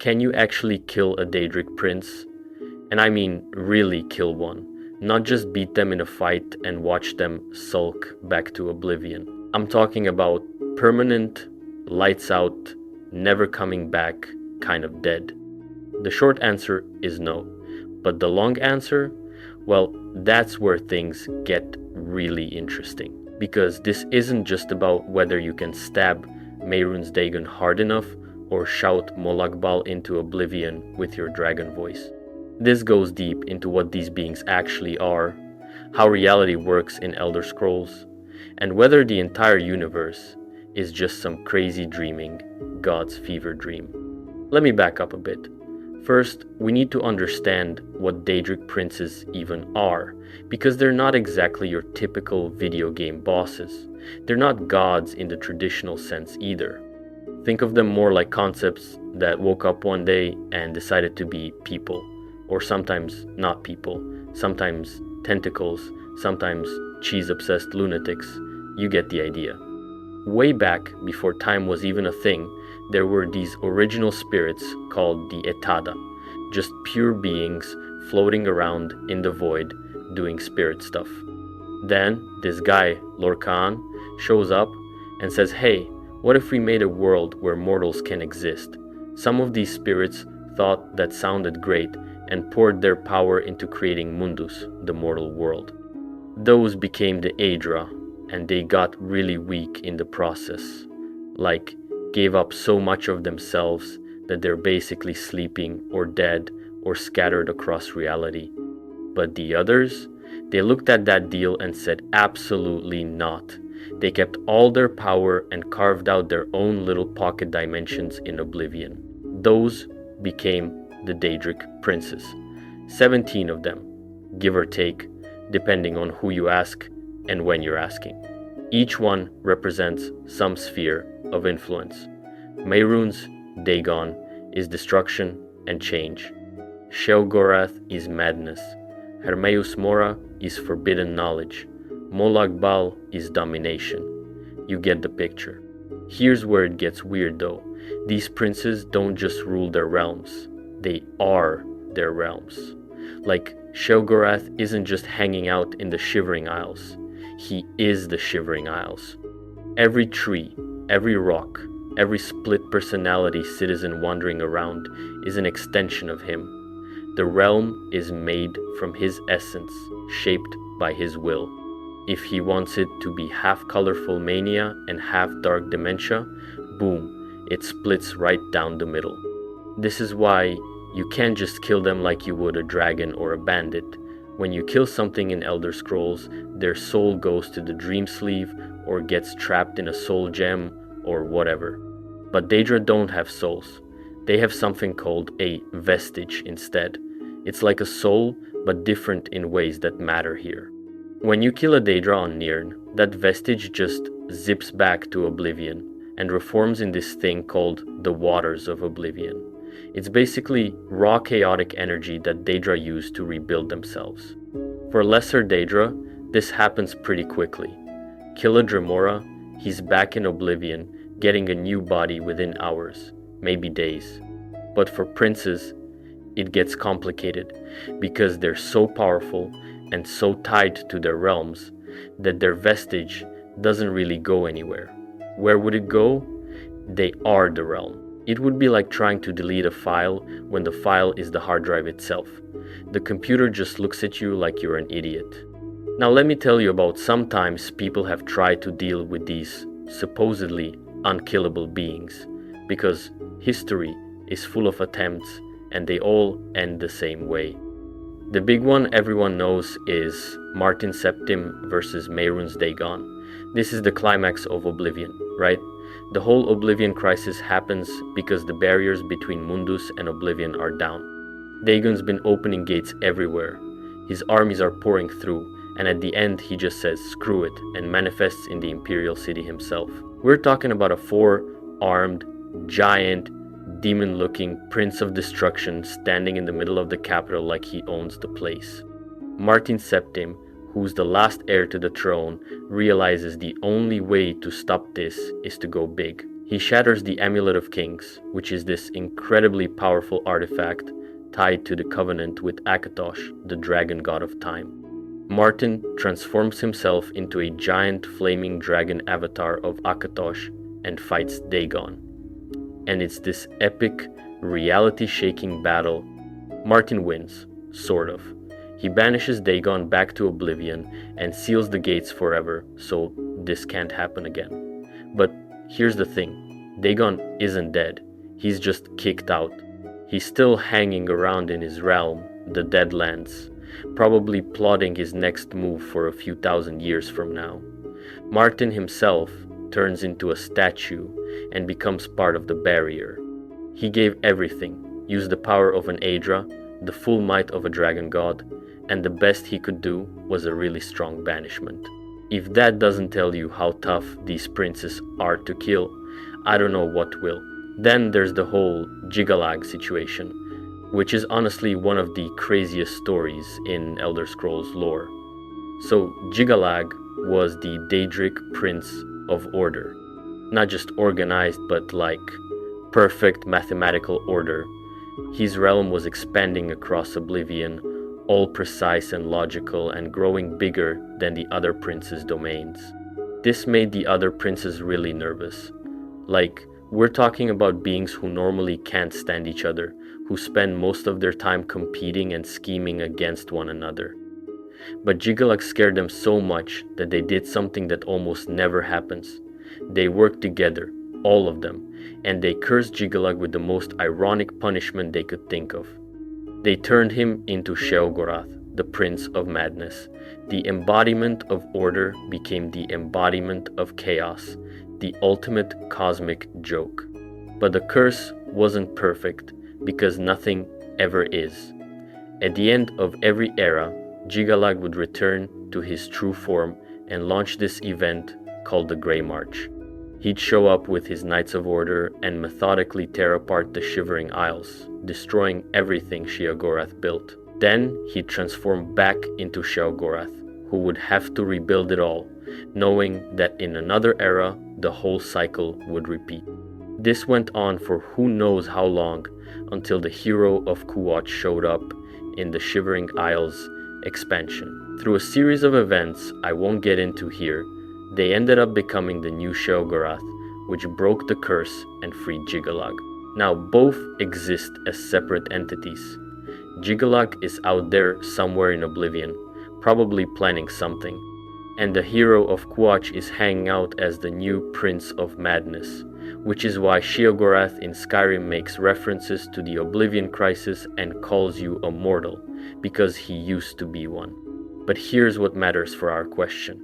can you actually kill a Daedric prince? And I mean really kill one, not just beat them in a fight and watch them sulk back to oblivion. I'm talking about permanent, lights out, never coming back, kind of dead. The short answer is no, but the long answer, well, that's where things get really interesting. Because this isn't just about whether you can stab Mehrunes Dagon hard enough or shout Molakbal into oblivion with your dragon voice. This goes deep into what these beings actually are, how reality works in Elder Scrolls, and whether the entire universe is just some crazy dreaming, God's fever dream. Let me back up a bit. First, we need to understand what Daedric princes even are, because they're not exactly your typical video game bosses. They're not gods in the traditional sense either. Think of them more like concepts that woke up one day and decided to be people, or sometimes not people, sometimes tentacles, sometimes cheese-obsessed lunatics. You get the idea. Way back, before time was even a thing, there were these original spirits called the Etada, just pure beings floating around in the void doing spirit stuff. Then this guy, Lorcan, shows up and says, hey, what if we made a world where mortals can exist? Some of these spirits thought that sounded great and poured their power into creating Mundus, the mortal world. Those became the Aedra, and they got really weak in the process. Like, gave up so much of themselves that they're basically sleeping or dead or scattered across reality. But the others, they looked at that deal and said absolutely not. They kept all their power and carved out their own little pocket dimensions in oblivion. Those became the Daedric princes. 17 of them, give or take, depending on who you ask and when you're asking. Each one represents some sphere of influence. Mehrunes Dagon is destruction and change. Sheogorath is madness. Hermaeus Mora is forbidden knowledge. Molakbal is domination. You get the picture. Here's where it gets weird though. These princes don't just rule their realms. They are their realms. Like, Sheogorath isn't just hanging out in the Shivering Isles. He is the Shivering Isles. Every tree, every rock, every split personality citizen wandering around is an extension of him. The realm is made from his essence, shaped by his will. If he wants it to be half colorful mania and half dark dementia, boom, it splits right down the middle. This is why you can't just kill them like you would a dragon or a bandit. When you kill something in Elder Scrolls, their soul goes to the dream sleeve or gets trapped in a soul gem or whatever. But Daedra don't have souls. They have something called a vestige instead. It's like a soul, but different in ways that matter here. When you kill a Daedra on Nirn, that vestige just zips back to oblivion and reforms in this thing called the Waters of Oblivion. It's basically raw chaotic energy that Daedra use to rebuild themselves. For lesser Daedra, this happens pretty quickly. Kill a Dremora, he's back in oblivion, getting a new body within hours, maybe days. But for princes, it gets complicated because they're so powerful and so tied to their realms that their vestige doesn't really go anywhere. Where would it go? They are the realm. It would be like trying to delete a file when the file is the hard drive itself. The computer just looks at you like you're an idiot. Now let me tell you about sometimes people have tried to deal with these supposedly unkillable beings, because history is full of attempts and they all end the same way. The big one everyone knows is Martin Septim versus Mehrunes Dagon. This is the climax of Oblivion, right? The whole Oblivion crisis happens because the barriers between Mundus and Oblivion are down. Dagon's been opening gates everywhere. His armies are pouring through, and at the end he just says screw it and manifests in the Imperial City himself. We're talking about a 4-armed, giant, demon-looking Prince of Destruction standing in the middle of the capital like he owns the place. Martin Septim, who's the last heir to the throne, realizes the only way to stop this is to go big. He shatters the Amulet of Kings, which is this incredibly powerful artifact tied to the covenant with Akatosh, the dragon god of time. Martin transforms himself into a giant flaming dragon avatar of Akatosh and fights Dagon. And it's this epic, reality-shaking battle. Martin wins, sort of. He banishes Dagon back to oblivion and seals the gates forever, so this can't happen again. But here's the thing, Dagon isn't dead, he's just kicked out. He's still hanging around in his realm, the Deadlands, probably plotting his next move for a few thousand years from now. Martin himself turns into a statue and becomes part of the barrier. He gave everything, used the power of an Aedra, the full might of a dragon god, and the best he could do was a really strong banishment. If that doesn't tell you how tough these princes are to kill, I don't know what will. Then there's the whole Jigalag situation, which is honestly one of the craziest stories in Elder Scrolls lore. So Jigalag was the Daedric Prince of Order. Not just organized, but like perfect mathematical order. His realm was expanding across oblivion, all precise and logical and growing bigger than the other princes' domains. This made the other princes really nervous. Like, we're talking about beings who normally can't stand each other, who spend most of their time competing and scheming against one another. But Jigalag scared them so much that they did something that almost never happens. They worked together, all of them, and they cursed Jigalag with the most ironic punishment they could think of. They turned him into Sheogorath, the Prince of Madness. The embodiment of order became the embodiment of chaos, the ultimate cosmic joke. But the curse wasn't perfect, because nothing ever is. At the end of every era, Jigalag would return to his true form and launch this event called the Grey March. He'd show up with his Knights of Order and methodically tear apart the Shivering Isles, destroying everything Sheogorath built. Then he'd transform back into Sheogorath, who would have to rebuild it all, knowing that in another era, the whole cycle would repeat. This went on for who knows how long, until the hero of Kuwatch showed up in the Shivering Isles expansion. Through a series of events I won't get into here, they ended up becoming the new Sheogorath, which broke the curse and freed Jigalag. Now both exist as separate entities. Jigalag is out there somewhere in oblivion, probably planning something, and the hero of Kuwatch is hanging out as the new Prince of Madness, which is why Sheogorath in Skyrim makes references to the Oblivion Crisis and calls you a mortal, because he used to be one. But here's what matters for our question.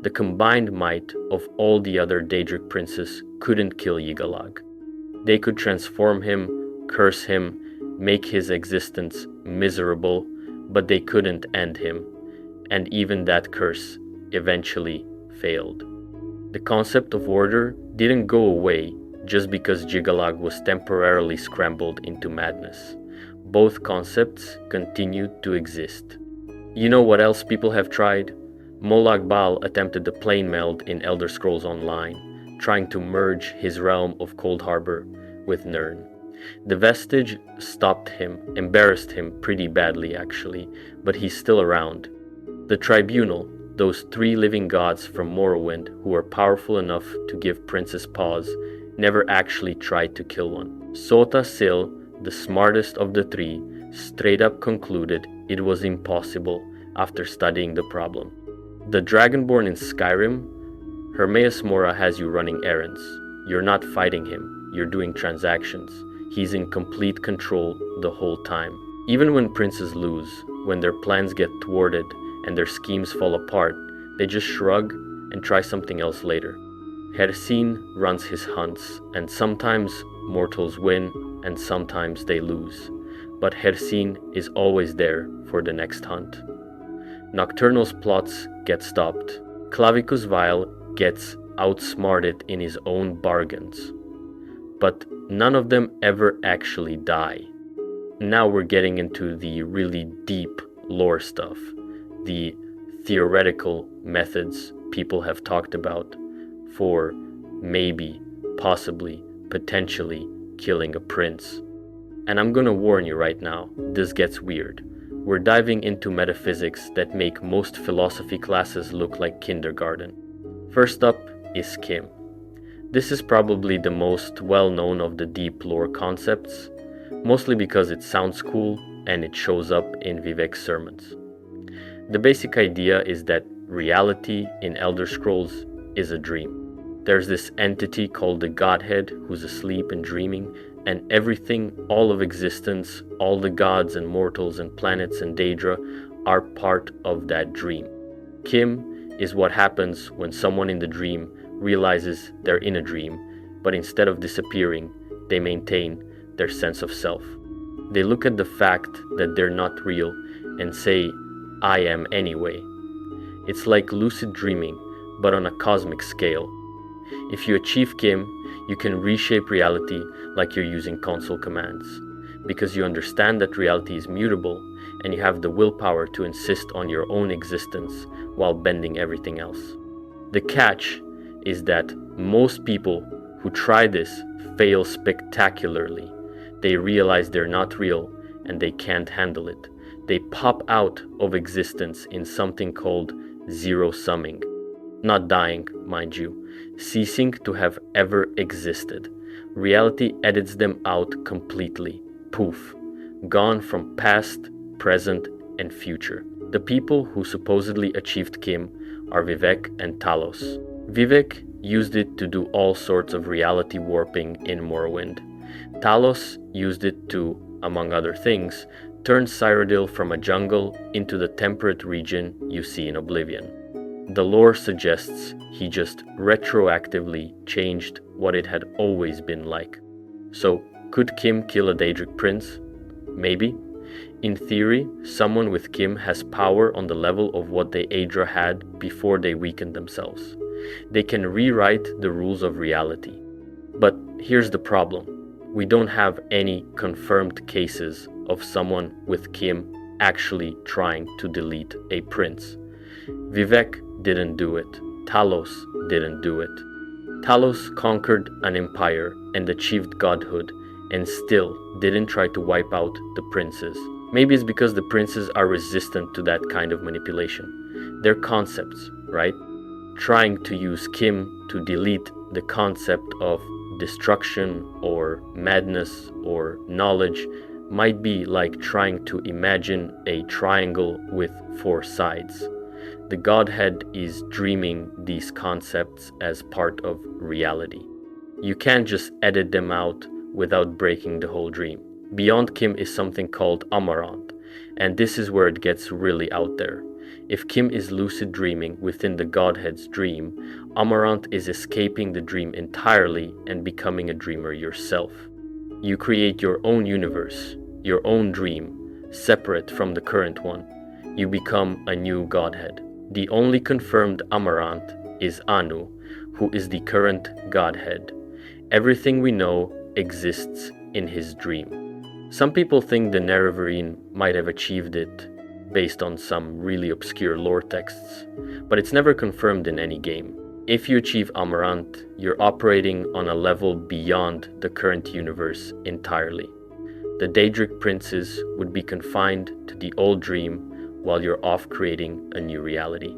The combined might of all the other Daedric princes couldn't kill Jigalag. They could transform him, curse him, make his existence miserable, but they couldn't end him, and even that curse eventually failed. The concept of order didn't go away just because Jigalag was temporarily scrambled into madness. Both concepts continued to exist. You know what else people have tried? Molag Bal attempted the plane meld in Elder Scrolls Online, trying to merge his realm of Cold Harbor with Nirn. The vestige stopped him, embarrassed him pretty badly actually, but he's still around. The Tribunal, those three living gods from Morrowind who were powerful enough to give princes pause, never actually tried to kill one. Sota Sil, the smartest of the three, straight up concluded it was impossible after studying the problem. The Dragonborn in Skyrim, Hermaeus Mora has you running errands. You're not fighting him, you're doing transactions. He's in complete control the whole time. Even when princes lose, when their plans get thwarted and their schemes fall apart, they just shrug and try something else later. Hersin runs his hunts, and sometimes mortals win and sometimes they lose. But Hersin is always there for the next hunt. Nocturnal's plots get stopped. Clavicus Vile gets outsmarted in his own bargains. But none of them ever actually die. Now we're getting into the really deep lore stuff, the theoretical methods people have talked about for maybe possibly, potentially killing a prince. And I'm gonna warn you right now, this gets weird. We're diving into metaphysics that make most philosophy classes look like kindergarten. First up is Kim. This is probably the most well-known of the deep lore concepts, mostly because it sounds cool and it shows up in Vivek's sermons. The basic idea is that reality in Elder Scrolls is a dream. There's this entity called the Godhead who's asleep and dreaming, and everything, all of existence, all the gods and mortals and planets and Daedra are part of that dream. Kim is what happens when someone in the dream realizes they're in a dream, but instead of disappearing, they maintain their sense of self. They look at the fact that they're not real and say, I am anyway. It's like lucid dreaming, but on a cosmic scale. If you achieve Kim, you can reshape reality like you're using console commands, because you understand that reality is mutable and you have the willpower to insist on your own existence while bending everything else. The catch is that most people who try this fail spectacularly. They realize they're not real and they can't handle it. They pop out of existence in something called zero-summing. Not dying, mind you, ceasing to have ever existed. Reality edits them out completely. Poof. Gone from past, present, and future. The people who supposedly achieved Kim are Vivek and Talos. Vivek used it to do all sorts of reality warping in Morrowind. Talos used it to, among other things, turn Cyrodiil from a jungle into the temperate region you see in Oblivion. The lore suggests he just retroactively changed what it had always been like. So, could Kim kill a Daedric prince? Maybe. In theory, someone with Kim has power on the level of what the Aedra had before they weakened themselves. They can rewrite the rules of reality. But here's the problem. We don't have any confirmed cases of someone with Kim actually trying to delete a prince. Vivek didn't do it. Talos didn't do it. Talos conquered an empire and achieved godhood and still didn't try to wipe out the princes. Maybe it's because the princes are resistant to that kind of manipulation. They're concepts, right? Trying to use Kim to delete the concept of destruction or madness or knowledge might be like trying to imagine a triangle with 4 sides. The Godhead is dreaming these concepts as part of reality. You can't just edit them out without breaking the whole dream. Beyond Kim is something called Amaranth, and this is where it gets really out there. If Kim is lucid dreaming within the Godhead's dream, Amaranth is escaping the dream entirely and becoming a dreamer yourself. You create your own universe, your own dream, separate from the current one. You become a new Godhead. The only confirmed Amaranth is Anu, who is the current Godhead. Everything we know exists in his dream. Some people think the Nerevarine might have achieved it based on some really obscure lore texts, but it's never confirmed in any game. If you achieve Amaranth, you're operating on a level beyond the current universe entirely. The Daedric princes would be confined to the old dream while you're off creating a new reality.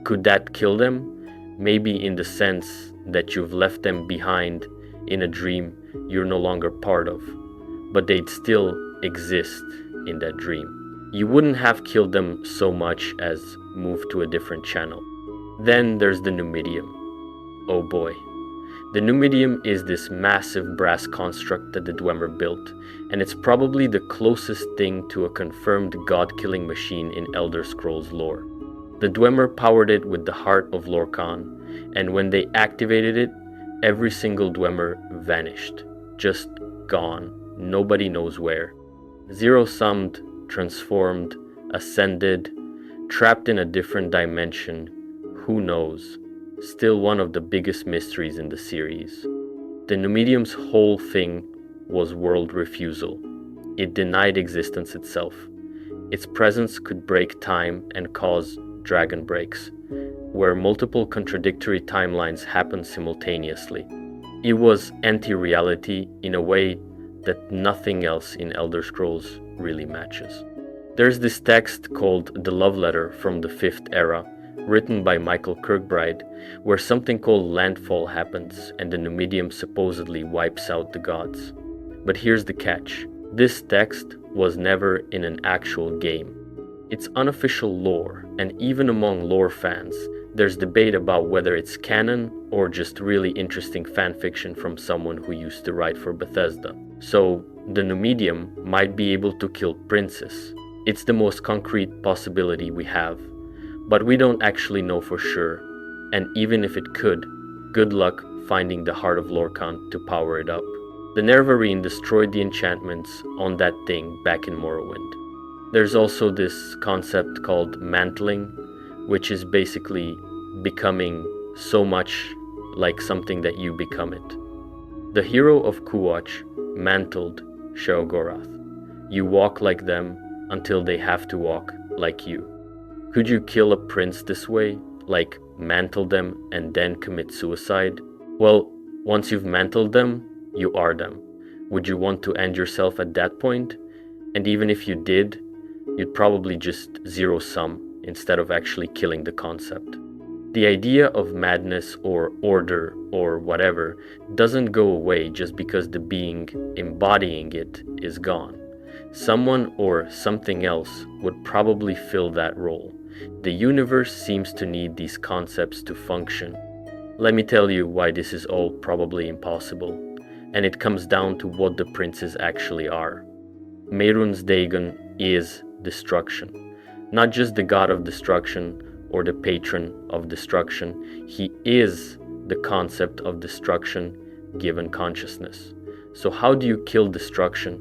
Could that kill them? Maybe in the sense that you've left them behind in a dream you're no longer part of, but they'd still exist in that dream. You wouldn't have killed them so much as moved to a different channel. Then there's the Numidium. Oh boy. The Numidium is this massive brass construct that the Dwemer built, and it's probably the closest thing to a confirmed god-killing machine in Elder Scrolls lore. The Dwemer powered it with the heart of Lorkhan, and when they activated it, every single Dwemer vanished. Just gone. Nobody knows where. Zero-summed, transformed, ascended, trapped in a different dimension. Who knows? Still one of the biggest mysteries in the series. The Numidium's whole thing was world refusal. It denied existence itself. Its presence could break time and cause dragon breaks, where multiple contradictory timelines happen simultaneously. It was anti-reality in a way that nothing else in Elder Scrolls really matches. There's this text called The Love Letter from the Fifth Era, written by Michael Kirkbride, where something called landfall happens and the Numidium supposedly wipes out the gods. But here's the catch. This text was never in an actual game. It's unofficial lore, and even among lore fans, there's debate about whether it's canon or just really interesting fanfiction from someone who used to write for Bethesda. So, the Numidium might be able to kill princes. It's the most concrete possibility we have. But we don't actually know for sure, and even if it could, good luck finding the Heart of Lorkhan to power it up. The Nerevarine destroyed the enchantments on that thing back in Morrowind. There's also this concept called mantling, which is basically becoming so much like something that you become it. The hero of Kuwatch mantled Sheogorath. You walk like them until they have to walk like you. Could you kill a prince this way, like mantle them and then commit suicide? Well, once you've mantled them, you are them. Would you want to end yourself at that point? And even if you did, you'd probably just zero sum instead of actually killing the concept. The idea of madness or order or whatever doesn't go away just because the being embodying it is gone. Someone or something else would probably fill that role. The universe seems to need these concepts to function. Let me tell you why this is all probably impossible, and it comes down to what the princes actually are. Mehrunes Dagon is destruction. Not just the god of destruction or the patron of destruction, he is the concept of destruction given consciousness. So how do you kill destruction?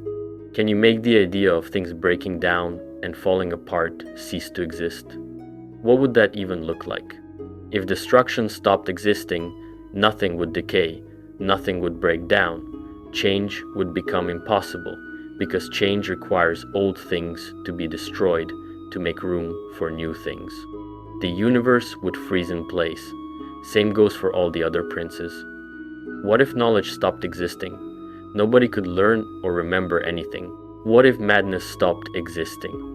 Can you make the idea of things breaking down and falling apart cease to exist? What would that even look like? If destruction stopped existing, nothing would decay, nothing would break down. Change would become impossible, because change requires old things to be destroyed to make room for new things. The universe would freeze in place. Same goes for all the other princes. What if knowledge stopped existing? Nobody could learn or remember anything. What if madness stopped existing?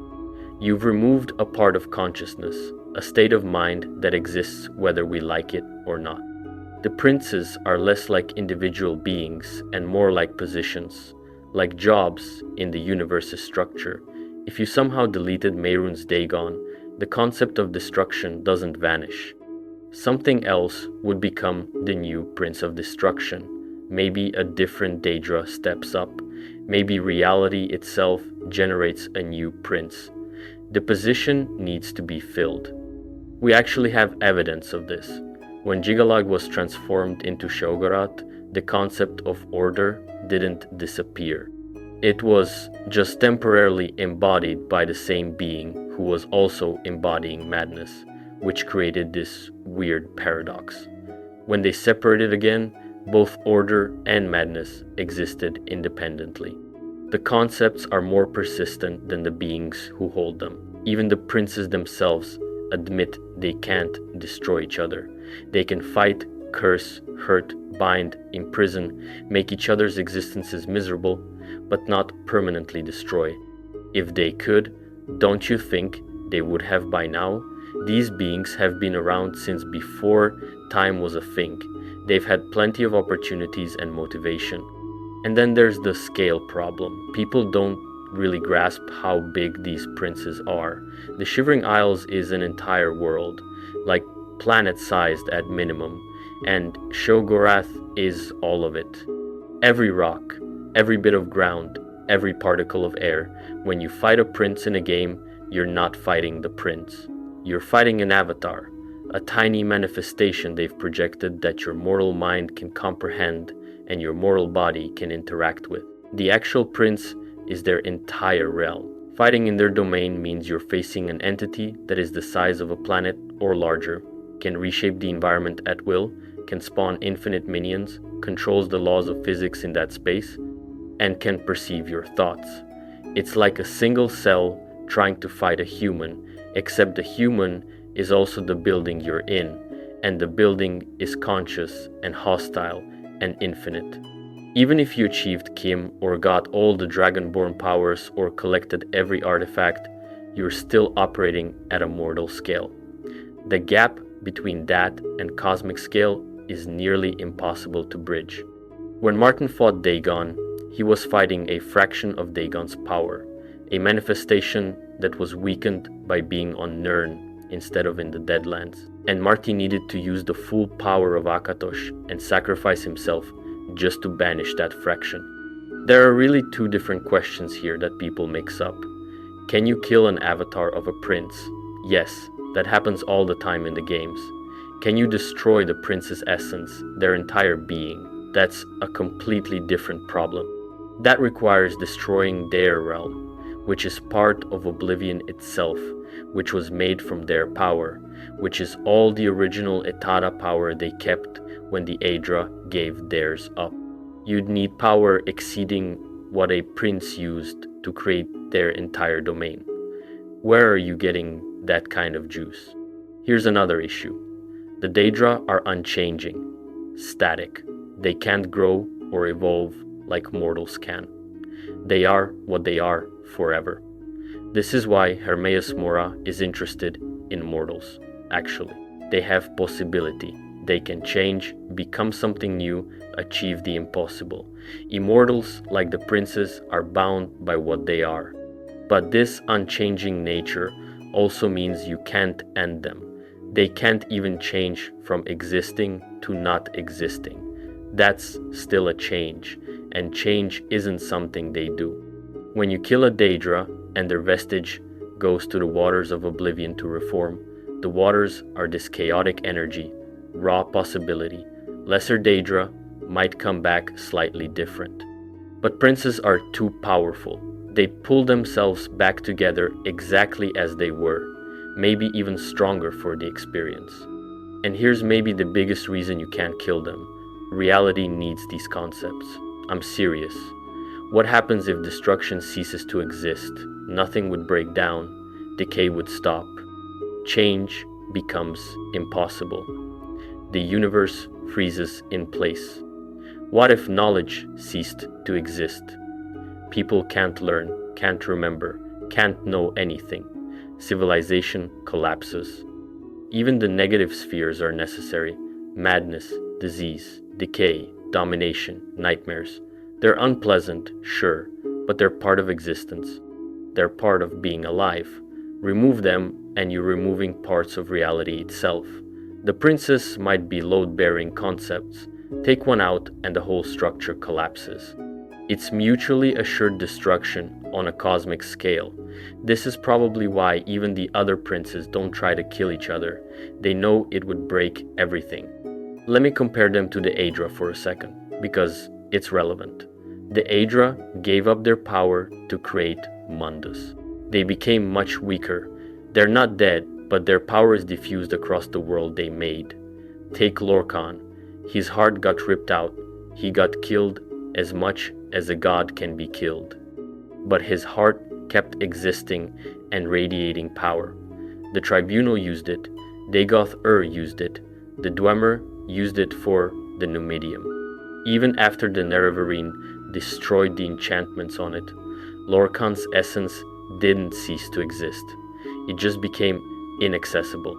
You've removed a part of consciousness, a state of mind that exists whether we like it or not. The princes are less like individual beings and more like positions, like jobs in the universe's structure. If you somehow deleted Mehrunes Dagon, the concept of destruction doesn't vanish. Something else would become the new Prince of Destruction. Maybe a different Daedra steps up. Maybe reality itself generates a new prince. The position needs to be filled. We actually have evidence of this. When Jigalag was transformed into Sheogorath, the concept of order didn't disappear. It was just temporarily embodied by the same being who was also embodying madness, which created this weird paradox. When they separated again, both order and madness existed independently. The concepts are more persistent than the beings who hold them. Even the princes themselves admit they can't destroy each other. They can fight, curse, hurt, bind, imprison, make each other's existences miserable, but not permanently destroy. If they could, don't you think they would have by now? These beings have been around since before time was a thing. They've had plenty of opportunities and motivation. And then there's the scale problem. People don't really grasp how big these princes are. The Shivering Isles is an entire world, like planet-sized at minimum, and Sheogorath is all of it. Every rock, every bit of ground, every particle of air. When you fight a prince in a game, you're not fighting the prince. You're fighting an avatar, a tiny manifestation they've projected that your mortal mind can comprehend and your mortal body can interact with. The actual prince is their entire realm. Fighting in their domain means you're facing an entity that is the size of a planet or larger, can reshape the environment at will, can spawn infinite minions, controls the laws of physics in that space, and can perceive your thoughts. It's like a single cell trying to fight a human, except the human is also the building you're in, and the building is conscious and hostile and infinite. Even if you achieved Kim or got all the Dragonborn powers or collected every artifact, you're still operating at a mortal scale. The gap between that and cosmic scale is nearly impossible to bridge. When Martin fought Dagon, he was fighting a fraction of Dagon's power, a manifestation that was weakened by being on Nirn instead of in the Deadlands. And Marty needed to use the full power of Akatosh and sacrifice himself just to banish that fraction. There are really two different questions here that people mix up. Can you kill an avatar of a prince? Yes, that happens all the time in the games. Can you destroy the prince's essence, their entire being? That's a completely different problem. That requires destroying their realm, which is part of Oblivion itself, which was made from their power, which is all the original Etada power they kept when the Aedra gave theirs up. You'd need power exceeding what a prince used to create their entire domain. Where are you getting that kind of juice? Here's another issue. The Daedra are unchanging, static. They can't grow or evolve like mortals can. They are what they are forever. This is why Hermaeus Mora is interested in mortals, actually. They have possibility. They can change, become something new, achieve the impossible. Immortals, like the princes, are bound by what they are. But this unchanging nature also means you can't end them. They can't even change from existing to not existing. That's still a change, and change isn't something they do. When you kill a Daedra and their vestige goes to the waters of Oblivion to reform, the waters are this chaotic energy, raw possibility. Lesser Daedra might come back slightly different. But princes are too powerful. They pull themselves back together exactly as they were, maybe even stronger for the experience. And here's maybe the biggest reason you can't kill them. Reality needs these concepts. I'm serious. What happens if destruction ceases to exist? Nothing would break down. Decay would stop. Change becomes impossible. The universe freezes in place. What if knowledge ceased to exist? People can't learn, can't remember, can't know anything. Civilization collapses. Even the negative spheres are necessary. Madness, disease, decay, domination, nightmares. They're unpleasant, sure, but they're part of existence. They're part of being alive. Remove them and you're removing parts of reality itself. The princes might be load-bearing concepts. Take one out and the whole structure collapses. It's mutually assured destruction on a cosmic scale. This is probably why even the other princes don't try to kill each other. They know it would break everything. Let me compare them to the Aedra for a second, because it's relevant. The Aedra gave up their power to create Mundus. They became much weaker. They're not dead, but their power is diffused across the world they made. Take Lorkhan. His heart got ripped out. He got killed as much as a god can be killed. But his heart kept existing and radiating power. The Tribunal used it. Dagoth-Ur used it. The Dwemer used it for the Numidium. Even after the Nerevarine destroyed the enchantments on it, Lorkhan's essence didn't cease to exist. It just became inaccessible.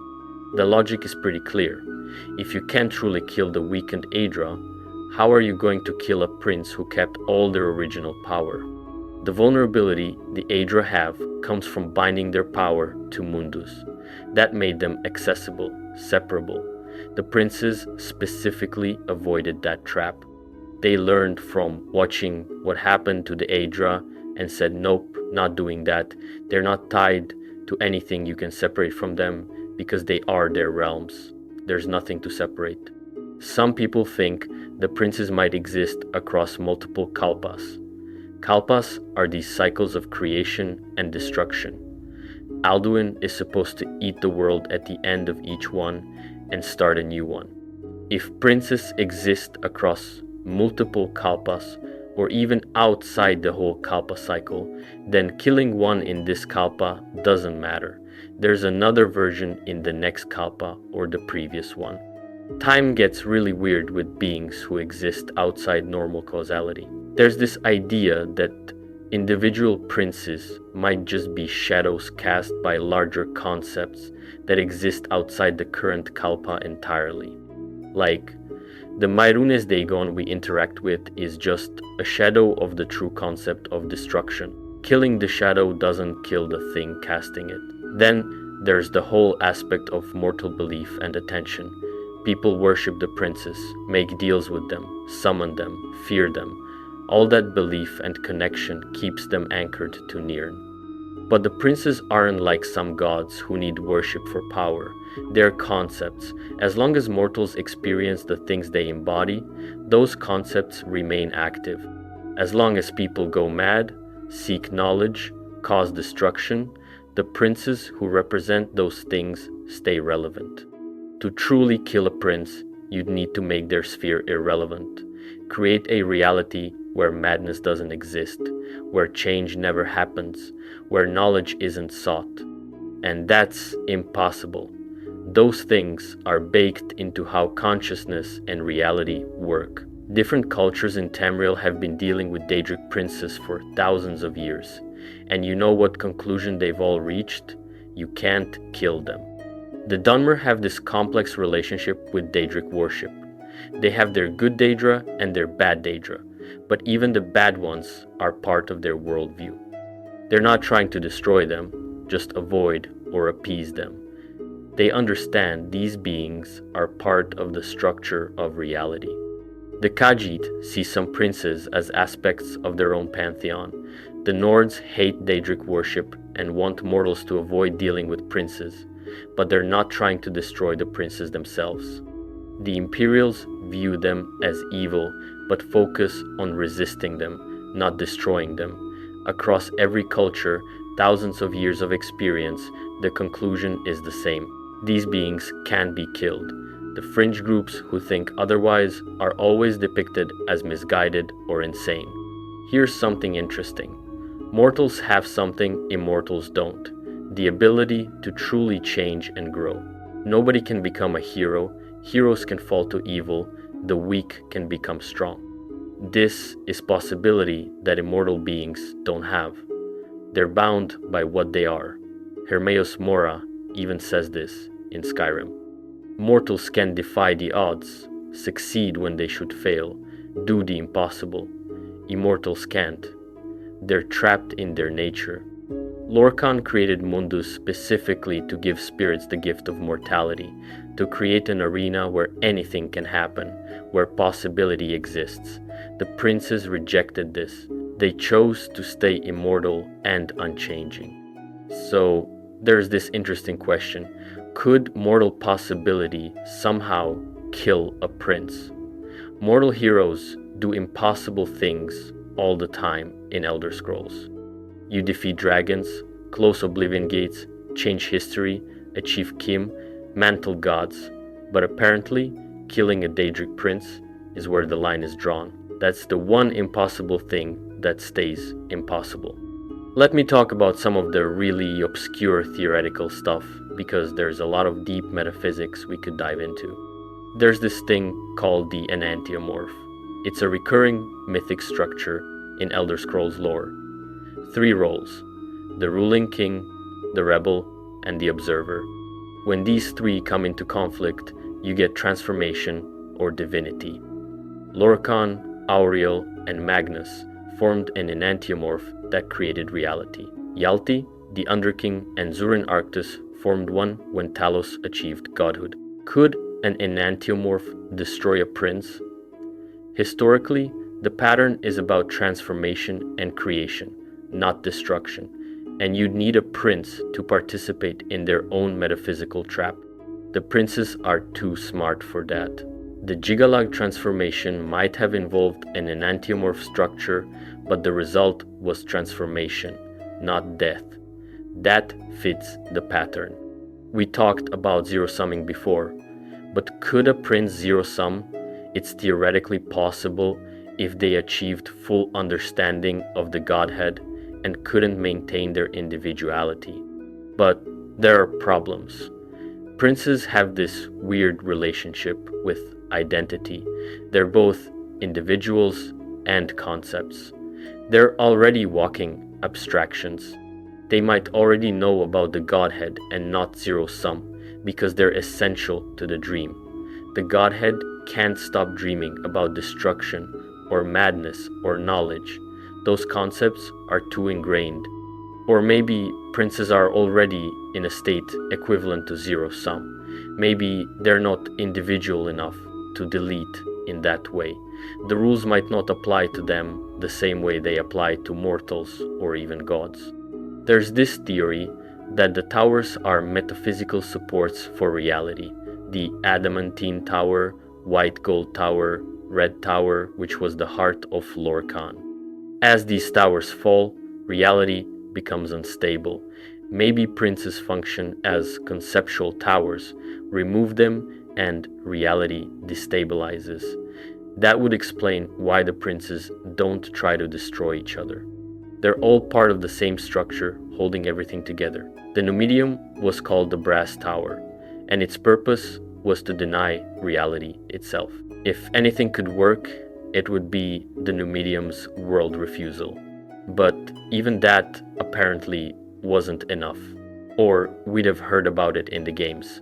The logic is pretty clear. If you can't truly kill the weakened Aedra, how are you going to kill a prince who kept all their original power? The vulnerability the Aedra have comes from binding their power to Mundus. That made them accessible, separable. The princes specifically avoided that trap. They learned from watching what happened to the Aedra and said, nope, not doing that. They're not tied to anything you can separate from them because they are their realms. There's nothing to separate. Some people think the princes might exist across multiple kalpas. Kalpas are these cycles of creation and destruction. Alduin is supposed to eat the world at the end of each one and start a new one. If princes exist across multiple kalpas, or even outside the whole kalpa cycle, then killing one in this kalpa doesn't matter. There's another version in the next kalpa or the previous one. Time gets really weird with beings who exist outside normal causality. There's this idea that individual princes might just be shadows cast by larger concepts that exist outside the current Kalpa entirely. Like, the Mairunes Dagon we interact with is just a shadow of the true concept of destruction. Killing the shadow doesn't kill the thing casting it. Then there's the whole aspect of mortal belief and attention. People worship the princes, make deals with them, summon them, fear them. All that belief and connection keeps them anchored to Nirn. But the princes aren't like some gods who need worship for power. They're concepts. As long as mortals experience the things they embody, those concepts remain active. As long as people go mad, seek knowledge, cause destruction, the princes who represent those things stay relevant. To truly kill a prince, you'd need to make their sphere irrelevant. Create a reality where madness doesn't exist, where change never happens, where knowledge isn't sought. And that's impossible. Those things are baked into how consciousness and reality work. Different cultures in Tamriel have been dealing with Daedric princes for thousands of years. And you know what conclusion they've all reached? You can't kill them. The Dunmer have this complex relationship with Daedric worship. They have their good Daedra and their bad Daedra, but even the bad ones are part of their worldview. They're not trying to destroy them, just avoid or appease them. They understand these beings are part of the structure of reality. The Khajiit see some princes as aspects of their own pantheon. The Nords hate Daedric worship and want mortals to avoid dealing with princes, but they're not trying to destroy the princes themselves. The Imperials view them as evil, but focus on resisting them, not destroying them. Across every culture, thousands of years of experience, the conclusion is the same. These beings can be killed. The fringe groups who think otherwise are always depicted as misguided or insane. Here's something interesting. Mortals have something immortals don't: the ability to truly change and grow. Nobody can become a hero. Heroes can fall to evil. The weak can become strong. This is possibility that immortal beings don't have. They're bound by what they are. Hermeos Mora even says this in Skyrim. Mortals can defy the odds, succeed when they should fail, do the impossible. Immortals can't. They're trapped in their nature. Lorcan created Mundus specifically to give spirits the gift of mortality, to create an arena where anything can happen, where possibility exists. The princes rejected this. They chose to stay immortal and unchanging. So there's this interesting question. Could mortal possibility somehow kill a prince? Mortal heroes do impossible things all the time in Elder Scrolls. You defeat dragons, close oblivion gates, change history, achieve Kim, mantle gods, but apparently killing a Daedric prince is where the line is drawn. That's the one impossible thing that stays impossible. Let me talk about some of the really obscure theoretical stuff, because there's a lot of deep metaphysics we could dive into. There's this thing called the enantiomorph. It's a recurring mythic structure in Elder Scrolls lore. 3 roles: the ruling king, the rebel, and the observer. When these 3 come into conflict, you get transformation or divinity. Lorcan, Auriel, and Magnus formed an enantiomorph that created reality. Yalti, the Underking, and Zurin Arctus formed one when Talos achieved godhood. Could an enantiomorph destroy a prince? Historically, the pattern is about transformation and creation, not destruction, and you'd need a prince to participate in their own metaphysical trap. The princes are too smart for that. The Jigalag transformation might have involved an enantiomorph structure, but the result was transformation, not death. That fits the pattern. We talked about zero-summing before, but could a prince zero-sum? It's theoretically possible if they achieved full understanding of the Godhead and couldn't maintain their individuality. But there are problems. princes have this weird relationship with identity. They're both individuals and concepts. They're already walking abstractions. They might already know about the Godhead and not zero sum, because they're essential to the dream. The Godhead can't stop dreaming about destruction or madness or knowledge. Those concepts are too ingrained. Or maybe princes are already in a state equivalent to zero sum. Maybe they're not individual enough to delete in that way. The rules might not apply to them the same way they apply to mortals or even gods. There's this theory that the towers are metaphysical supports for reality. The adamantine tower, white gold tower, red tower, which was the heart of Lorcan. As these towers fall, reality becomes unstable. Maybe princes function as conceptual towers. Remove them and reality destabilizes. That would explain why the princes don't try to destroy each other. They're all part of the same structure, holding everything together. The Numidium was called the Brass Tower, and its purpose was to deny reality itself. If anything could work, it would be the Numidium's world refusal. But even that apparently wasn't enough, or we'd have heard about it in the games.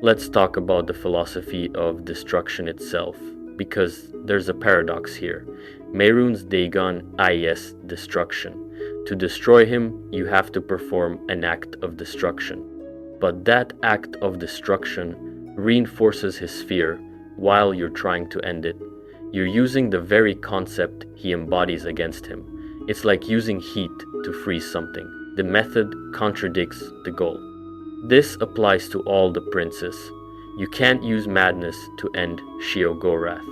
Let's talk about the philosophy of destruction itself, because there's a paradox here. Mehrunes Dagon is destruction. To destroy him, you have to perform an act of destruction. But that act of destruction reinforces his fear while you're trying to end it. You're using the very concept he embodies against him. It's like using heat to freeze something. The method contradicts the goal. This applies to all the princes. You can't use madness to end Sheogorath.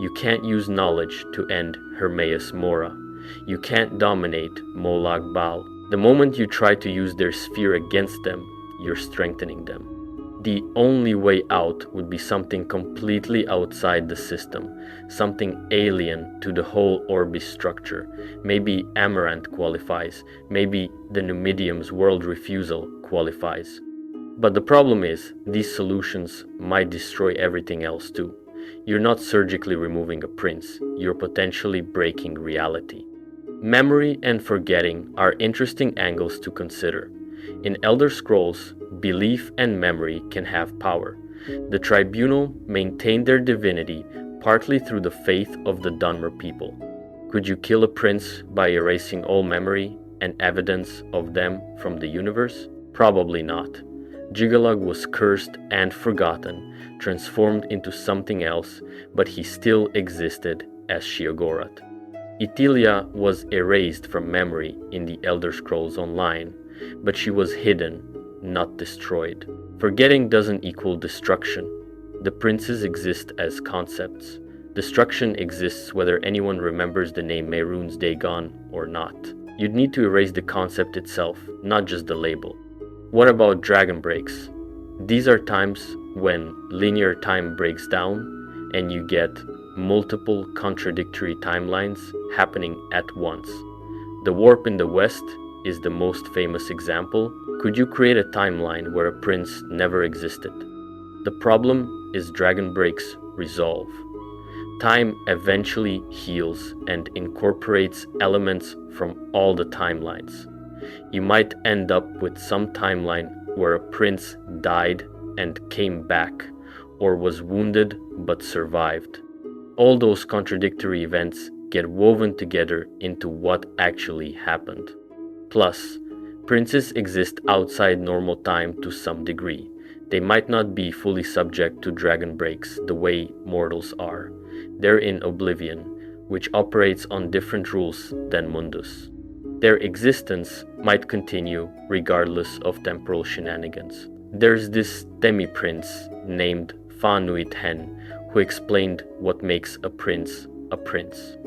You can't use knowledge to end Hermaeus Mora. You can't dominate Molag Bal. The moment you try to use their sphere against them, you're strengthening them. The only way out would be something completely outside the system, something alien to the whole Orbis structure. Maybe Amaranth qualifies, maybe the Numidium's world refusal qualifies. But the problem is, these solutions might destroy everything else too. You're not surgically removing a prince, you're potentially breaking reality. Memory and forgetting are interesting angles to consider. In Elder Scrolls, belief and memory can have power. The Tribunal maintained their divinity partly through the faith of the Dunmer people. Could you kill a prince by erasing all memory and evidence of them from the universe? Probably not. Jigalag was cursed and forgotten, transformed into something else, but he still existed as Sheogorath. Itelia was erased from memory in the Elder Scrolls Online, but she was hidden, not destroyed. Forgetting doesn't equal destruction. The princes exist as concepts. Destruction exists whether anyone remembers the name Mehrunes Dagon or not. You'd need to erase the concept itself, not just the label. What about dragon breaks? These are times when linear time breaks down and you get multiple contradictory timelines happening at once. The warp in the West is the most famous example. Could you create a timeline where a prince never existed? The problem is dragon breaks resolve. Time eventually heals and incorporates elements from all the timelines. You might end up with some timeline where a prince died and came back, or was wounded but survived. All those contradictory events get woven together into what actually happened. Plus, princes exist outside normal time to some degree. They might not be fully subject to dragon breaks the way mortals are. They're in Oblivion, which operates on different rules than Mundus. Their existence might continue regardless of temporal shenanigans. There's this demi-prince named Fa Nuit Hen who explained what makes a prince a prince.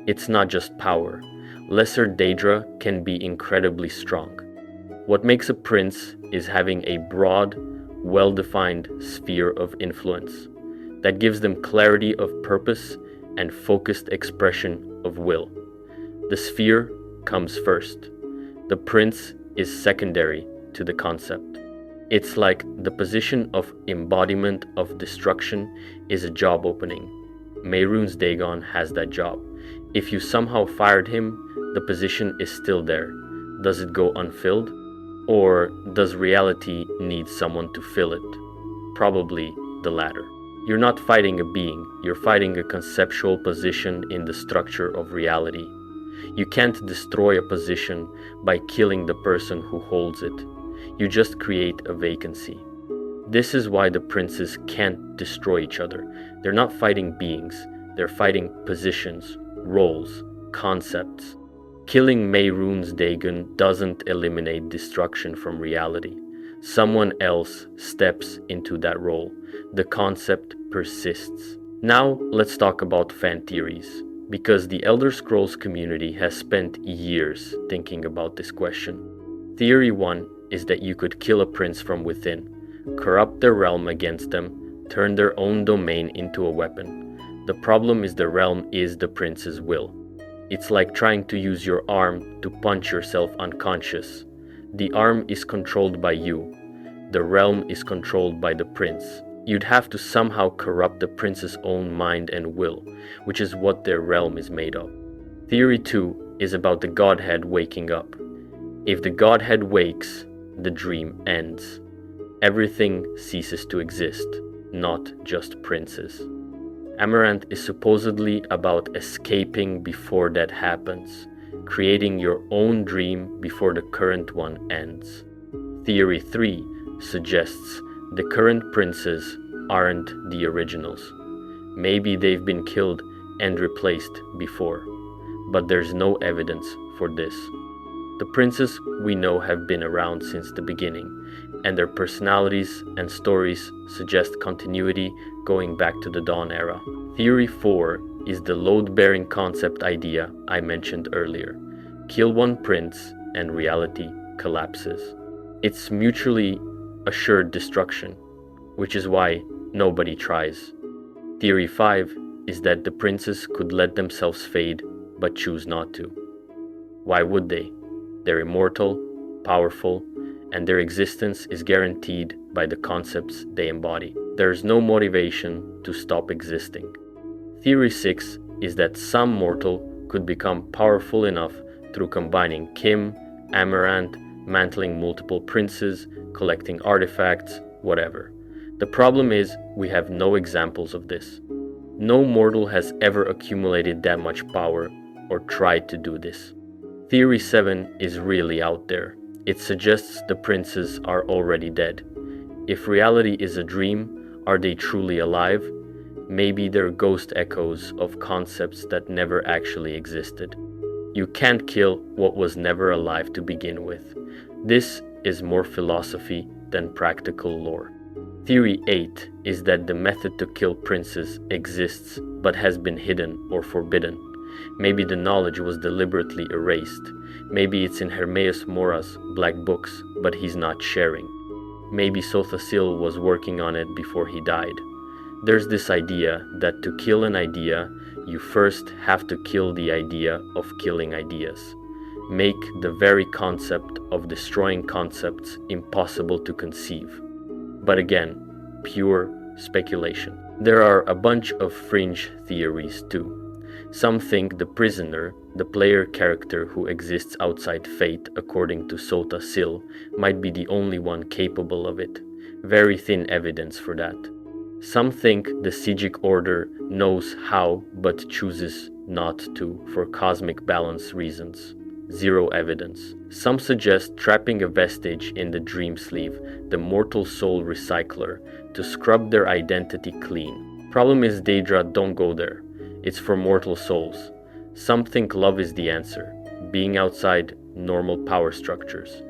It's not just power. Lesser Daedra can be incredibly strong. What makes a prince is having a broad, well-defined sphere of influence that gives them clarity of purpose and focused expression of will. The sphere comes first. The prince is secondary to the concept. It's like the position of embodiment of destruction is a job opening. Mehrunes Dagon has that job. If you somehow fired him, the position is still there. Does it go unfilled? Or does reality need someone to fill it? Probably the latter. You're not fighting a being, you're fighting a conceptual position in the structure of reality. You can't destroy a position by killing the person who holds it. You just create a vacancy. This is why the princes can't destroy each other. They're not fighting beings, they're fighting positions, roles, concepts. Killing Mehrunes Dagon doesn't eliminate destruction from reality. Someone else steps into that role. The concept persists. Now let's talk about fan theories, because the Elder Scrolls community has spent years thinking about this question. Theory 1 is that you could kill a prince from within, corrupt their realm against them, turn their own domain into a weapon. The problem is the realm is the prince's will. It's like trying to use your arm to punch yourself unconscious. The arm is controlled by you. The realm is controlled by the prince. You'd have to somehow corrupt the prince's own mind and will, which is what their realm is made of. Theory 2 is about the Godhead waking up. If the Godhead wakes, the dream ends. Everything ceases to exist, not just princes. Amaranth is supposedly about escaping before that happens, creating your own dream before the current one ends. Theory 3 suggests the current princes aren't the originals. Maybe they've been killed and replaced before, but there's no evidence for this. The princes we know have been around since the beginning, and their personalities and stories suggest continuity going back to the Dawn era. Theory 4 is the load-bearing concept idea I mentioned earlier. Kill one prince and reality collapses. It's mutually assured destruction, which is why nobody tries. Theory 5 is that the princes could let themselves fade but choose not to. Why would they? They're immortal, powerful, and their existence is guaranteed by the concepts they embody. There's no motivation to stop existing. Theory 6 is that some mortal could become powerful enough through combining Kim, Amaranth, mantling multiple princes, collecting artifacts, whatever. The problem is we have no examples of this. No mortal has ever accumulated that much power or tried to do this. Theory 7 is really out there. It suggests the princes are already dead. If reality is a dream, are they truly alive? Maybe they're ghost echoes of concepts that never actually existed. You can't kill what was never alive to begin with. This is more philosophy than practical lore. Theory 8 is that the method to kill princes exists but has been hidden or forbidden. Maybe the knowledge was deliberately erased. Maybe it's in Hermaeus Mora's black books, but he's not sharing. Maybe Sothasil was working on it before he died. There's this idea that to kill an idea, you first have to kill the idea of killing ideas. Make the very concept of destroying concepts impossible to conceive. But again, pure speculation. There are a bunch of fringe theories too. Some think the prisoner, the player character who exists outside fate according to Sota Sil, might be the only one capable of it. Very thin evidence for that. Some think the Sijic Order knows how but chooses not to for cosmic balance reasons. Zero evidence. Some suggest trapping a vestige in the dream sleeve, the mortal soul recycler, to scrub their identity clean. Problem is Daedra don't go there. It's for mortal souls. Some think love is the answer, being outside normal power structures.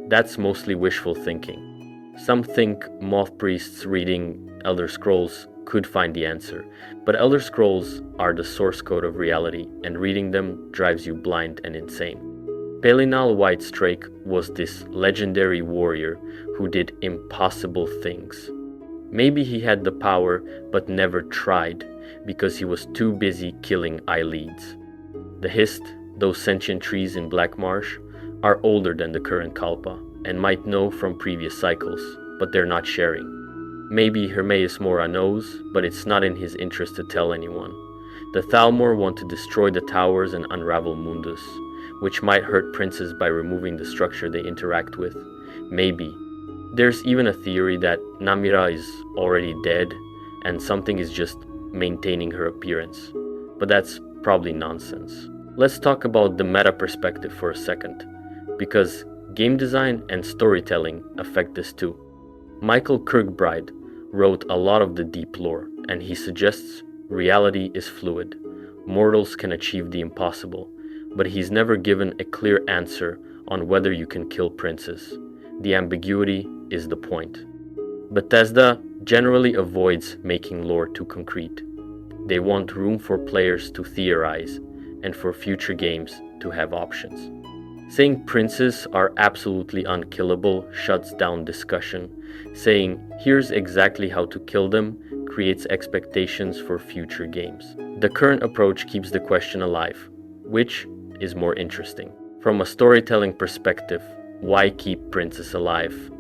That's mostly wishful thinking. Some think moth priests reading Elder Scrolls could find the answer, but Elder Scrolls are the source code of reality, and reading them drives you blind and insane. Pelinal Whitestrake was this legendary warrior who did impossible things. Maybe he had the power but never tried because he was too busy killing eyelids. The Hist, those sentient trees in Black Marsh, are older than the current Kalpa and might know from previous cycles. but they're not sharing. Maybe Hermaeus Mora knows, but it's not in his interest to tell anyone. The Thalmor want to destroy the towers and unravel Mundus, which might hurt princes by removing the structure they interact with. Maybe. There's even a theory that Namira is already dead and something is just maintaining her appearance. But that's probably nonsense. Let's talk about the meta perspective for a second, because game design and storytelling affect this too. Michael Kirkbride wrote a lot of the deep lore, and he suggests reality is fluid. Mortals can achieve the impossible, but he's never given a clear answer on whether you can kill princes. The ambiguity is the point. Bethesda generally avoids making lore too concrete. They want room for players to theorize and for future games to have options. Saying princes are absolutely unkillable shuts down discussion. Saying, here's exactly how to kill them, creates expectations for future games. The current approach keeps the question alive. Which is more interesting? From a storytelling perspective, why keep princes alive?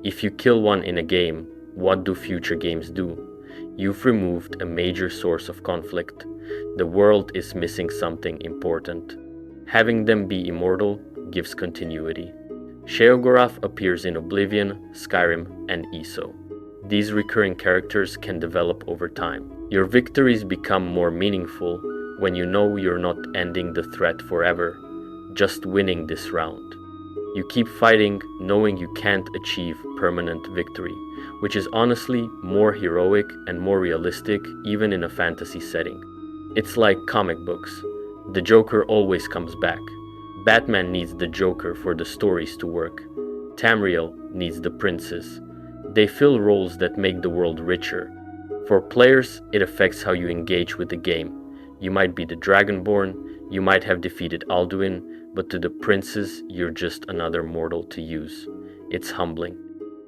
If you kill one in a game, what do future games do? You've removed a major source of conflict. The world is missing something important. Having them be immortal gives continuity. Sheogorath appears in Oblivion, Skyrim, and ESO. These recurring characters can develop over time. Your victories become more meaningful when you know you're not ending the threat forever, just winning this round. You keep fighting knowing you can't achieve permanent victory, which is honestly more heroic and more realistic even in a fantasy setting. It's like comic books. The Joker always comes back. Batman needs the Joker for the stories to work. Tamriel needs the princes. They fill roles that make the world richer. For players, it affects how you engage with the game. You might be the Dragonborn, you might have defeated Alduin, but to the princes, you're just another mortal to use. It's humbling.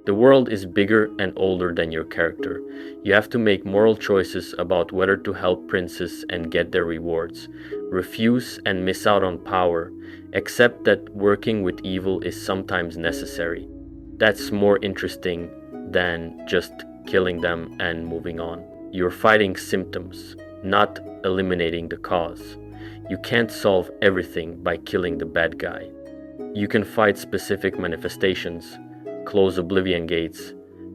The world is bigger and older than your character. You have to make moral choices about whether to help princes and get their rewards, refuse and miss out on power, accept that working with evil is sometimes necessary. That's more interesting than just killing them and moving on. You're fighting symptoms, not eliminating the cause. You can't solve everything by killing the bad guy. You can fight specific manifestations, close Oblivion gates,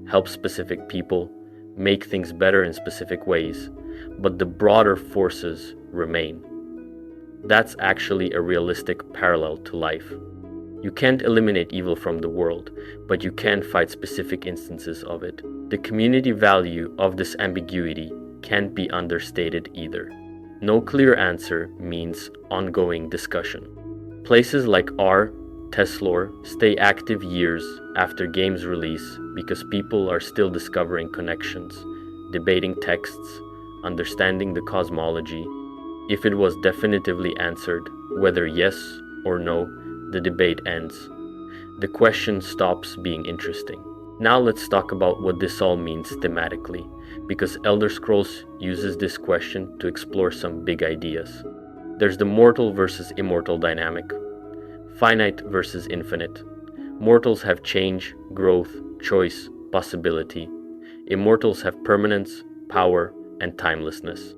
help specific people, make things better in specific ways, but the broader forces remain. That's actually a realistic parallel to life. You can't eliminate evil from the world, but you can fight specific instances of it. The community value of this ambiguity can't be understated either. No clear answer means ongoing discussion. Places like R, Teslore stay active years after games release because people are still discovering connections, debating texts, understanding the cosmology. If it was definitively answered, whether yes or no, the debate ends. The question stops being interesting. Now let's talk about what this all means thematically, because Elder Scrolls uses this question to explore some big ideas. There's the mortal versus immortal dynamic. Finite versus infinite. Mortals have change, growth, choice, possibility. Immortals have permanence, power, and timelessness.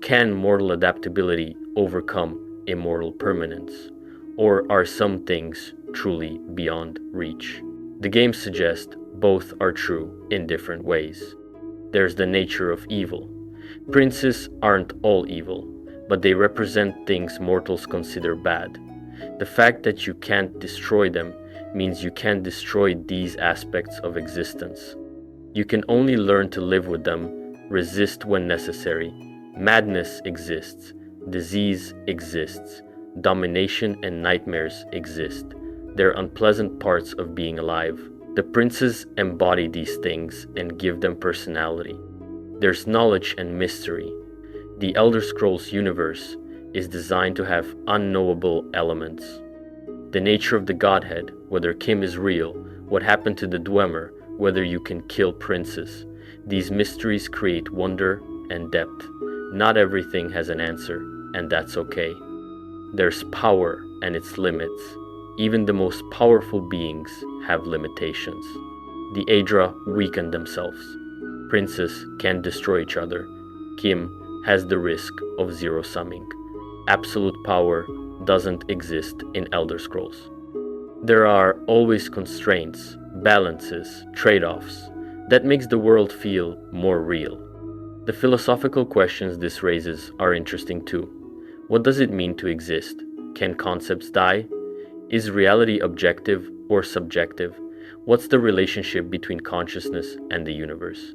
Can mortal adaptability overcome immortal permanence? Or are some things truly beyond reach? The games suggest both are true in different ways. There's the nature of evil. Princes aren't all evil, but they represent things mortals consider bad. The fact that you can't destroy them means you can't destroy these aspects of existence. You can only learn to live with them, resist when necessary. Madness exists, disease exists, domination and nightmares exist. They're unpleasant parts of being alive. The princes embody these things and give them personality. There's knowledge and mystery. The Elder Scrolls universe is designed to have unknowable elements. The nature of the Godhead, whether Kim is real, what happened to the Dwemer, whether you can kill princes. These mysteries create wonder and depth. Not everything has an answer, and that's okay. There's power and its limits. Even the most powerful beings have limitations. The Aedra weaken themselves. Princes can't destroy each other. Kim has the risk of zero-summing. Absolute power doesn't exist in Elder Scrolls. There are always constraints, balances, trade-offs that makes the world feel more real. The philosophical questions this raises are interesting too. What does it mean to exist? Can concepts die? Is reality objective or subjective? What's the relationship between consciousness and the universe?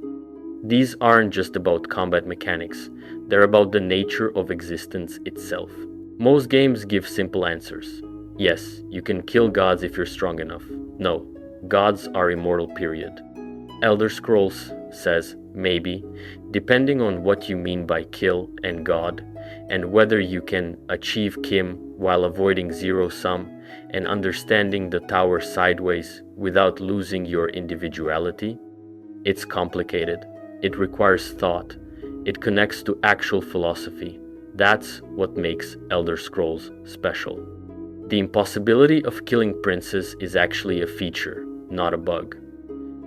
These aren't just about combat mechanics, they're about the nature of existence itself. Most games give simple answers. Yes, you can kill gods if you're strong enough. No, gods are immortal, period. Elder Scrolls says maybe, depending on what you mean by kill and god, and whether you can achieve Kim while avoiding zero-sum and understanding the tower sideways without losing your individuality. It's complicated. It requires thought. It connects to actual philosophy. That's what makes Elder Scrolls special. The impossibility of killing princes is actually a feature, not a bug.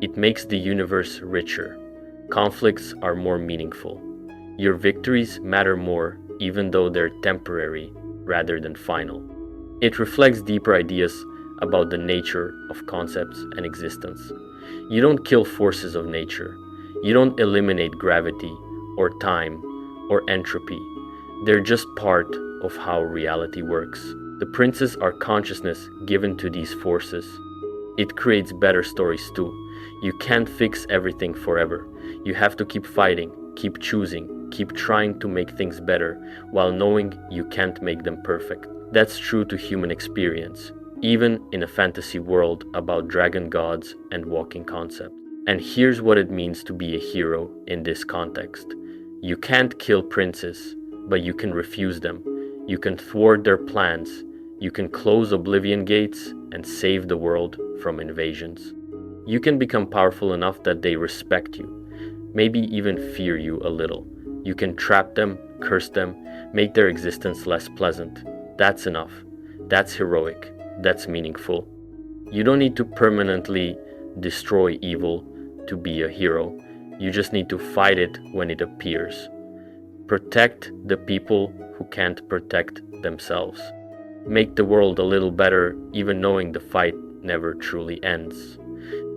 It makes the universe richer. Conflicts are more meaningful. Your victories matter more, even though they're temporary rather than final. It reflects deeper ideas about the nature of concepts and existence. You don't kill forces of nature. You don't eliminate gravity or time or entropy. They're just part of how reality works. The princes are consciousness given to these forces. It creates better stories too. You can't fix everything forever. You have to keep fighting, keep choosing, keep trying to make things better while knowing you can't make them perfect. That's true to human experience, even in a fantasy world about dragon gods and walking concepts. And here's what it means to be a hero in this context. You can't kill princes, but you can refuse them. You can thwart their plans. You can close Oblivion gates and save the world from invasions. You can become powerful enough that they respect you, maybe even fear you a little. You can trap them, curse them, make their existence less pleasant. That's enough. That's heroic. That's meaningful. You don't need to permanently destroy evil to be a hero. You just need to fight it when it appears. Protect the people who can't protect themselves. Make the world a little better, even knowing the fight never truly ends.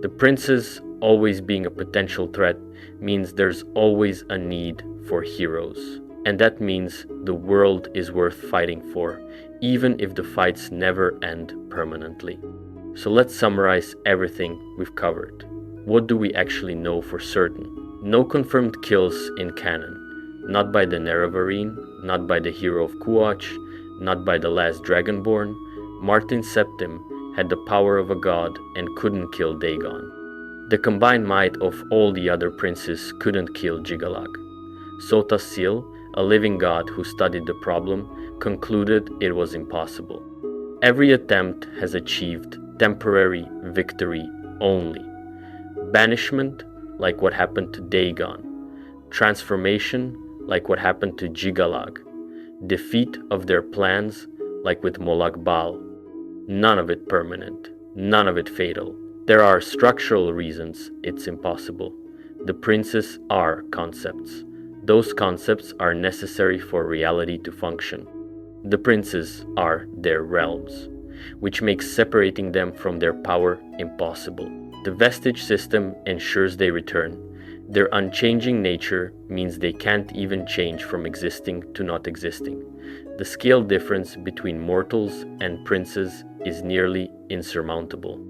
The princes always being a potential threat means there's always a need for heroes. And that means the world is worth fighting for, even if the fights never end permanently. So let's summarize everything we've covered. What do we actually know for certain? No confirmed kills in canon. Not by the Nerevarine, not by the hero of Kuach, not by the last Dragonborn. Martin Septim had the power of a god and couldn't kill Dagon. The combined might of all the other princes couldn't kill Jigalag. Sota Sil, a living god who studied the problem, concluded it was impossible. Every attempt has achieved temporary victory only. Banishment, like what happened to Dagon. Transformation, like what happened to Jigalag. Defeat of their plans, like with Molag Bal. None of it permanent, none of it fatal. There are structural reasons it's impossible. The princes are concepts. Those concepts are necessary for reality to function. The princes are their realms, which makes separating them from their power impossible. The vestige system ensures they return. Their unchanging nature means they can't even change from existing to not existing. The scale difference between mortals and princes is nearly insurmountable.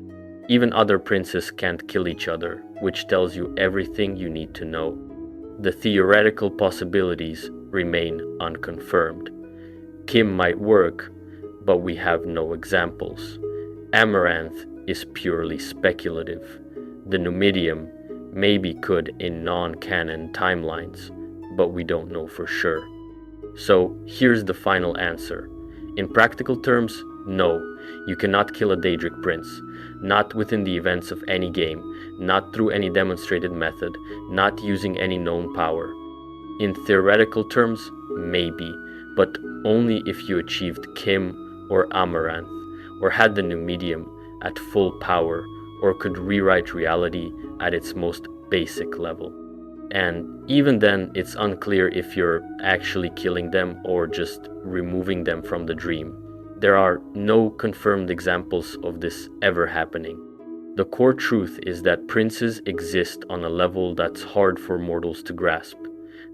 Even other princes can't kill each other, which tells you everything you need to know. The theoretical possibilities remain unconfirmed. Kim might work, but we have no examples. Amaranth is purely speculative. The Numidium maybe could in non-canon timelines, but we don't know for sure. So here's the final answer. In practical terms, no, you cannot kill a Daedric prince. Not within the events of any game, not through any demonstrated method, not using any known power. In theoretical terms, maybe, but only if you achieved Kim or Amaranth, or had the Numidium at full power, or could rewrite reality at its most basic level. And even then, it's unclear if you're actually killing them or just removing them from the dream. There are no confirmed examples of this ever happening. The core truth is that princes exist on a level that's hard for mortals to grasp.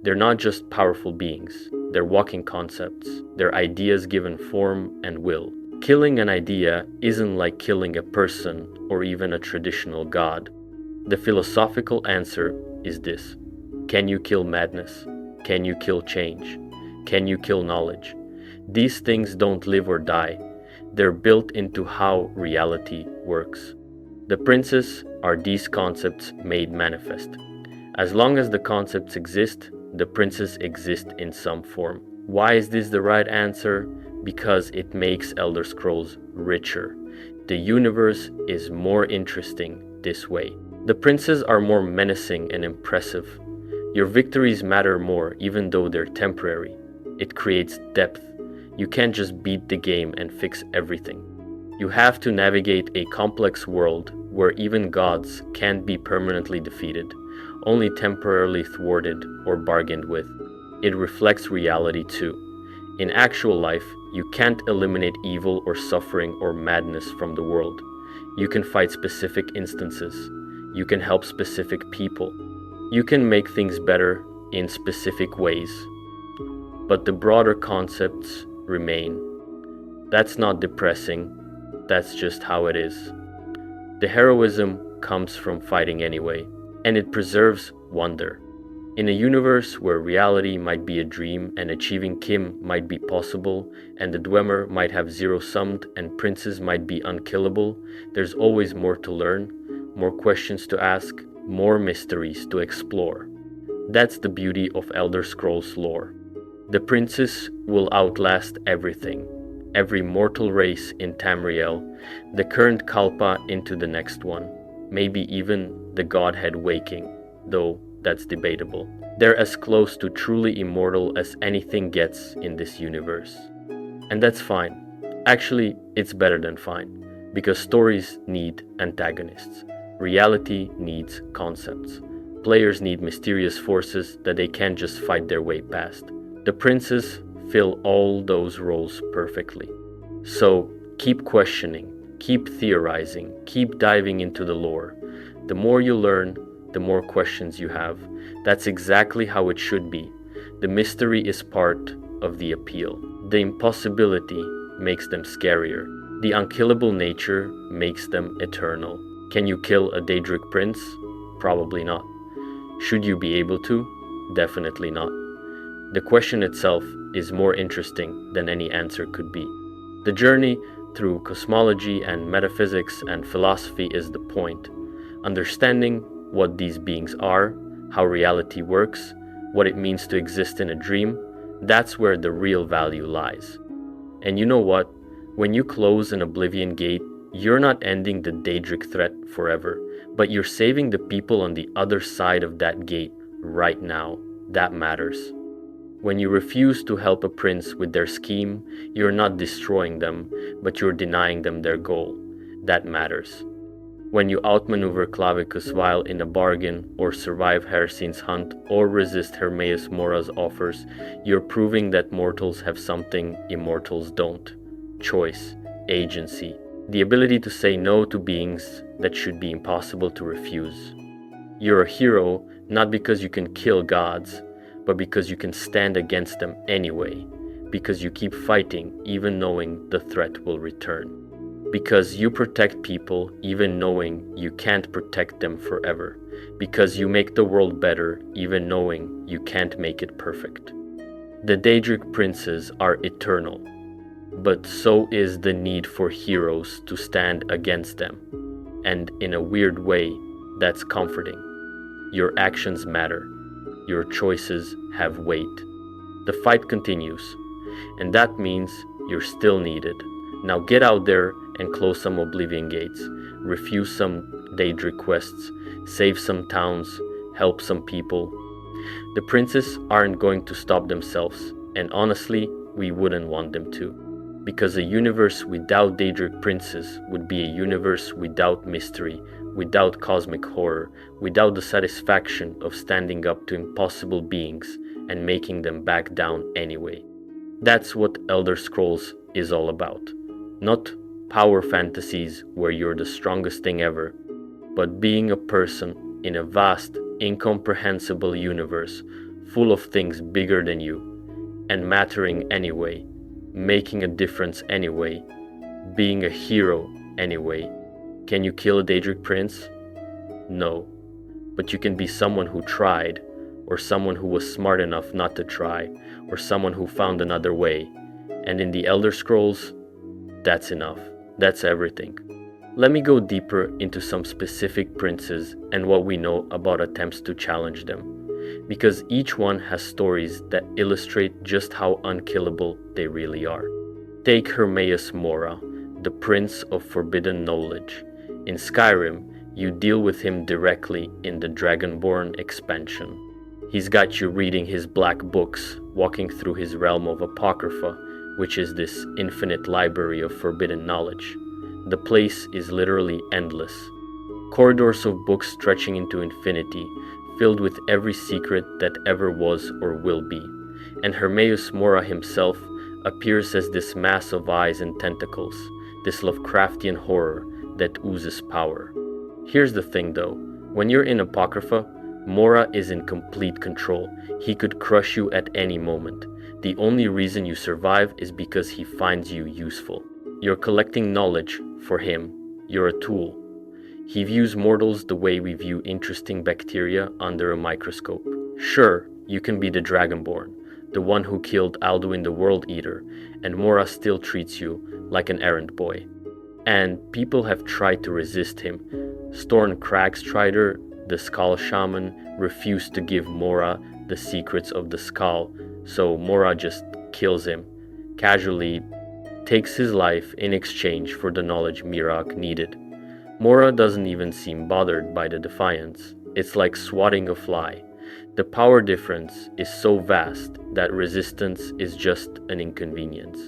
They're not just powerful beings, they're walking concepts, they're ideas given form and will. Killing an idea isn't like killing a person or even a traditional god. The philosophical answer is this: can you kill madness? Can you kill change? Can you kill knowledge? These things don't live or die. They're built into how reality works. The princes are these concepts made manifest. As long as the concepts exist, the princes exist in some form. Why is this the right answer? Because it makes Elder Scrolls richer. The universe is more interesting this way. The princes are more menacing and impressive. Your victories matter more, even though they're temporary. It creates depth. You can't just beat the game and fix everything. You have to navigate a complex world where even gods can't be permanently defeated, only temporarily thwarted or bargained with. It reflects reality too. In actual life, you can't eliminate evil or suffering or madness from the world. You can fight specific instances. You can help specific people. You can make things better in specific ways. But the broader concepts remain. That's not depressing. That's just how it is. The heroism comes from fighting anyway, and it preserves wonder. In a universe where reality might be a dream and achieving Kim might be possible, and the Dwemer might have zero-summed and princes might be unkillable, there's always more to learn, more questions to ask, more mysteries to explore. That's the beauty of Elder Scrolls lore. The princes will outlast everything. Every mortal race in Tamriel, the current Kalpa into the next one, maybe even the Godhead waking, though that's debatable. They're as close to truly immortal as anything gets in this universe. And that's fine. Actually, it's better than fine, because stories need antagonists. Reality needs concepts. Players need mysterious forces that they can't just fight their way past. The princes fill all those roles perfectly. So keep questioning, keep theorizing, keep diving into the lore. The more you learn, the more questions you have. That's exactly how it should be. The mystery is part of the appeal. The impossibility makes them scarier. The unkillable nature makes them eternal. Can you kill a Daedric prince? Probably not. Should you be able to? Definitely not. The question itself is more interesting than any answer could be. The journey through cosmology and metaphysics and philosophy is the point. Understanding what these beings are, how reality works, what it means to exist in a dream, that's where the real value lies. And you know what? When you close an Oblivion gate, you're not ending the Daedric threat forever, but you're saving the people on the other side of that gate right now. That matters. When you refuse to help a prince with their scheme, you're not destroying them, but you're denying them their goal. That matters. When you outmaneuver Clavicus while in a bargain, or survive Hersine's hunt, or resist Hermaeus Mora's offers, you're proving that mortals have something immortals don't. Choice, agency, the ability to say no to beings that should be impossible to refuse. You're a hero not because you can kill gods, but because you can stand against them anyway, because you keep fighting even knowing the threat will return. Because you protect people even knowing you can't protect them forever. Because you make the world better even knowing you can't make it perfect. The Daedric princes are eternal, but so is the need for heroes to stand against them. And in a weird way, that's comforting. Your actions matter. Your choices have weight. The fight continues, and that means you're still needed. Now get out there and close some Oblivion gates, refuse some Daedric quests, save some towns, help some people. The princes aren't going to stop themselves, and honestly, we wouldn't want them to. Because a universe without Daedric princes would be a universe without mystery, without cosmic horror, without the satisfaction of standing up to impossible beings and making them back down anyway. That's what Elder Scrolls is all about. Not power fantasies where you're the strongest thing ever, but being a person in a vast, incomprehensible universe full of things bigger than you, and mattering anyway, making a difference anyway, being a hero anyway. Can you kill a Daedric prince? No, but you can be someone who tried, or someone who was smart enough not to try, or someone who found another way. And in the Elder Scrolls, that's enough. That's everything. Let me go deeper into some specific princes and what we know about attempts to challenge them, because each one has stories that illustrate just how unkillable they really are. Take Hermaeus Mora, the Prince of Forbidden Knowledge. In Skyrim, you deal with him directly in the Dragonborn expansion. He's got you reading his black books, walking through his realm of Apocrypha, which is this infinite library of forbidden knowledge. The place is literally endless. Corridors of books stretching into infinity, filled with every secret that ever was or will be. And Hermaeus Mora himself appears as this mass of eyes and tentacles, this Lovecraftian horror that oozes power. Here's the thing though, when you're in Apocrypha, Mora is in complete control. He could crush you at any moment. The only reason you survive is because he finds you useful. You're collecting knowledge for him. You're a tool. He views mortals the way we view interesting bacteria under a microscope. Sure, you can be the Dragonborn, the one who killed Alduin the World Eater, and Mora still treats you like an errand boy. And people have tried to resist him. Storn Cragstrider, the Skull Shaman, refused to give Mora the secrets of the skull, so Mora just kills him, casually takes his life in exchange for the knowledge Miraak needed. Mora doesn't even seem bothered by the defiance. It's like swatting a fly. The power difference is so vast that resistance is just an inconvenience.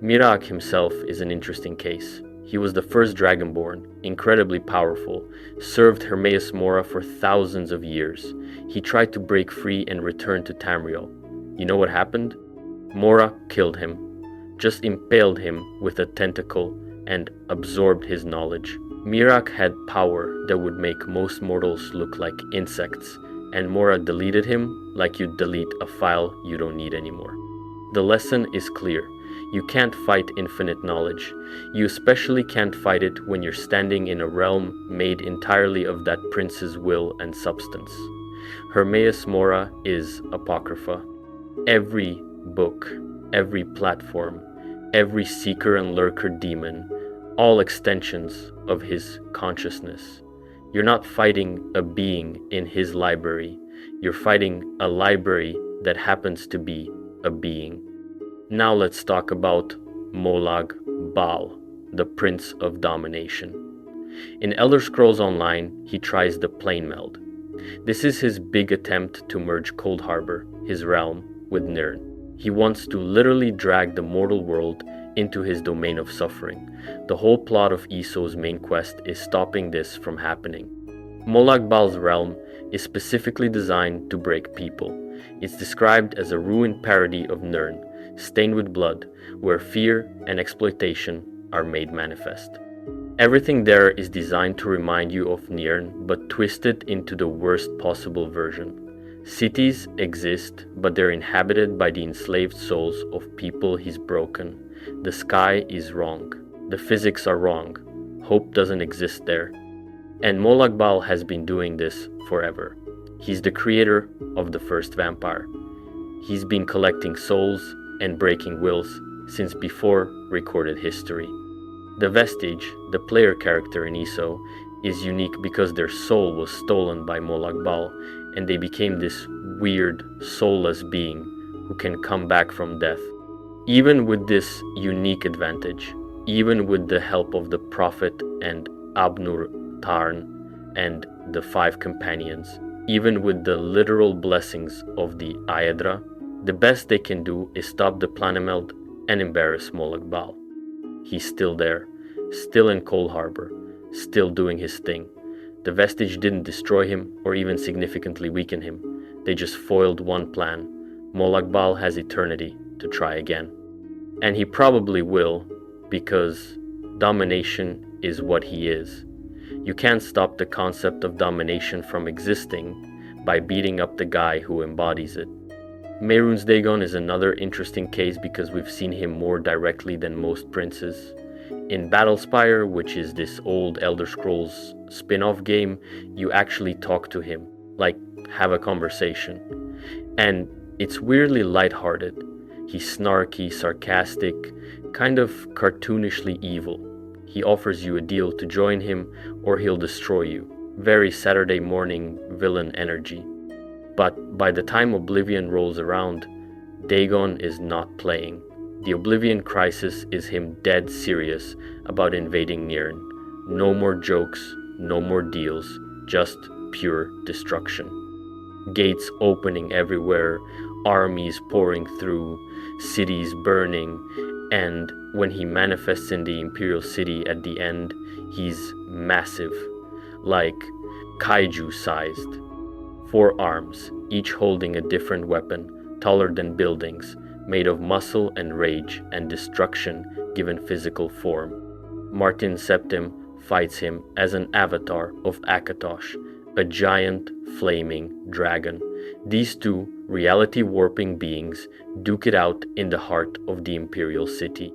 Miraak himself is an interesting case. He was the first Dragonborn, incredibly powerful, served Hermaeus Mora for thousands of years. He tried to break free and return to Tamriel. You know what happened? Mora killed him, just impaled him with a tentacle and absorbed his knowledge. Miraak had power that would make most mortals look like insects, and Mora deleted him like you'd delete a file you don't need anymore. The lesson is clear. You can't fight infinite knowledge. You especially can't fight it when you're standing in a realm made entirely of that prince's will and substance. Hermaeus Mora is Apocrypha. Every book, every platform, every seeker and lurker demon, all extensions of his consciousness. You're not fighting a being in his library. You're fighting a library that happens to be a being. Now let's talk about Molag Bal, the Prince of Domination. In Elder Scrolls Online, he tries the Plane Meld. This is his big attempt to merge Cold Harbor, his realm, with Nirn. He wants to literally drag the mortal world into his domain of suffering. The whole plot of Esau's main quest is stopping this from happening. Molag Bal's realm is specifically designed to break people. It's described as a ruined parody of Nirn, stained with blood, where fear and exploitation are made manifest. Everything there is designed to remind you of Nirn, but twisted into the worst possible version. Cities exist, but they're inhabited by the enslaved souls of people he's broken. The sky is wrong. The physics are wrong. Hope doesn't exist there. And Molag Bal has been doing this forever. He's the creator of the first vampire. He's been collecting souls and breaking wills since before recorded history. The Vestige, the player character in Esau, is unique because their soul was stolen by Molag Bal, and they became this weird, soulless being who can come back from death. Even with this unique advantage, even with the help of the Prophet and Abnur Tarn and the 5 companions, even with the literal blessings of the Aedra, the best they can do is stop the Planemeld and embarrass Molag Bal. He's still there, still in Cold Harbor, still doing his thing. The Vestige didn't destroy him or even significantly weaken him. They just foiled one plan. Molag Bal has eternity to try again. And he probably will, because domination is what he is. You can't stop the concept of domination from existing by beating up the guy who embodies it. Mehrunes Dagon is another interesting case because we've seen him more directly than most princes. In Battlespire, which is this old Elder Scrolls spin-off game, you actually talk to him, like have a conversation. And it's weirdly lighthearted. He's snarky, sarcastic, kind of cartoonishly evil. He offers you a deal to join him or he'll destroy you. Very Saturday morning villain energy. But by the time Oblivion rolls around, Dagon is not playing. The Oblivion crisis is him dead serious about invading Nirn. No more jokes, no more deals, just pure destruction. Gates opening everywhere, armies pouring through, cities burning, and when he manifests in the Imperial City at the end, he's massive, like kaiju-sized. 4 arms, each holding a different weapon, taller than buildings, made of muscle and rage and destruction given physical form. Martin Septim fights him as an avatar of Akatosh, a giant flaming dragon. These two reality-warping beings duke it out in the heart of the Imperial City.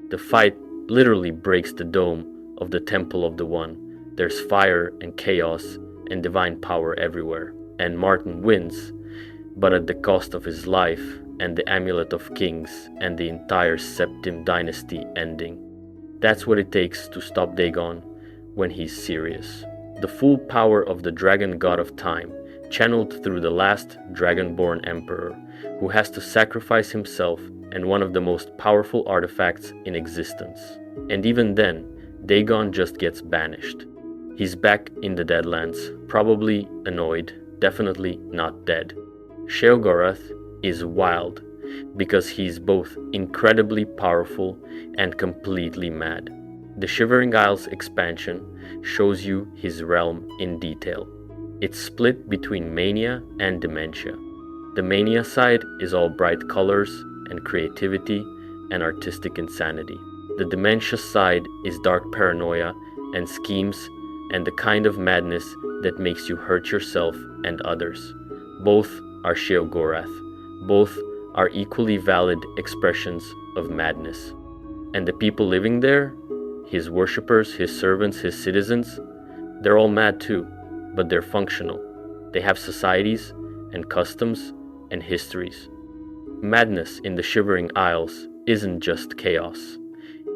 The fight literally breaks the dome of the Temple of the One. There's fire and chaos and divine power everywhere. And Martin wins, but at the cost of his life and the Amulet of Kings and the entire Septim dynasty ending. That's what it takes to stop Dagon when he's serious. The full power of the dragon god of time, channeled through the last dragonborn emperor, who has to sacrifice himself and one of the most powerful artifacts in existence. And even then, Dagon just gets banished. He's back in the Deadlands, probably annoyed, definitely not dead. Sheogorath is wild because he's both incredibly powerful and completely mad. The Shivering Isles expansion shows you his realm in detail. It's split between mania and dementia. The mania side is all bright colors and creativity and artistic insanity. The dementia side is dark paranoia and schemes and the kind of madness that makes you hurt yourself and others. Both are Sheogorath. Both are equally valid expressions of madness. And the people living there, his worshippers, his servants, his citizens, they're all mad too, but they're functional. They have societies and customs and histories. Madness in the Shivering Isles isn't just chaos.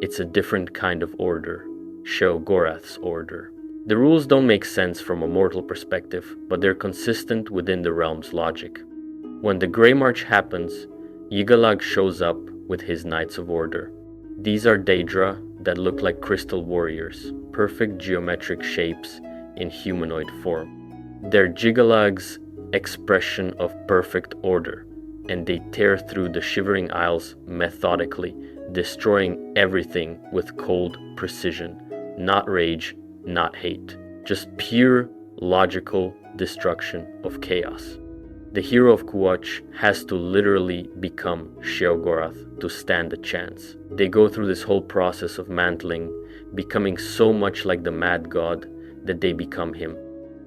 It's a different kind of order, Sheogorath's order. The rules don't make sense from a mortal perspective, but they're consistent within the realm's logic. When the Grey March happens, Ygalag shows up with his Knights of Order. These are Daedra that look like crystal warriors, perfect geometric shapes in humanoid form. They're Ygalag's expression of perfect order, and they tear through the Shivering Isles methodically, destroying everything with cold precision, not rage, not hate, just pure logical destruction of chaos. The hero of Kuwatch has to literally become Sheogorath to stand a chance. They go through this whole process of mantling, becoming so much like the mad god that they become him.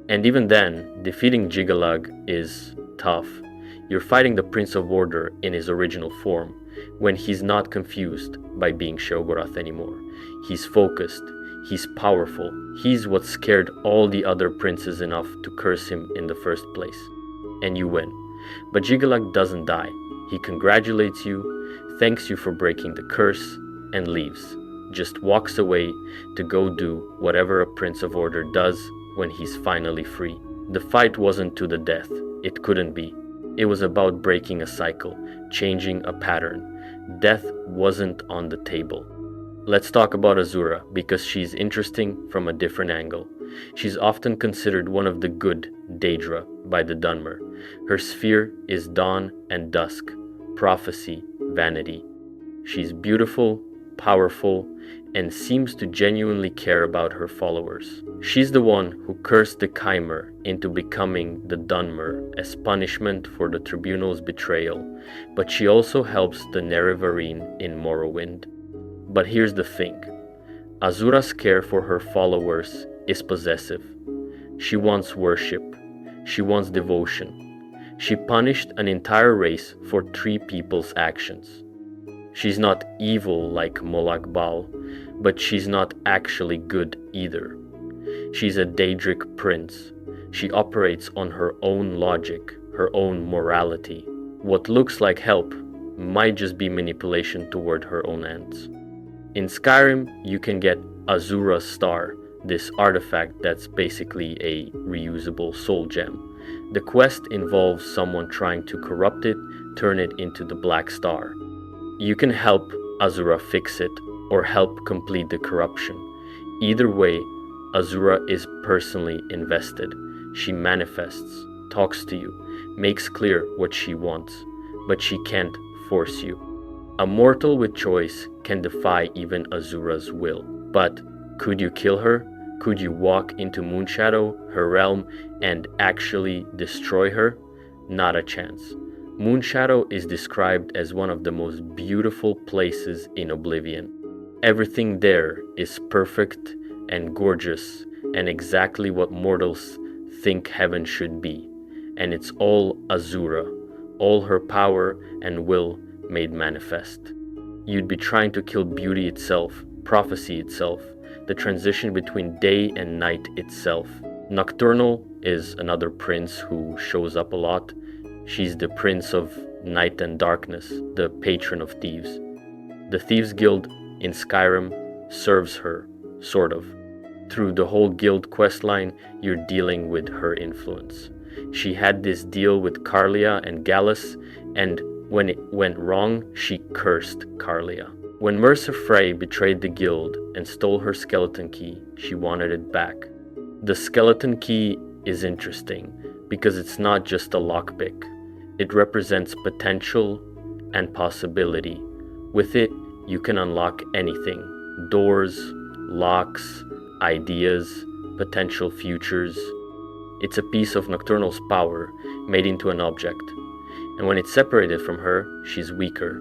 And even then, defeating Ygalag is tough. You're fighting the Prince of Order in his original form, when he's not confused by being Sheogorath anymore. He's focused, he's powerful, he's what scared all the other princes enough to curse him in the first place. And you win. But Ygalag doesn't die. He congratulates you, thanks you for breaking the curse, and leaves. Just walks away to go do whatever a Prince of Order does when he's finally free. The fight wasn't to the death. It couldn't be. It was about breaking a cycle, changing a pattern. Death wasn't on the table. Let's talk about Azura, because she's interesting from a different angle. She's often considered one of the good Daedra by the Dunmer. Her sphere is dawn and dusk, prophecy, vanity. She's beautiful, powerful, and seems to genuinely care about her followers. She's the one who cursed the Chimer into becoming the Dunmer as punishment for the Tribunal's betrayal, but she also helps the Nerevarine in Morrowind. But here's the thing. Azura's care for her followers is possessive. She wants worship. She wants devotion. She punished an entire race for 3 people's actions. She's not evil like Molag Bal, but she's not actually good either. She's a Daedric prince. She operates on her own logic, her own morality. What looks like help might just be manipulation toward her own ends. In Skyrim, you can get Azura's Star, this artifact that's basically a reusable soul gem. The quest involves someone trying to corrupt it, turn it into the Black Star. You can help Azura fix it, or help complete the corruption. Either way, Azura is personally invested. She manifests, talks to you, makes clear what she wants, but she can't force you. A mortal with choice can defy even Azura's will. But could you kill her? Could you walk into Moonshadow, her realm, and actually destroy her? Not a chance. Moonshadow is described as one of the most beautiful places in Oblivion. Everything there is perfect and gorgeous and exactly what mortals think heaven should be. And it's all Azura, all her power and will made manifest. You'd be trying to kill beauty itself, prophecy itself, the transition between day and night itself. Nocturnal is another prince who shows up a lot. She's the prince of night and darkness, the patron of thieves. The Thieves Guild in Skyrim serves her, sort of. Through the whole guild questline, you're dealing with her influence. She had this deal with Carlia and Gallus, and when it went wrong, she cursed Carlia. When Mercer Frey betrayed the guild and stole her skeleton key, she wanted it back. The skeleton key is interesting because it's not just a lockpick. It represents potential and possibility. With it, you can unlock anything: doors, locks, ideas, potential futures. It's a piece of Nocturnal's power made into an object. And when it's separated from her, she's weaker.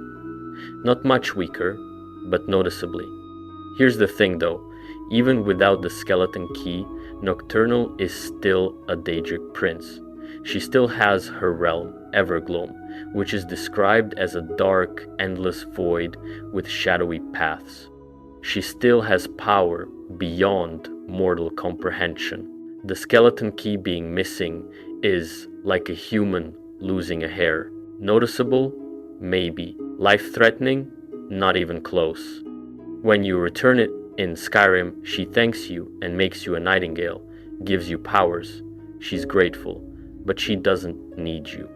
Not much weaker, but noticeably. Here's the thing though, even without the skeleton key, Nocturnal is still a Daedric prince. She still has her realm, Evergloam, which is described as a dark, endless void with shadowy paths. She still has power beyond mortal comprehension. The skeleton key being missing is like a human losing a hair. Noticeable? Maybe. Life-threatening? Not even close. When you return it in Skyrim, she thanks you and makes you a nightingale, gives you powers. She's grateful, but she doesn't need you.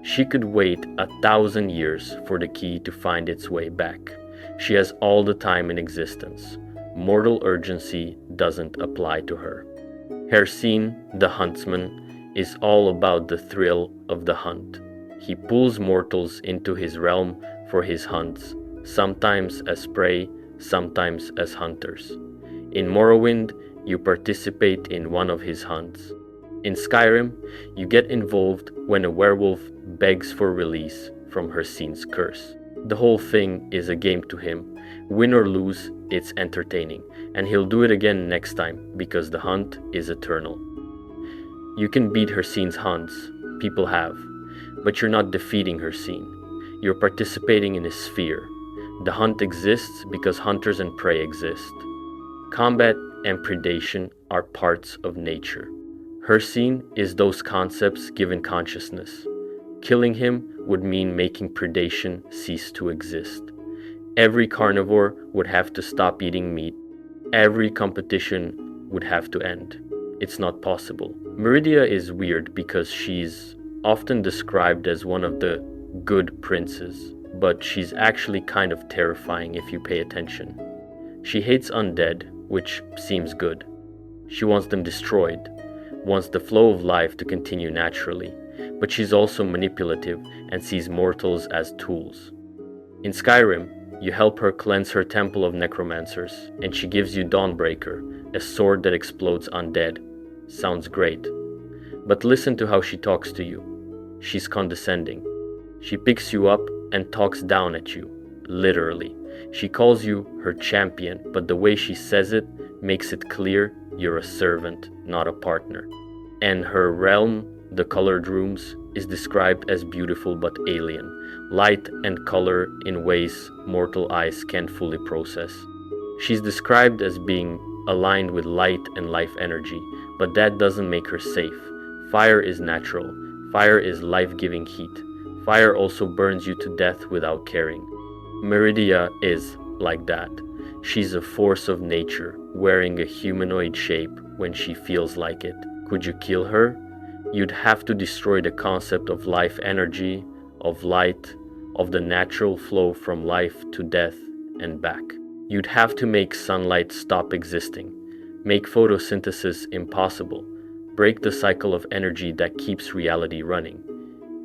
She could wait 1,000 years for the key to find its way back. She has all the time in existence. Mortal urgency doesn't apply to her. Hercene, the huntsman, is all about the thrill of the hunt. He pulls mortals into his realm for his hunts, sometimes as prey, sometimes as hunters. In Morrowind, you participate in one of his hunts. In Skyrim, you get involved when a werewolf begs for release from Hercene's curse. The whole thing is a game to him. Win or lose, it's entertaining, and he'll do it again next time because the hunt is eternal. You can beat Hercene's hunts, people have, but you're not defeating Hercene. You're participating in his sphere. The hunt exists because hunters and prey exist. Combat and predation are parts of nature. Hercene is those concepts given consciousness. Killing him would mean making predation cease to exist. Every carnivore would have to stop eating meat. Every competition would have to end. It's not possible. Meridia is weird because she's often described as one of the good princes, but she's actually kind of terrifying if you pay attention. She hates undead, which seems good. She wants them destroyed, wants the flow of life to continue naturally, but she's also manipulative and sees mortals as tools. In Skyrim, You help her cleanse her temple of necromancers, and she gives you Dawnbreaker, a sword that explodes undead. Sounds great. But listen to how she talks to you. She's condescending. She picks you up and talks down at you, literally. She calls you her champion, but the way she says it makes it clear you're a servant, not a partner. And her realm, the colored rooms, is described as beautiful but alien, light and color in ways mortal eyes can't fully process. She's described as being aligned with light and life energy, but that doesn't make her safe. Fire is natural. Fire is life-giving heat. Fire also burns you to death without caring. Meridia is like that. She's a force of nature, wearing a humanoid shape when she feels like it. Could you kill her? You'd have to destroy the concept of life energy, of light, of the natural flow from life to death and back. You'd have to make sunlight stop existing, make photosynthesis impossible, break the cycle of energy that keeps reality running.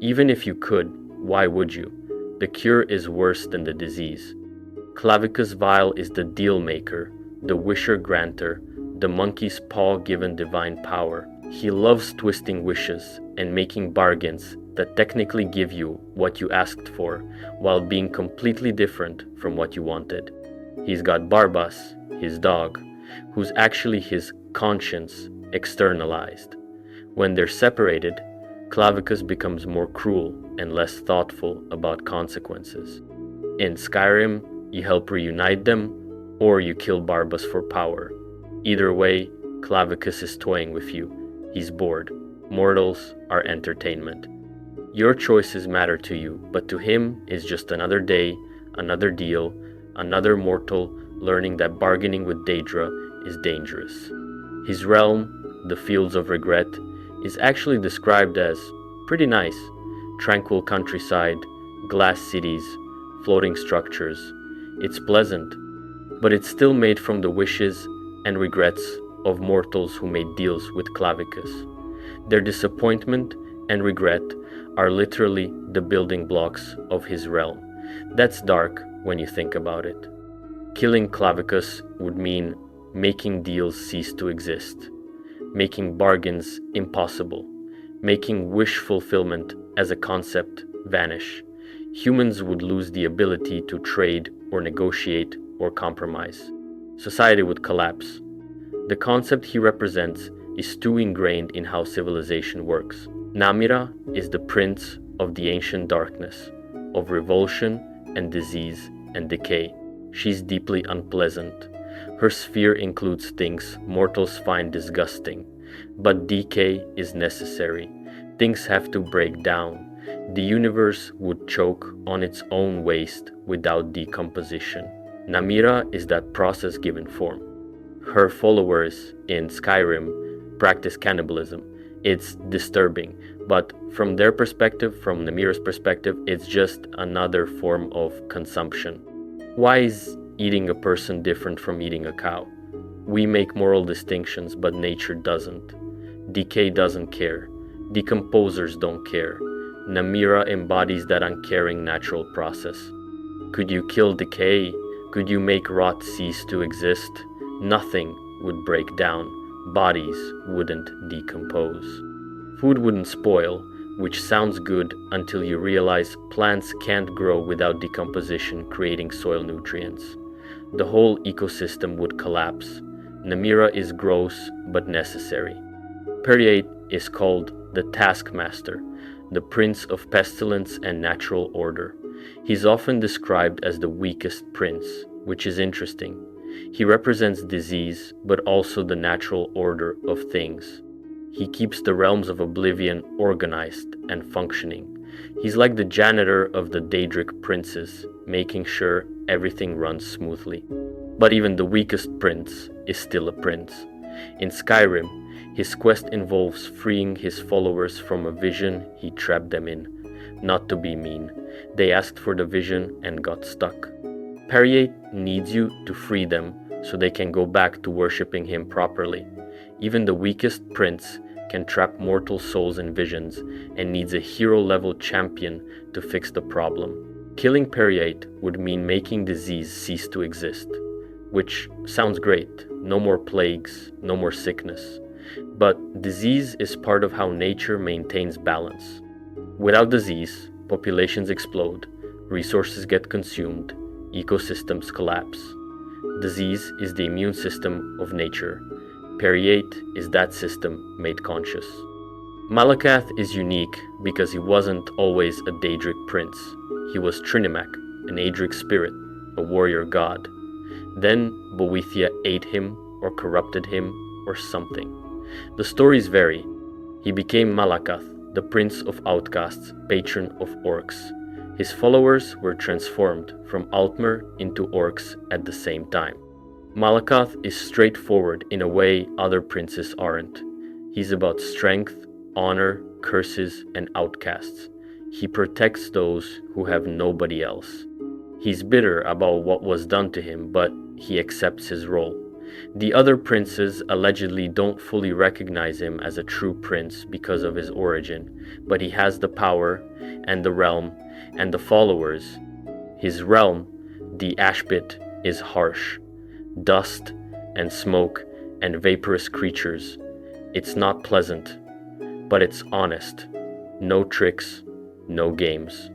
Even if you could, why would you? The cure is worse than the disease. Clavicus Vile is the deal maker, the wisher granter, the monkey's paw given divine power. He loves twisting wishes and making bargains that technically give you what you asked for, while being completely different from what you wanted. He's got Barbas, his dog, who's actually his conscience externalized. When they're separated, Clavicus becomes more cruel and less thoughtful about consequences. In Skyrim, you help reunite them, or you kill Barbas for power. Either way, Clavicus is toying with you. He's bored. Mortals are entertainment. Your choices matter to you, but to him is just another day, another deal, another mortal learning that bargaining with Daedra is dangerous. His realm, the Fields of Regret, is actually described as pretty nice. Tranquil countryside, glass cities, floating structures. It's pleasant, but it's still made from the wishes and regrets of mortals who made deals with Clavicus. Their disappointment and regret are literally the building blocks of his realm. That's dark when you think about it. Killing Clavicus would mean making deals cease to exist, making bargains impossible, making wish fulfillment as a concept vanish. Humans would lose the ability to trade or negotiate or compromise. Society would collapse. The concept he represents is too ingrained in how civilization works. Namira is the prince of the ancient darkness, of revulsion and disease and decay. She's deeply unpleasant. Her sphere includes things mortals find disgusting, but decay is necessary. Things have to break down. The universe would choke on its own waste without decomposition. Namira is that process given form. Her followers in Skyrim practice cannibalism. It's disturbing, but from their perspective, from Namira's perspective, it's just another form of consumption. Why is eating a person different from eating a cow? We make moral distinctions, but nature doesn't. Decay doesn't care. Decomposers don't care. Namira embodies that uncaring natural process. Could you kill decay? Could you make rot cease to exist? Nothing would break down. Bodies wouldn't decompose. Food wouldn't spoil, which sounds good until you realize plants can't grow without decomposition creating soil nutrients. The whole ecosystem would collapse. Namira is gross but necessary. Periate is called the Taskmaster, the Prince of Pestilence and Natural Order. He's often described as the weakest prince, which is interesting. He represents disease, but also the natural order of things. He keeps the realms of oblivion organized and functioning. He's like the janitor of the Daedric princes, making sure everything runs smoothly. But even the weakest prince is still a prince. In Skyrim, his quest involves freeing his followers from a vision he trapped them in. Not to be mean, they asked for the vision and got stuck. Periate needs you to free them so they can go back to worshipping him properly. Even the weakest prince can trap mortal souls in visions and needs a hero-level champion to fix the problem. Killing Periate would mean making disease cease to exist, which sounds great. No more plagues, no more sickness. But disease is part of how nature maintains balance. Without disease, populations explode, resources get consumed, ecosystems collapse. Disease is the immune system of nature. Periate is that system made conscious. Malakath is unique because he wasn't always a Daedric prince. He was Trinimac, an Daedric spirit, a warrior god. Then Boethia ate him, or corrupted him, or something. The stories vary. He became Malakath, the prince of outcasts, patron of orcs. His followers were transformed from Altmer into orcs at the same time. Malakath is straightforward in a way other princes aren't. He's about strength, honor, curses, and outcasts. He protects those who have nobody else. He's bitter about what was done to him, but he accepts his role. The other princes allegedly don't fully recognize him as a true prince because of his origin, but he has the power and the realm and the followers. His realm, the Ashpit, is harsh. Dust and smoke and vaporous creatures. It's not pleasant, but it's honest. No tricks, no games.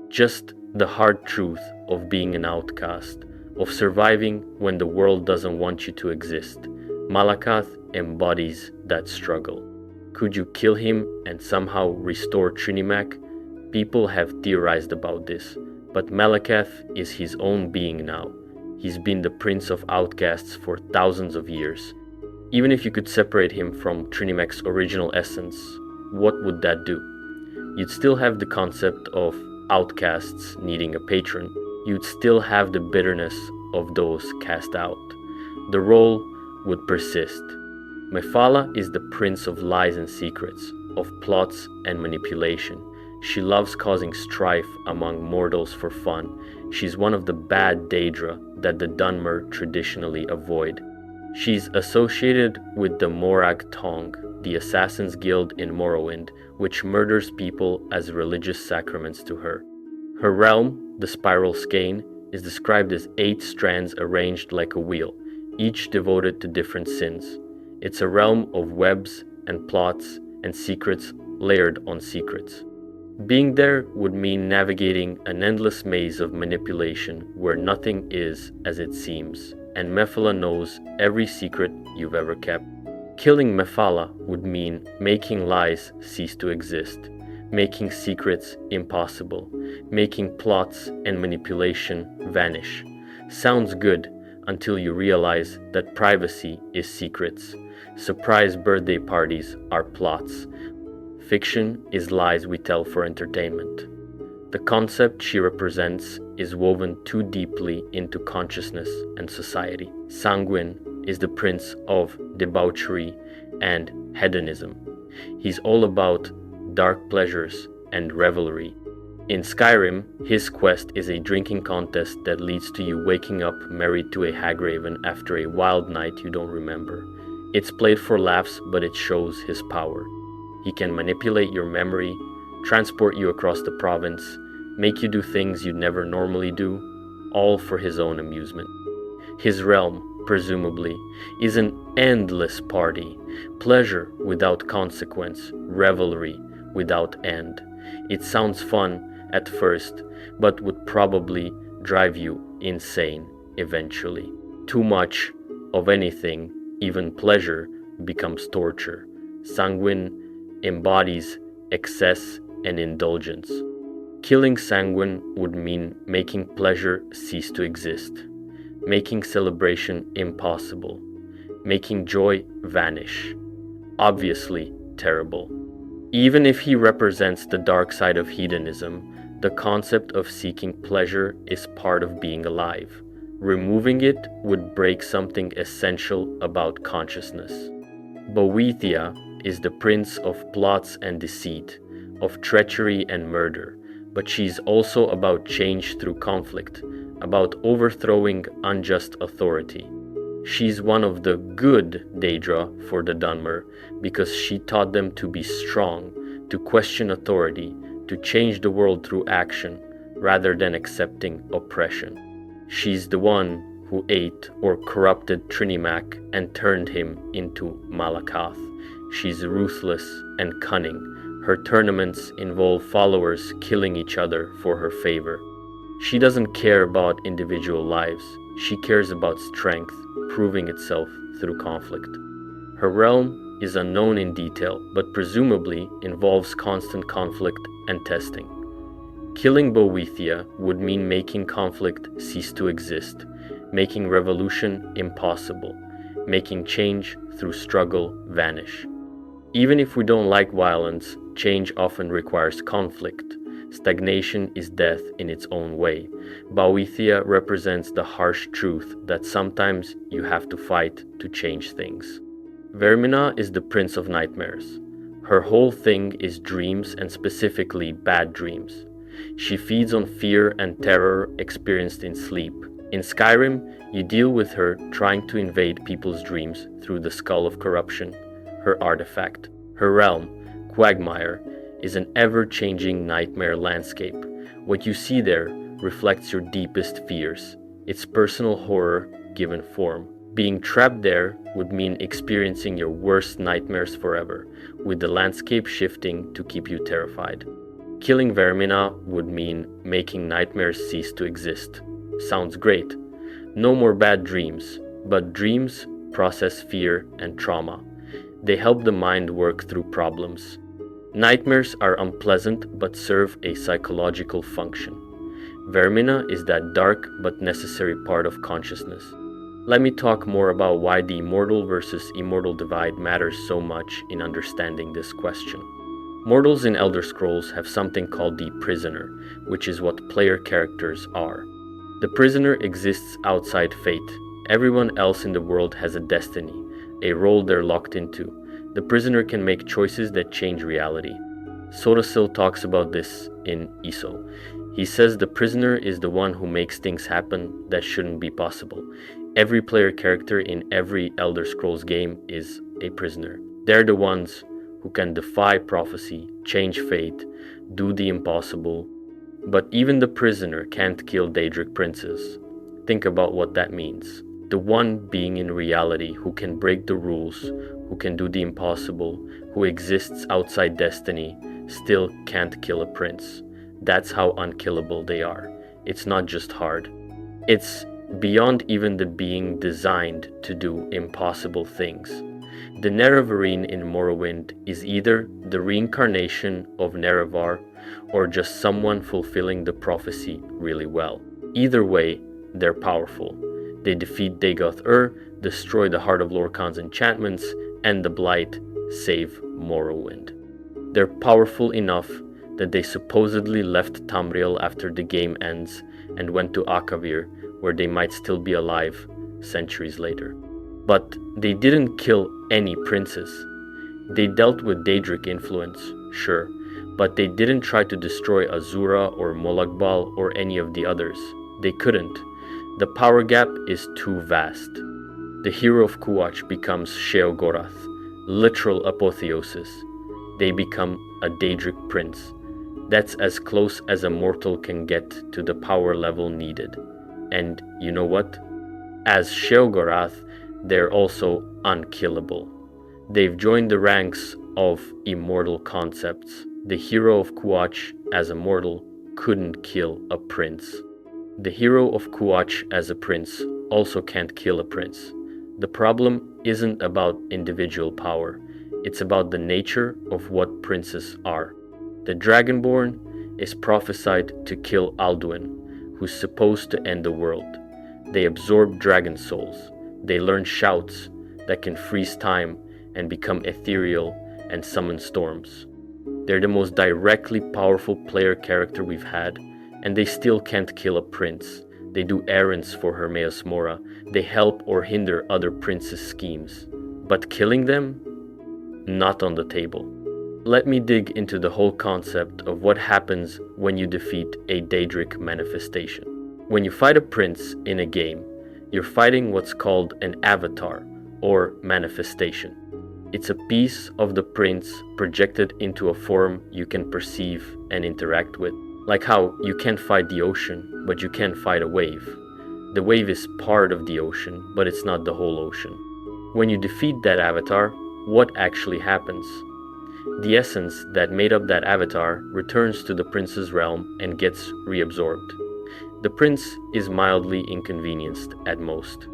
Just the hard truth of being an outcast, of surviving when the world doesn't want you to exist. Malakath embodies that struggle. Could you kill him and somehow restore Trinimac? People have theorized about this, but Malakath is his own being now. He's been the prince of outcasts for thousands of years. Even if you could separate him from Trinimac's original essence, what would that do? You'd still have the concept of outcasts needing a patron. You'd still have the bitterness of those cast out. The role would persist. Mephala is the prince of lies and secrets, of plots and manipulation. She loves causing strife among mortals for fun. She's one of the bad Daedra that the Dunmer traditionally avoid. She's associated with the Morag Tong, the Assassin's Guild in Morrowind, which murders people as religious sacraments to her. Her realm, the Spiral Skein, is described as 8 strands arranged like a wheel, each devoted to different sins. It's a realm of webs and plots and secrets layered on secrets. Being there would mean navigating an endless maze of manipulation where nothing is as it seems, and Mephala knows every secret you've ever kept. Killing Mephala would mean making lies cease to exist, making secrets impossible, making plots and manipulation vanish. Sounds good until you realize that privacy is secrets. Surprise birthday parties are plots. Fiction is lies we tell for entertainment. The concept she represents is woven too deeply into consciousness and society. Sanguine is the prince of debauchery and hedonism. He's all about dark pleasures and revelry. In Skyrim, his quest is a drinking contest that leads to you waking up married to a hagraven after a wild night you don't remember. It's played for laughs, but it shows his power. He can manipulate your memory, transport you across the province, make you do things you'd never normally do, all for his own amusement. His realm, presumably, is an endless party, pleasure without consequence, revelry without end. It sounds fun at first, but would probably drive you insane eventually. Too much of anything, even pleasure, becomes torture. Sanguine embodies excess and indulgence. Killing Sanguine would mean making pleasure cease to exist, making celebration impossible, making joy vanish. Obviously terrible. Even if he represents the dark side of hedonism, the concept of seeking pleasure is part of being alive. Removing it would break something essential about consciousness. Boethia is the prince of plots and deceit, of treachery and murder, but she's also about change through conflict, about overthrowing unjust authority. She's one of the good Daedra for the Dunmer because she taught them to be strong, to question authority, to change the world through action, rather than accepting oppression. She's the one who ate or corrupted Trinimac and turned him into Malakath. She's ruthless and cunning. Her tournaments involve followers killing each other for her favor. She doesn't care about individual lives. She cares about strength, proving itself through conflict. Her realm is unknown in detail, but presumably involves constant conflict and testing. Killing Boethia would mean making conflict cease to exist, making revolution impossible, making change through struggle vanish. Even if we don't like violence, change often requires conflict. Stagnation is death in its own way. Boethia represents the harsh truth that sometimes you have to fight to change things. Vermina is the Prince of Nightmares. Her whole thing is dreams, and specifically bad dreams. She feeds on fear and terror experienced in sleep. In Skyrim, you deal with her trying to invade people's dreams through the Skull of Corruption, her artifact. Her realm, Quagmire, is an ever-changing nightmare landscape. What you see there reflects your deepest fears. It's personal horror given form. Being trapped there would mean experiencing your worst nightmares forever, with the landscape shifting to keep you terrified. Killing Vermina would mean making nightmares cease to exist. Sounds great. No more bad dreams, but dreams process fear and trauma. They help the mind work through problems. Nightmares are unpleasant but serve a psychological function. Vermina is that dark but necessary part of consciousness. Let me talk more about why the immortal versus immortal divide matters so much in understanding this question. Mortals in Elder Scrolls have something called the Prisoner, which is what player characters are. The prisoner exists outside fate. Everyone else in the world has a destiny, a role they're locked into. The prisoner can make choices that change reality. Sodasil talks about this in Iso. He says the prisoner is the one who makes things happen that shouldn't be possible. Every player character in every Elder Scrolls game is a prisoner. They're the ones who can defy prophecy, change fate, do the impossible. But even the prisoner can't kill Daedric princes. Think about what that means. The one being in reality who can break the rules, who can do the impossible, who exists outside destiny, still can't kill a prince. That's how unkillable they are. It's not just hard. It's beyond even the being designed to do impossible things. The Nerevarine in Morrowind is either the reincarnation of Nerevar or just someone fulfilling the prophecy really well. Either way, they're powerful. They defeat Dagoth-Ur, destroy the Heart of Lorkhan's enchantments, and the Blight, save Morrowind. They're powerful enough that they supposedly left Tamriel after the game ends and went to Akavir, where they might still be alive centuries later. But they didn't kill any princes. They dealt with Daedric influence, sure, but they didn't try to destroy Azura or Molagbal or any of the others. They couldn't. The power gap is too vast. The hero of Kuach becomes Sheogorath, literal apotheosis. They become a Daedric prince. That's as close as a mortal can get to the power level needed. And you know what? As Sheogorath, they're also unkillable. They've joined the ranks of immortal concepts. The hero of Kuach as a mortal couldn't kill a prince. The hero of Kuach as a prince also can't kill a prince. The problem isn't about individual power. It's about the nature of what princes are. The Dragonborn is prophesied to kill Alduin, who's supposed to end the world. They absorb dragon souls. They learn shouts that can freeze time and become ethereal and summon storms. They're the most directly powerful player character we've had, and they still can't kill a prince. They do errands for Hermaeus Mora. They help or hinder other princes' schemes. But killing them? Not on the table. Let me dig into the whole concept of what happens when you defeat a Daedric manifestation. When you fight a prince in a game, you're fighting what's called an avatar, or manifestation. It's a piece of the prince projected into a form you can perceive and interact with. Like how you can't fight the ocean, but you can fight a wave. The wave is part of the ocean, but it's not the whole ocean. When you defeat that avatar, what actually happens? The essence that made up that avatar returns to the prince's realm and gets reabsorbed. The prince is mildly inconvenienced at most.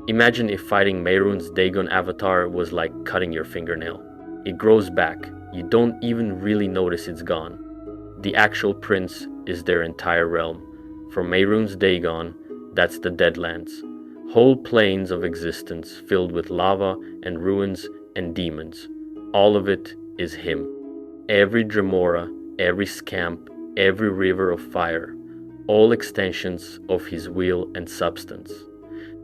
Imagine if fighting Mehrunes' Dagon avatar was like cutting your fingernail. It grows back, you don't even really notice it's gone. The actual prince is their entire realm. From Mehrunes' Dagon, that's the Deadlands. Whole planes of existence filled with lava and ruins and demons. All of it is him. Every Dremora, every Scamp, every river of fire, all extensions of his will and substance.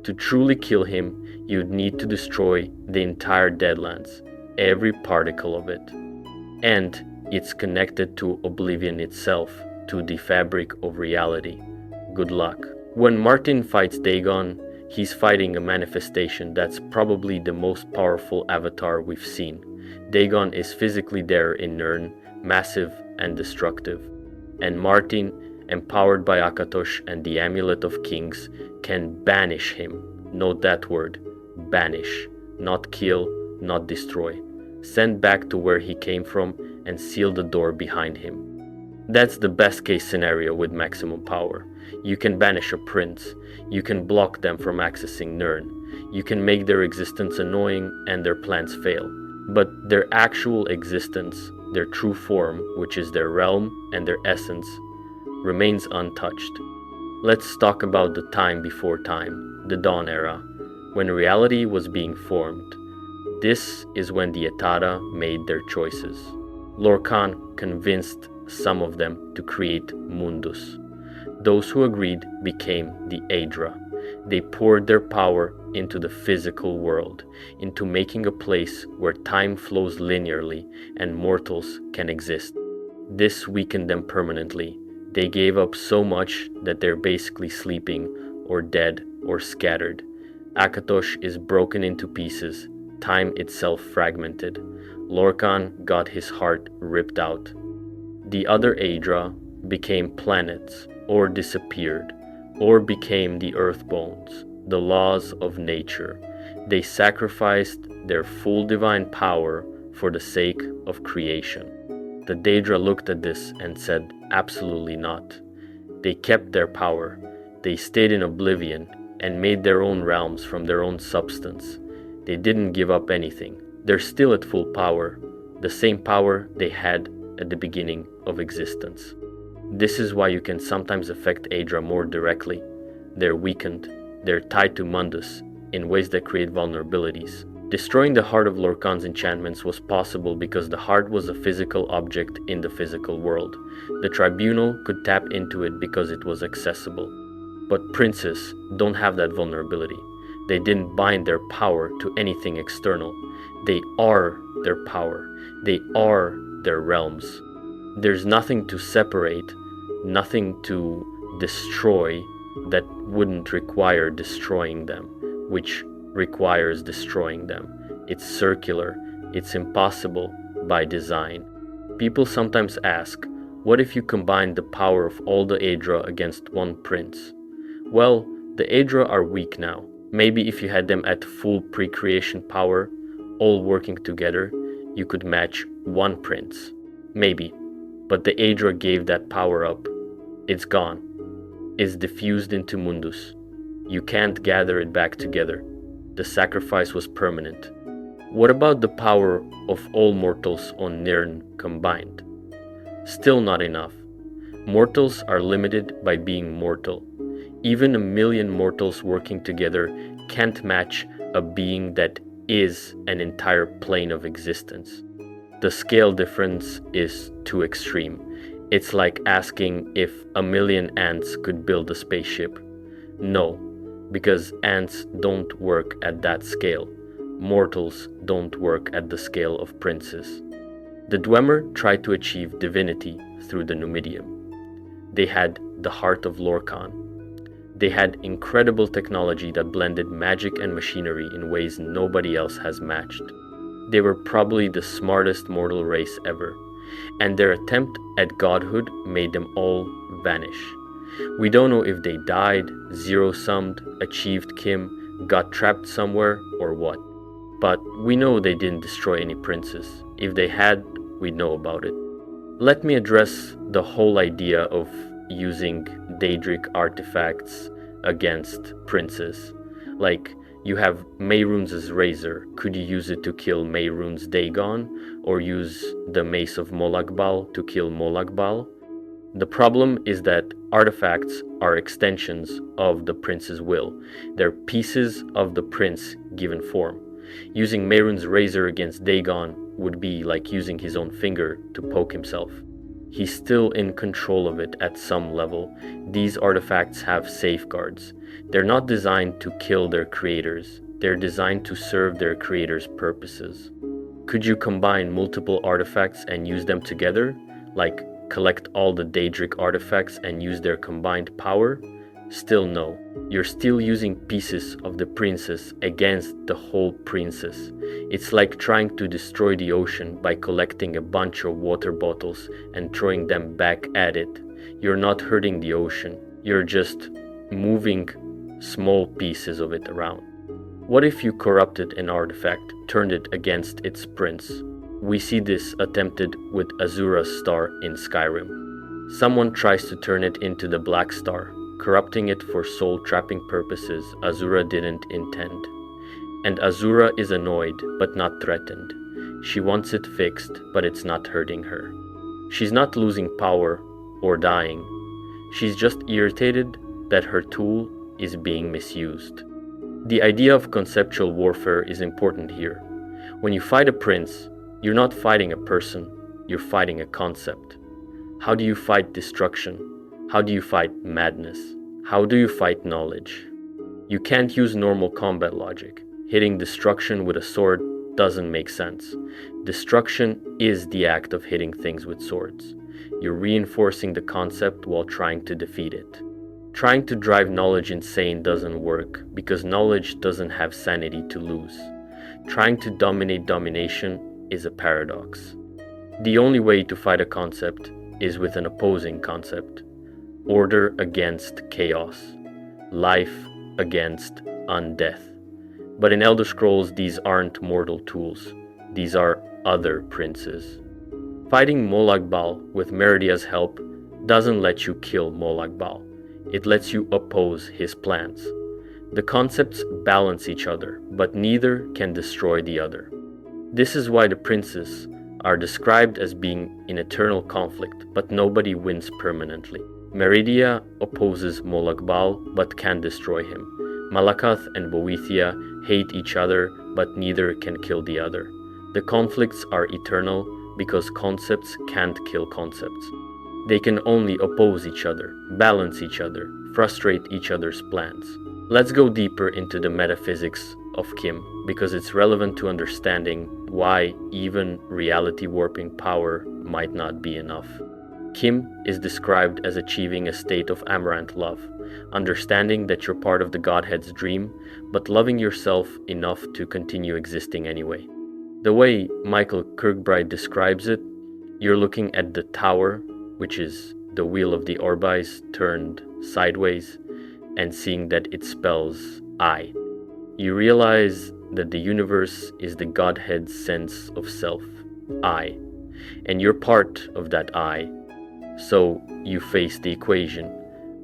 To truly kill him, you'd need to destroy the entire Deadlands, every particle of it. And it's connected to Oblivion itself, to the fabric of reality. Good luck. When Martin fights Dagon, he's fighting a manifestation that's probably the most powerful avatar we've seen. Dagon is physically there in Nirn, massive and destructive. And Martin, empowered by Akatosh and the Amulet of Kings, can banish him. Note that word, banish. Not kill, not destroy. Send back to where he came from and seal the door behind him. That's the best case scenario with maximum power. You can banish a prince. You can block them from accessing Nirn. You can make their existence annoying and their plans fail. But their actual existence, their true form, which is their realm and their essence, remains untouched. Let's talk about the time before time, the Dawn Era, when reality was being formed. This is when the Etara made their choices. Lorcan convinced some of them to create Mundus. Those who agreed became the Aedra. They poured their power into the physical world, into making a place where time flows linearly and mortals can exist. This weakened them permanently. They gave up so much that they're basically sleeping, or dead, or scattered. Akatosh is broken into pieces, time itself fragmented. Lorcan got his heart ripped out. The other Aedra became planets, or disappeared, or became the Earthbones, the laws of nature. They sacrificed their full divine power for the sake of creation. The Daedra looked at this and said, absolutely not. They kept their power. They stayed in oblivion and made their own realms from their own substance. They didn't give up anything. They're still at full power, the same power they had at the beginning of existence. This is why you can sometimes affect Aedra more directly. They're weakened, they're tied to Mundus in ways that create vulnerabilities. Destroying the heart of Lorcan's enchantments was possible because the heart was a physical object in the physical world. The tribunal could tap into it because it was accessible. But princes don't have that vulnerability. They didn't bind their power to anything external. They are their power. They are their realms. There's nothing to separate, nothing to destroy that wouldn't require destroying them, which requires destroying them. It's circular. It's impossible by design. People sometimes ask, what if you combine the power of all the Aedra against one prince? Well, the Aedra are weak now. Maybe if you had them at full pre-creation power, all working together, you could match one prince. Maybe. But the Aedra gave that power up. It's gone. It's diffused into Mundus. You can't gather it back together. The sacrifice was permanent. What about the power of all mortals on Nirn combined? Still not enough. Mortals are limited by being mortal. Even 1,000,000 mortals working together can't match a being that is an entire plane of existence. The scale difference is too extreme. It's like asking if 1,000,000 ants could build a spaceship. No, because ants don't work at that scale. Mortals don't work at the scale of princes. The Dwemer tried to achieve divinity through the Numidium. They had the heart of Lorcan. They had incredible technology that blended magic and machinery in ways nobody else has matched. They were probably the smartest mortal race ever. and their attempt at godhood made them all vanish. We don't know if they died, zero-summed, achieved Kim, got trapped somewhere, or what. But we know they didn't destroy any princes. If they had, we'd know about it. Let me address the whole idea of using Daedric artifacts against princes. Like, you have Mehrunes' razor. Could you use it to kill Mehrunes' Dagon, or use the mace of Molagbal to kill Molagbal? The problem is that artifacts are extensions of the prince's will. They're pieces of the prince given form. Using Mehrunes' razor against Dagon would be like using his own finger to poke himself. He's still in control of it at some level. These artifacts have safeguards. They're not designed to kill their creators. They're designed to serve their creators' purposes. Could you combine multiple artifacts and use them together? Like collect all the Daedric artifacts and use their combined power? Still no. You're still using pieces of the princess against the whole princess. It's like trying to destroy the ocean by collecting a bunch of water bottles and throwing them back at it. You're not hurting the ocean. You're just moving small pieces of it around. What if you corrupted an artifact, turned it against its prince? We see this attempted with Azura's star in Skyrim. Someone tries to turn it into the Black Star, corrupting it for soul-trapping purposes Azura didn't intend. And Azura is annoyed, but not threatened. She wants it fixed, but it's not hurting her. She's not losing power or dying. She's just irritated that her tool is being misused. The idea of conceptual warfare is important here. When you fight a prince, you're not fighting a person, you're fighting a concept. How do you fight destruction? How do you fight madness? How do you fight knowledge? You can't use normal combat logic. Hitting destruction with a sword doesn't make sense. Destruction is the act of hitting things with swords. You're reinforcing the concept while trying to defeat it. Trying to drive knowledge insane doesn't work because knowledge doesn't have sanity to lose. Trying to dominate domination is a paradox. The only way to fight a concept is with an opposing concept. Order against chaos. Life against undeath. But in Elder Scrolls, these aren't mortal tools. These are other princes. Fighting Molagbal with Meridia's help doesn't let you kill Molagbal. It lets you oppose his plans. The concepts balance each other, but neither can destroy the other. This is why the princes are described as being in eternal conflict, but nobody wins permanently. Meridia opposes Molagbal, but can destroy him. Malakath and Boethia hate each other, but neither can kill the other. The conflicts are eternal because concepts can't kill concepts. They can only oppose each other, balance each other, frustrate each other's plans. Let's go deeper into the metaphysics of Kim, because it's relevant to understanding why even reality warping power might not be enough. Kim is described as achieving a state of amaranth love, understanding that you're part of the Godhead's dream, but loving yourself enough to continue existing anyway. The way Michael Kirkbride describes it, you're looking at the tower, which is the wheel of the Orbis turned sideways, and seeing that it spells I. You realize that the universe is the Godhead's sense of self, I, and you're part of that I. So you face the equation.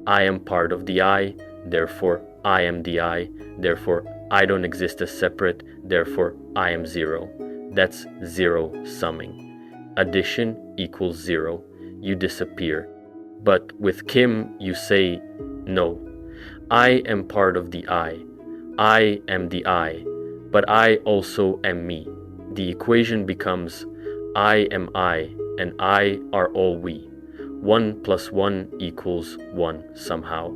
I am part of the I, therefore I am the I, therefore I don't exist as separate, therefore I am zero. That's zero summing. Addition equals zero. You disappear. But with Kim, you say, no, I am part of the I am the I, but I also am me. The equation becomes I am I, and I are all we. 1 + 1 = 1 somehow.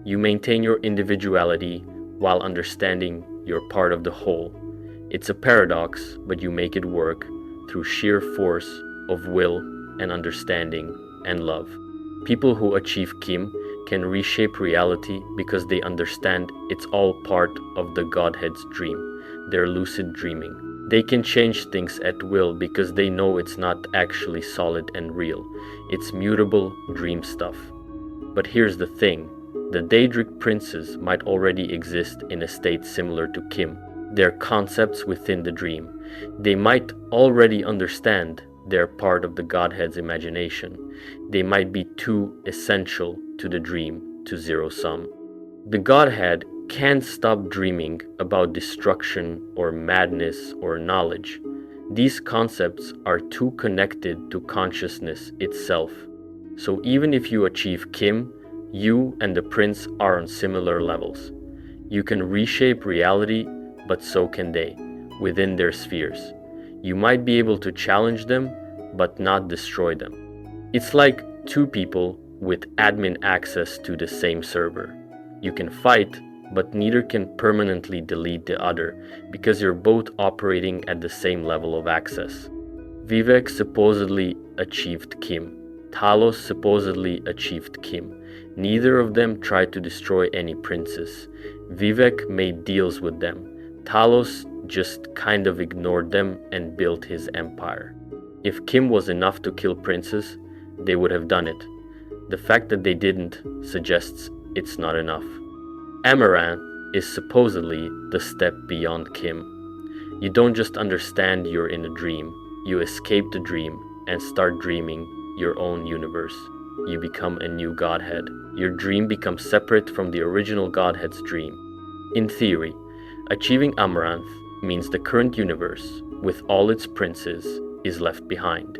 You maintain your individuality while understanding you're part of the whole. It's a paradox, but you make it work through sheer force of will and understanding and love. People who achieve Kim can reshape reality because they understand it's all part of the Godhead's dream, their lucid dreaming. They can change things at will because they know it's not actually solid and real. It's mutable dream stuff. But here's the thing. The Daedric princes might already exist in a state similar to Kim. They're concepts within the dream. They might already understand they're part of the Godhead's imagination. They might be too essential to the dream to zero sum. The Godhead can't stop dreaming about destruction or madness or knowledge. These concepts are too connected to consciousness itself. So even if you achieve Kim, you and the prince are on similar levels. You can reshape reality, but so can they, within their spheres. You might be able to challenge them, but not destroy them. It's like two people with admin access to the same server. You can fight, but neither can permanently delete the other, because you're both operating at the same level of access. Vivek supposedly achieved Kim. Talos supposedly achieved Kim. Neither of them tried to destroy any princes. Vivek made deals with them. Talos just kind of ignored them and built his empire. If Kim was enough to kill princes, they would have done it. The fact that they didn't suggests it's not enough. Amaranth is supposedly the step beyond Kim. You don't just understand you're in a dream, you escape the dream and start dreaming your own universe. You become a new godhead. Your dream becomes separate from the original godhead's dream. In theory, achieving Amaranth means the current universe, with all its princes, is left behind.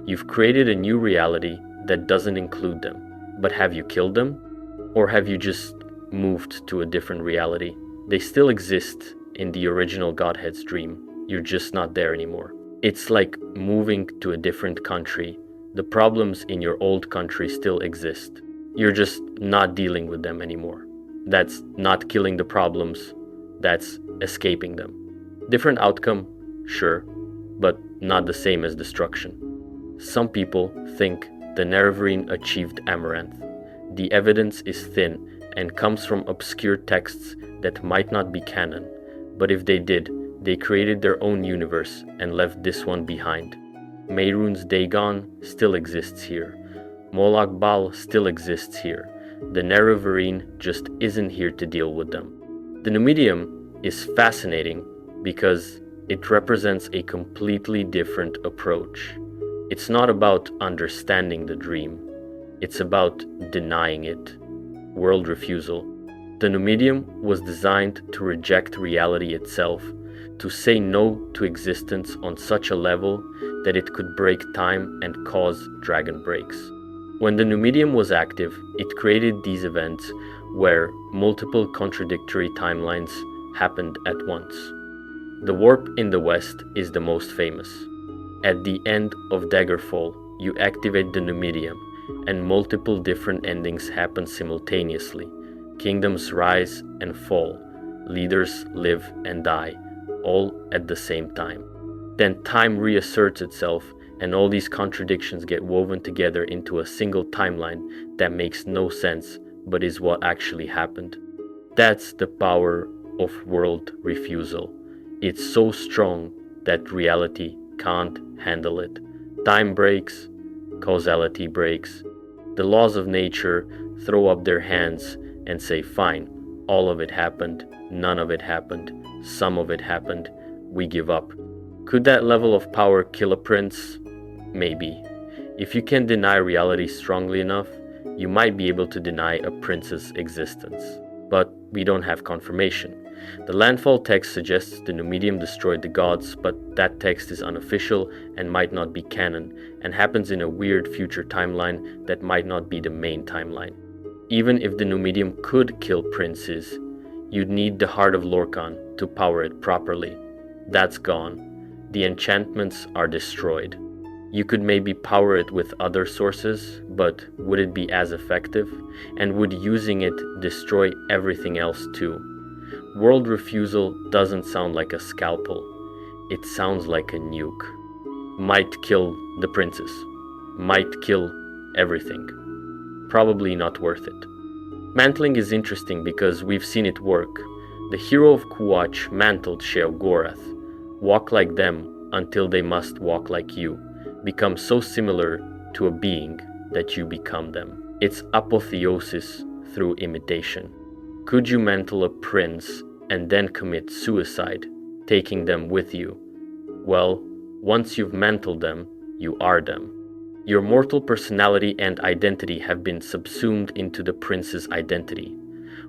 You've created a new reality that doesn't include them. But have you killed them? Or have you just moved to a different reality? They still exist in the original godhead's dream. You're just not there anymore. It's like moving to a different country. The problems in your old country still exist. You're just not dealing with them anymore. That's not killing the problems, that's escaping them. Different outcome, sure, but not the same as destruction. Some people think the Nerevarine achieved Amaranth. The evidence is thin and comes from obscure texts that might not be canon, but if they did, they created their own universe and left this one behind. Mehrunes Dagon still exists here. Moloch Baal still exists here. The Nerevarine just isn't here to deal with them. The Numidium is fascinating because it represents a completely different approach. It's not about understanding the dream. It's about denying it. World refusal. The Numidium was designed to reject reality itself, to say no to existence on such a level that it could break time and cause dragon breaks. When the Numidium was active, it created these events where multiple contradictory timelines happened at once. The warp in the west is the most famous. At the end of Daggerfall, you activate the Numidium, and multiple different endings happen simultaneously. Kingdoms rise and fall, leaders live and die, all at the same time. Then time reasserts itself, and all these contradictions get woven together into a single timeline that makes no sense, but is what actually happened. That's the power of world refusal. It's so strong that reality can't handle it. Time breaks, causality breaks. The laws of nature throw up their hands and say, fine, all of it happened, none of it happened, some of it happened, we give up. Could that level of power kill a prince? Maybe. If you can deny reality strongly enough, you might be able to deny a prince's existence. But we don't have confirmation. The landfall text suggests the Numidium destroyed the gods, but that text is unofficial and might not be canon, and happens in a weird future timeline that might not be the main timeline. Even if the Numidium could kill princes, you'd need the Heart of Lorkhan to power it properly. That's gone. The enchantments are destroyed. You could maybe power it with other sources, but would it be as effective? And would using it destroy everything else too? World refusal doesn't sound like a scalpel. It sounds like a nuke. Might kill the princes. Might kill everything. Probably not worth it. Mantling is interesting because we've seen it work. The hero of Kuwatch mantled Sheogorath. Walk like them until they must walk like you. Become so similar to a being that you become them. It's apotheosis through imitation. Could you mantle a prince and then commit suicide, taking them with you? Well, once you've mantled them, you are them. Your mortal personality and identity have been subsumed into the prince's identity.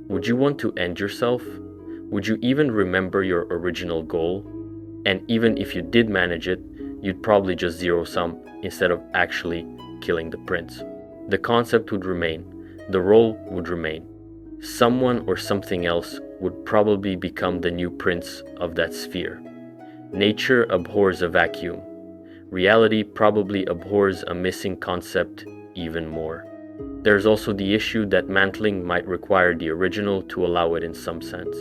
Would you want to end yourself? Would you even remember your original goal? And even if you did manage it, you'd probably just zero sum instead of actually killing the prince. The concept would remain, the role would remain. Someone or something else would probably become the new prince of that sphere. Nature abhors a vacuum. Reality probably abhors a missing concept even more. There's also the issue that mantling might require the original to allow it in some sense.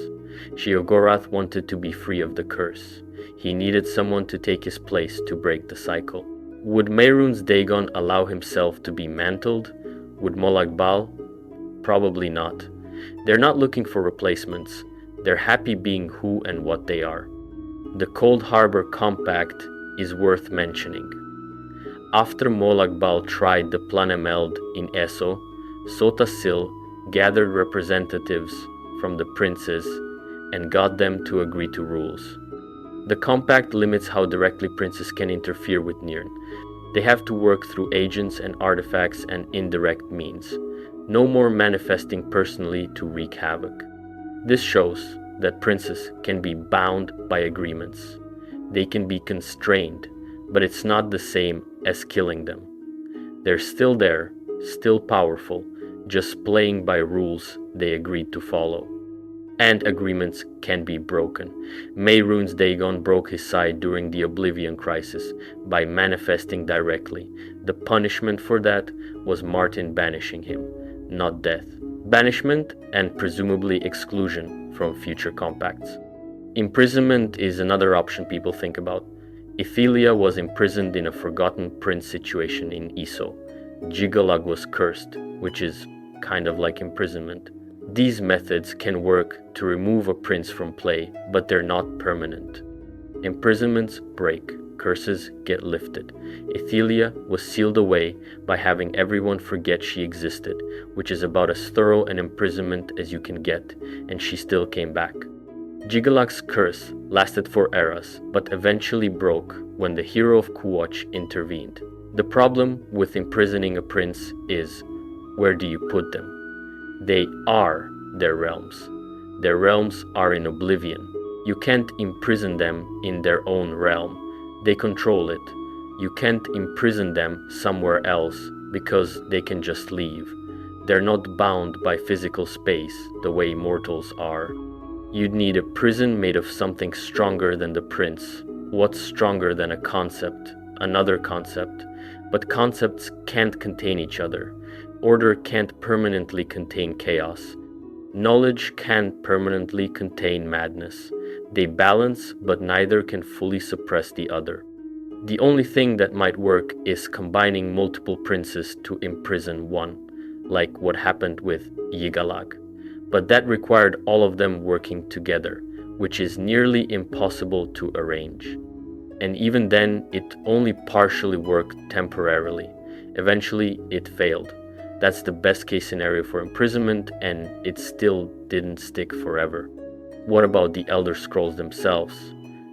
Sheogorath wanted to be free of the curse. He needed someone to take his place to break the cycle. Would Mehrunes Dagon allow himself to be mantled? Would Molag Bal? Probably not. They're not looking for replacements. They're happy being who and what they are. The Cold Harbor Compact is worth mentioning. After Molag Bal tried the Planemeld in Eso, Sota Sil gathered representatives from the princes and got them to agree to rules. The compact limits how directly princes can interfere with Nirn. They have to work through agents and artifacts and indirect means. No more manifesting personally to wreak havoc. This shows that princes can be bound by agreements. They can be constrained, but it's not the same as killing them. They're still there, still powerful, just playing by rules they agreed to follow. And agreements can be broken. Mehrunes Dagon broke his side during the Oblivion Crisis by manifesting directly. The punishment for that was Martin banishing him, not death. Banishment and presumably exclusion from future compacts. Imprisonment is another option people think about. Ithelia was imprisoned in a Forgotten Prince situation in Iso. Gigalag was cursed, which is kind of like imprisonment. These methods can work to remove a prince from play, but they're not permanent. Imprisonments break, curses get lifted. Ithelia was sealed away by having everyone forget she existed, which is about as thorough an imprisonment as you can get, and she still came back. Gigalag's curse lasted for eras, but eventually broke when the hero of Kuoch intervened. The problem with imprisoning a prince is, where do you put them? They are their realms. Their realms are in oblivion. You can't imprison them in their own realm. They control it. You can't imprison them somewhere else because they can just leave. They're not bound by physical space the way mortals are. You'd need a prison made of something stronger than the prince. What's stronger than a concept? Another concept. But concepts can't contain each other. Order can't permanently contain chaos. Knowledge can't permanently contain madness. They balance, but neither can fully suppress the other. The only thing that might work is combining multiple princes to imprison one, like what happened with Yigalag. But that required all of them working together, which is nearly impossible to arrange. And even then, it only partially worked temporarily. Eventually, it failed. That's the best case scenario for imprisonment, and it still didn't stick forever. What about the Elder Scrolls themselves?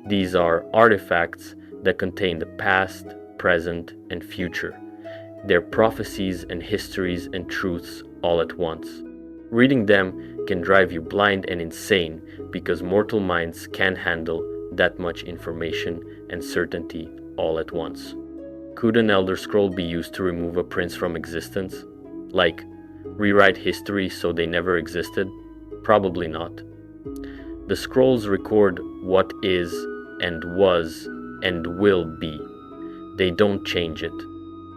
These are artifacts that contain the past, present, and future. They're prophecies and histories and truths all at once. Reading them can drive you blind and insane because mortal minds can't handle that much information and certainty all at once. Could an Elder Scroll be used to remove a prince from existence? Like, rewrite history so they never existed? Probably not. The scrolls record what is and was and will be. They don't change it.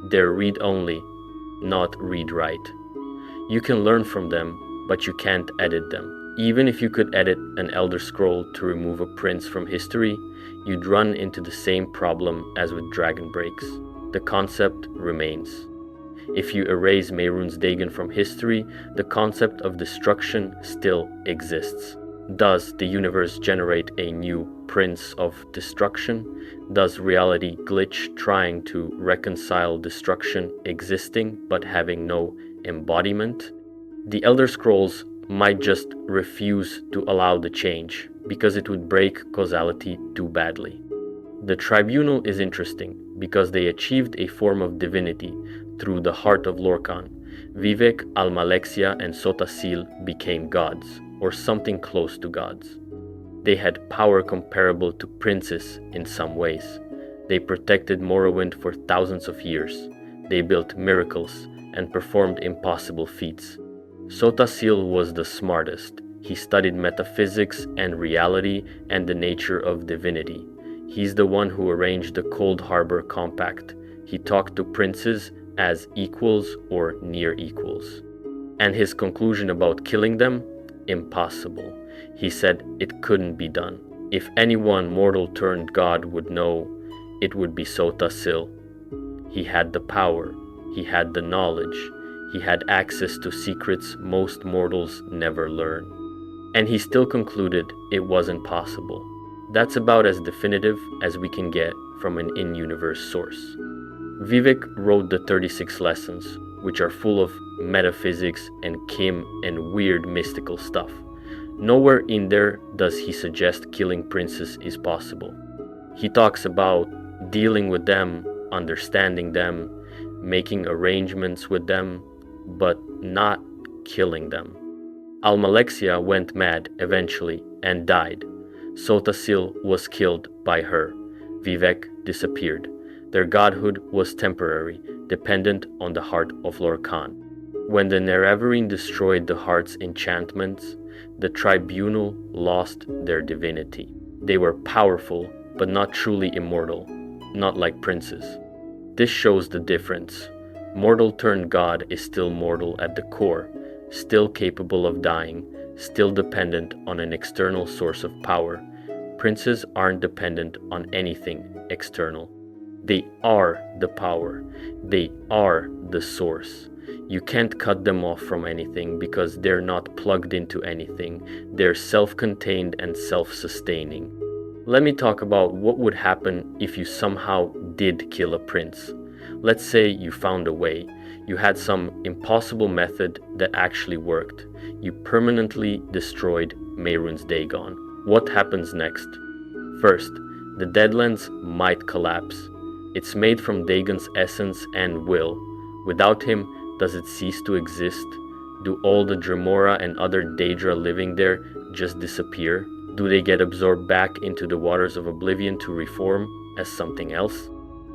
They're read-only, not read-write. You can learn from them, but you can't edit them. Even if you could edit an Elder Scroll to remove a prince from history, you'd run into the same problem as with Dragon Breaks. The concept remains. If you erase Mehrunes Dagon from history, the concept of destruction still exists. Does the universe generate a new prince of destruction? Does reality glitch trying to reconcile destruction existing but having no embodiment? The Elder Scrolls might just refuse to allow the change because it would break causality too badly. The Tribunal is interesting because they achieved a form of divinity through the heart of Lorkhan. Vivek, Almalexia, and Sotasil became gods, or something close to gods. They had power comparable to princes in some ways. They protected Morrowind for thousands of years. They built miracles and performed impossible feats. Sotasil was the smartest. He studied metaphysics and reality and the nature of divinity. He's the one who arranged the Cold Harbor Compact. He talked to princes as equals or near equals. And his conclusion about killing them? Impossible. He said it couldn't be done. If anyone mortal turned god would know, it would be Sotasil. He had the power. He had the knowledge. He had access to secrets most mortals never learn. And he still concluded it wasn't possible. That's about as definitive as we can get from an in-universe source. Vivek wrote the 36 lessons, which are full of metaphysics and Kim and weird mystical stuff. Nowhere in there does he suggest killing princes is possible. He talks about dealing with them, understanding them, making arrangements with them, but not killing them. Almalexia went mad eventually and died. Sotasil was killed by her. Vivek disappeared. Their godhood was temporary, dependent on the heart of Lorkhan. When the Nerevarine destroyed the heart's enchantments, the Tribunal lost their divinity. They were powerful, but not truly immortal, not like princes. This shows the difference. Mortal turned god is still mortal at the core, still capable of dying, still dependent on an external source of power. Princes aren't dependent on anything external. They are the power. They are the source. You can't cut them off from anything because they're not plugged into anything. They're self-contained and self-sustaining. Let me talk about what would happen if you somehow did kill a prince. Let's say you found a way. You had some impossible method that actually worked. You permanently destroyed Mehrunes Dagon. What happens next? First, the Deadlands might collapse. It's made from Dagon's essence and will. Without him, does it cease to exist? Do all the Dremora and other Daedra living there just disappear? Do they get absorbed back into the waters of oblivion to reform as something else?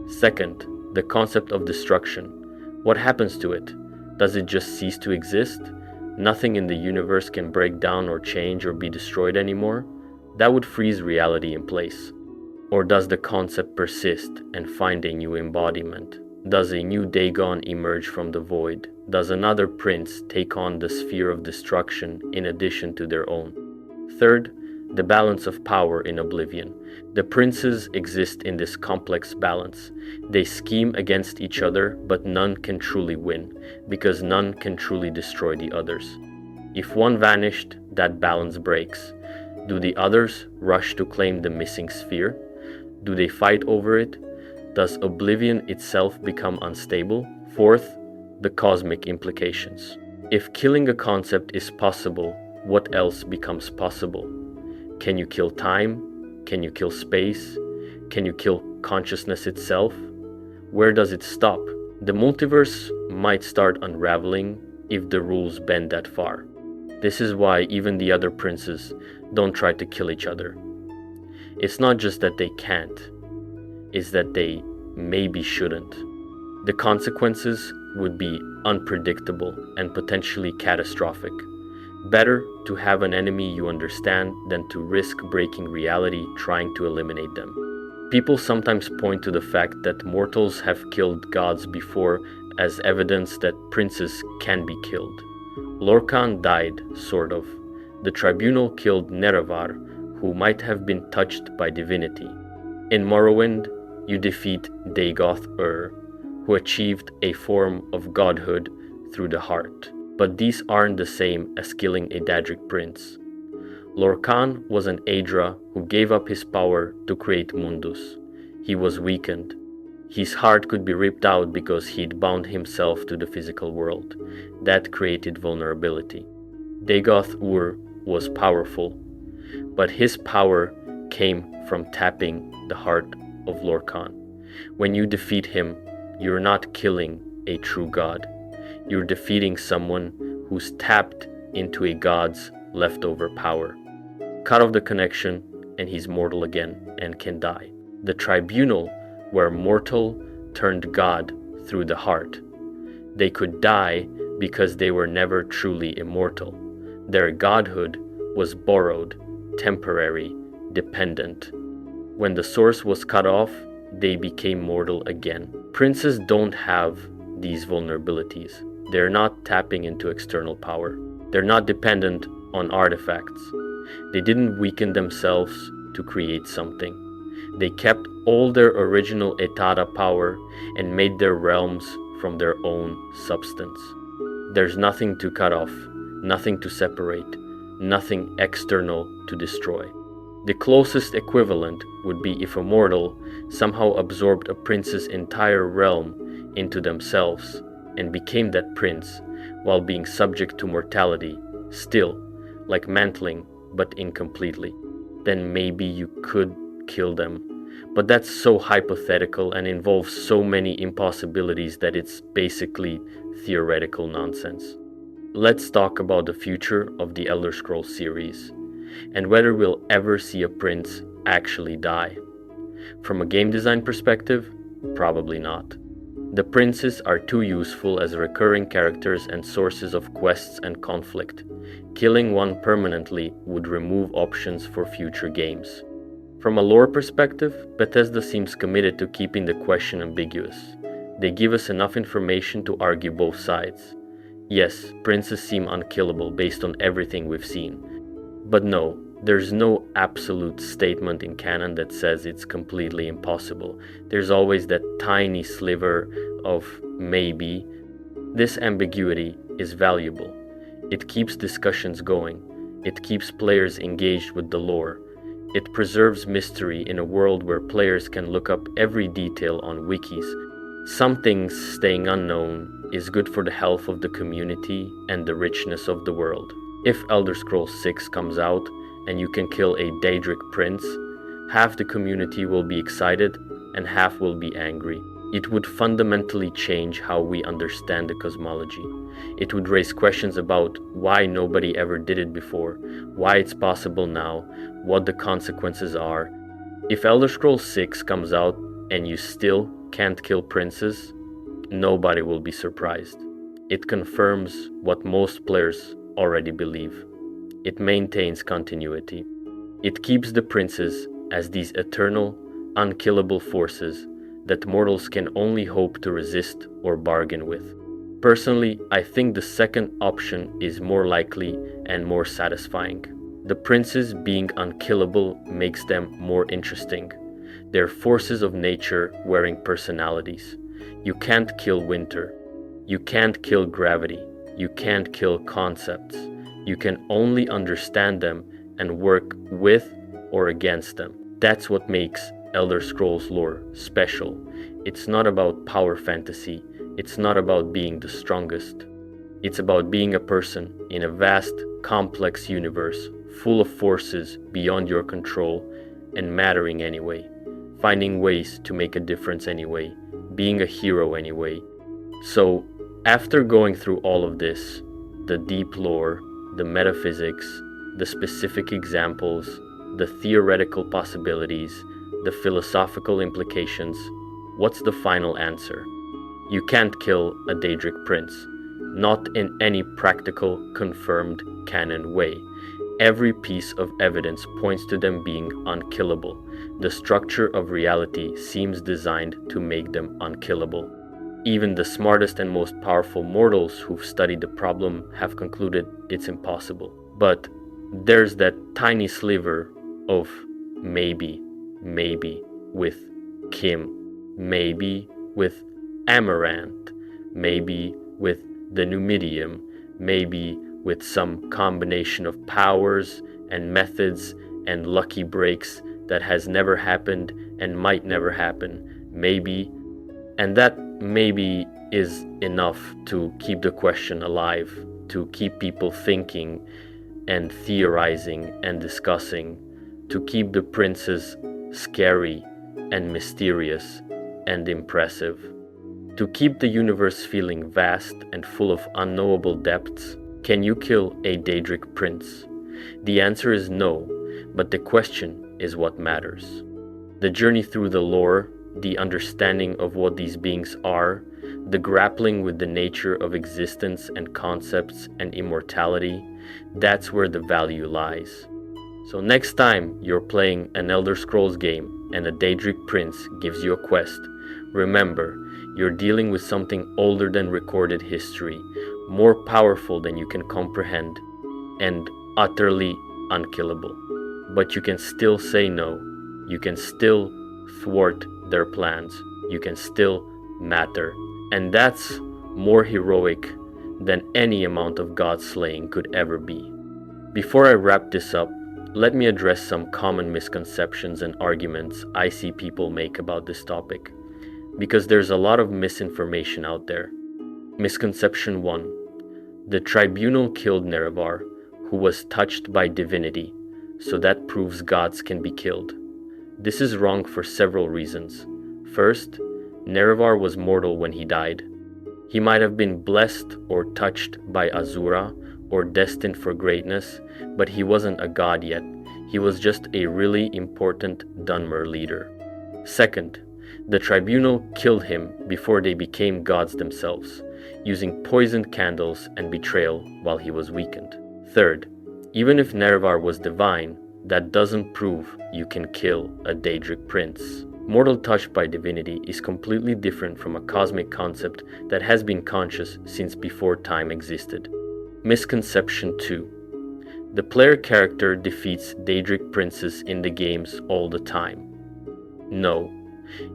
Second, the concept of destruction. What happens to it? Does it just cease to exist? Nothing in the universe can break down or change or be destroyed anymore? That would freeze reality in place. Or does the concept persist and find a new embodiment? Does a new Dagon emerge from the void? Does another prince take on the sphere of destruction in addition to their own? Third, the balance of power in oblivion. The princes exist in this complex balance. They scheme against each other, but none can truly win, because none can truly destroy the others. If one vanished, that balance breaks. Do the others rush to claim the missing sphere? Do they fight over it? Does oblivion itself become unstable? Fourth, the cosmic implications. If killing a concept is possible, what else becomes possible? Can you kill time? Can you kill space? Can you kill consciousness itself? Where does it stop? The multiverse might start unraveling if the rules bend that far. This is why even the other princes don't try to kill each other. It's not just that they can't, it's that they maybe shouldn't. The consequences would be unpredictable and potentially catastrophic. Better to have an enemy you understand than to risk breaking reality trying to eliminate them. People sometimes point to the fact that mortals have killed gods before as evidence that princes can be killed. Lorkhan died, sort of. The Tribunal killed Nerevar, who might have been touched by divinity. In Morrowind, you defeat Dagoth-Ur, who achieved a form of godhood through the heart. But these aren't the same as killing a Daedric prince. Lorcan was an Aedra who gave up his power to create Mundus. He was weakened. His heart could be ripped out because he'd bound himself to the physical world. That created vulnerability. Dagoth-Ur was powerful, but his power came from tapping the heart of Lorcan. When you defeat him, you're not killing a true god. You're defeating someone who's tapped into a god's leftover power. Cut off the connection and he's mortal again and can die. The tribunal where mortal turned god through the heart. They could die because they were never truly immortal. Their godhood was borrowed, temporary, dependent. When the source was cut off, they became mortal again. Princes don't have these vulnerabilities. They're not tapping into external power. They're not dependent on artifacts. They didn't weaken themselves to create something. They kept all their original Etara power and made their realms from their own substance. There's nothing to cut off, nothing to separate, nothing external to destroy. The closest equivalent would be if a mortal somehow absorbed a prince's entire realm into themselves and became that prince while being subject to mortality, still, like mantling, but incompletely. Then maybe you could kill them. But that's so hypothetical and involves so many impossibilities that it's basically theoretical nonsense. Let's talk about the future of the Elder Scrolls series, and whether we'll ever see a prince actually die. From a game design perspective, probably not. The princes are too useful as recurring characters and sources of quests and conflict. Killing one permanently would remove options for future games. From a lore perspective, Bethesda seems committed to keeping the question ambiguous. They give us enough information to argue both sides. Yes, princes seem unkillable based on everything we've seen. But no, there's no absolute statement in canon that says it's completely impossible. There's always that tiny sliver of maybe. This ambiguity is valuable. It keeps discussions going. It keeps players engaged with the lore. It preserves mystery in a world where players can look up every detail on wikis. Some things staying unknown is good for the health of the community and the richness of the world. If Elder Scrolls 6 comes out and you can kill a Daedric prince, half the community will be excited and half will be angry. It would fundamentally change how we understand the cosmology. It would raise questions about why nobody ever did it before, why it's possible now, what the consequences are. If Elder Scrolls 6 comes out and you still can't kill princes, nobody will be surprised. It confirms what most players already believe. It maintains continuity. It keeps the princes as these eternal, unkillable forces that mortals can only hope to resist or bargain with. Personally, I think the second option is more likely and more satisfying. The princes being unkillable makes them more interesting. They're forces of nature wearing personalities. You can't kill winter. You can't kill gravity. You can't kill concepts. You can only understand them and work with or against them. That's what makes Elder Scrolls lore special. It's not about power fantasy. It's not about being the strongest. It's about being a person in a vast, complex universe full of forces beyond your control and mattering anyway. Finding ways to make a difference anyway. Being a hero anyway. So, after going through all of this, the deep lore, the metaphysics, the specific examples, the theoretical possibilities, the philosophical implications, what's the final answer? You can't kill a Daedric prince, not in any practical, confirmed canon way. Every piece of evidence points to them being unkillable. The structure of reality seems designed to make them unkillable. Even the smartest and most powerful mortals who've studied the problem have concluded it's impossible. But there's that tiny sliver of maybe with Kim, maybe with Amaranth, maybe with the Numidium, maybe with some combination of powers and methods and lucky breaks that has never happened and might never happen, maybe. And that maybe is enough to keep the question alive, to keep people thinking and theorizing and discussing, to keep the princes scary and mysterious and impressive, to keep the universe feeling vast and full of unknowable depths. Can you kill a Daedric prince? The answer is no, but the question is what matters. The journey through the lore, the understanding of what these beings are, the grappling with the nature of existence and concepts and immortality, that's where the value lies. So next time you're playing an Elder Scrolls game and a Daedric prince gives you a quest, remember, you're dealing with something older than recorded history, more powerful than you can comprehend, and utterly unkillable. But you can still say no. You can still thwart their plans. You can still matter. And that's more heroic than any amount of god slaying could ever be. Before I wrap this up, let me address some common misconceptions and arguments I see people make about this topic, because there's a lot of misinformation out there. Misconception 1. The tribunal killed Nerevar, who was touched by divinity, so that proves gods can be killed. This is wrong for several reasons. First, Nerevar was mortal when he died. He might have been blessed or touched by Azura or destined for greatness, but he wasn't a god yet. He was just a really important Dunmer leader. Second, the tribunal killed him before they became gods themselves, using poisoned candles and betrayal while he was weakened. Third, even if Nerevar was divine, that doesn't prove you can kill a Daedric prince. Mortal touched by divinity is completely different from a cosmic concept that has been conscious since before time existed. Misconception 2. The player character defeats Daedric princes in the games all the time. No,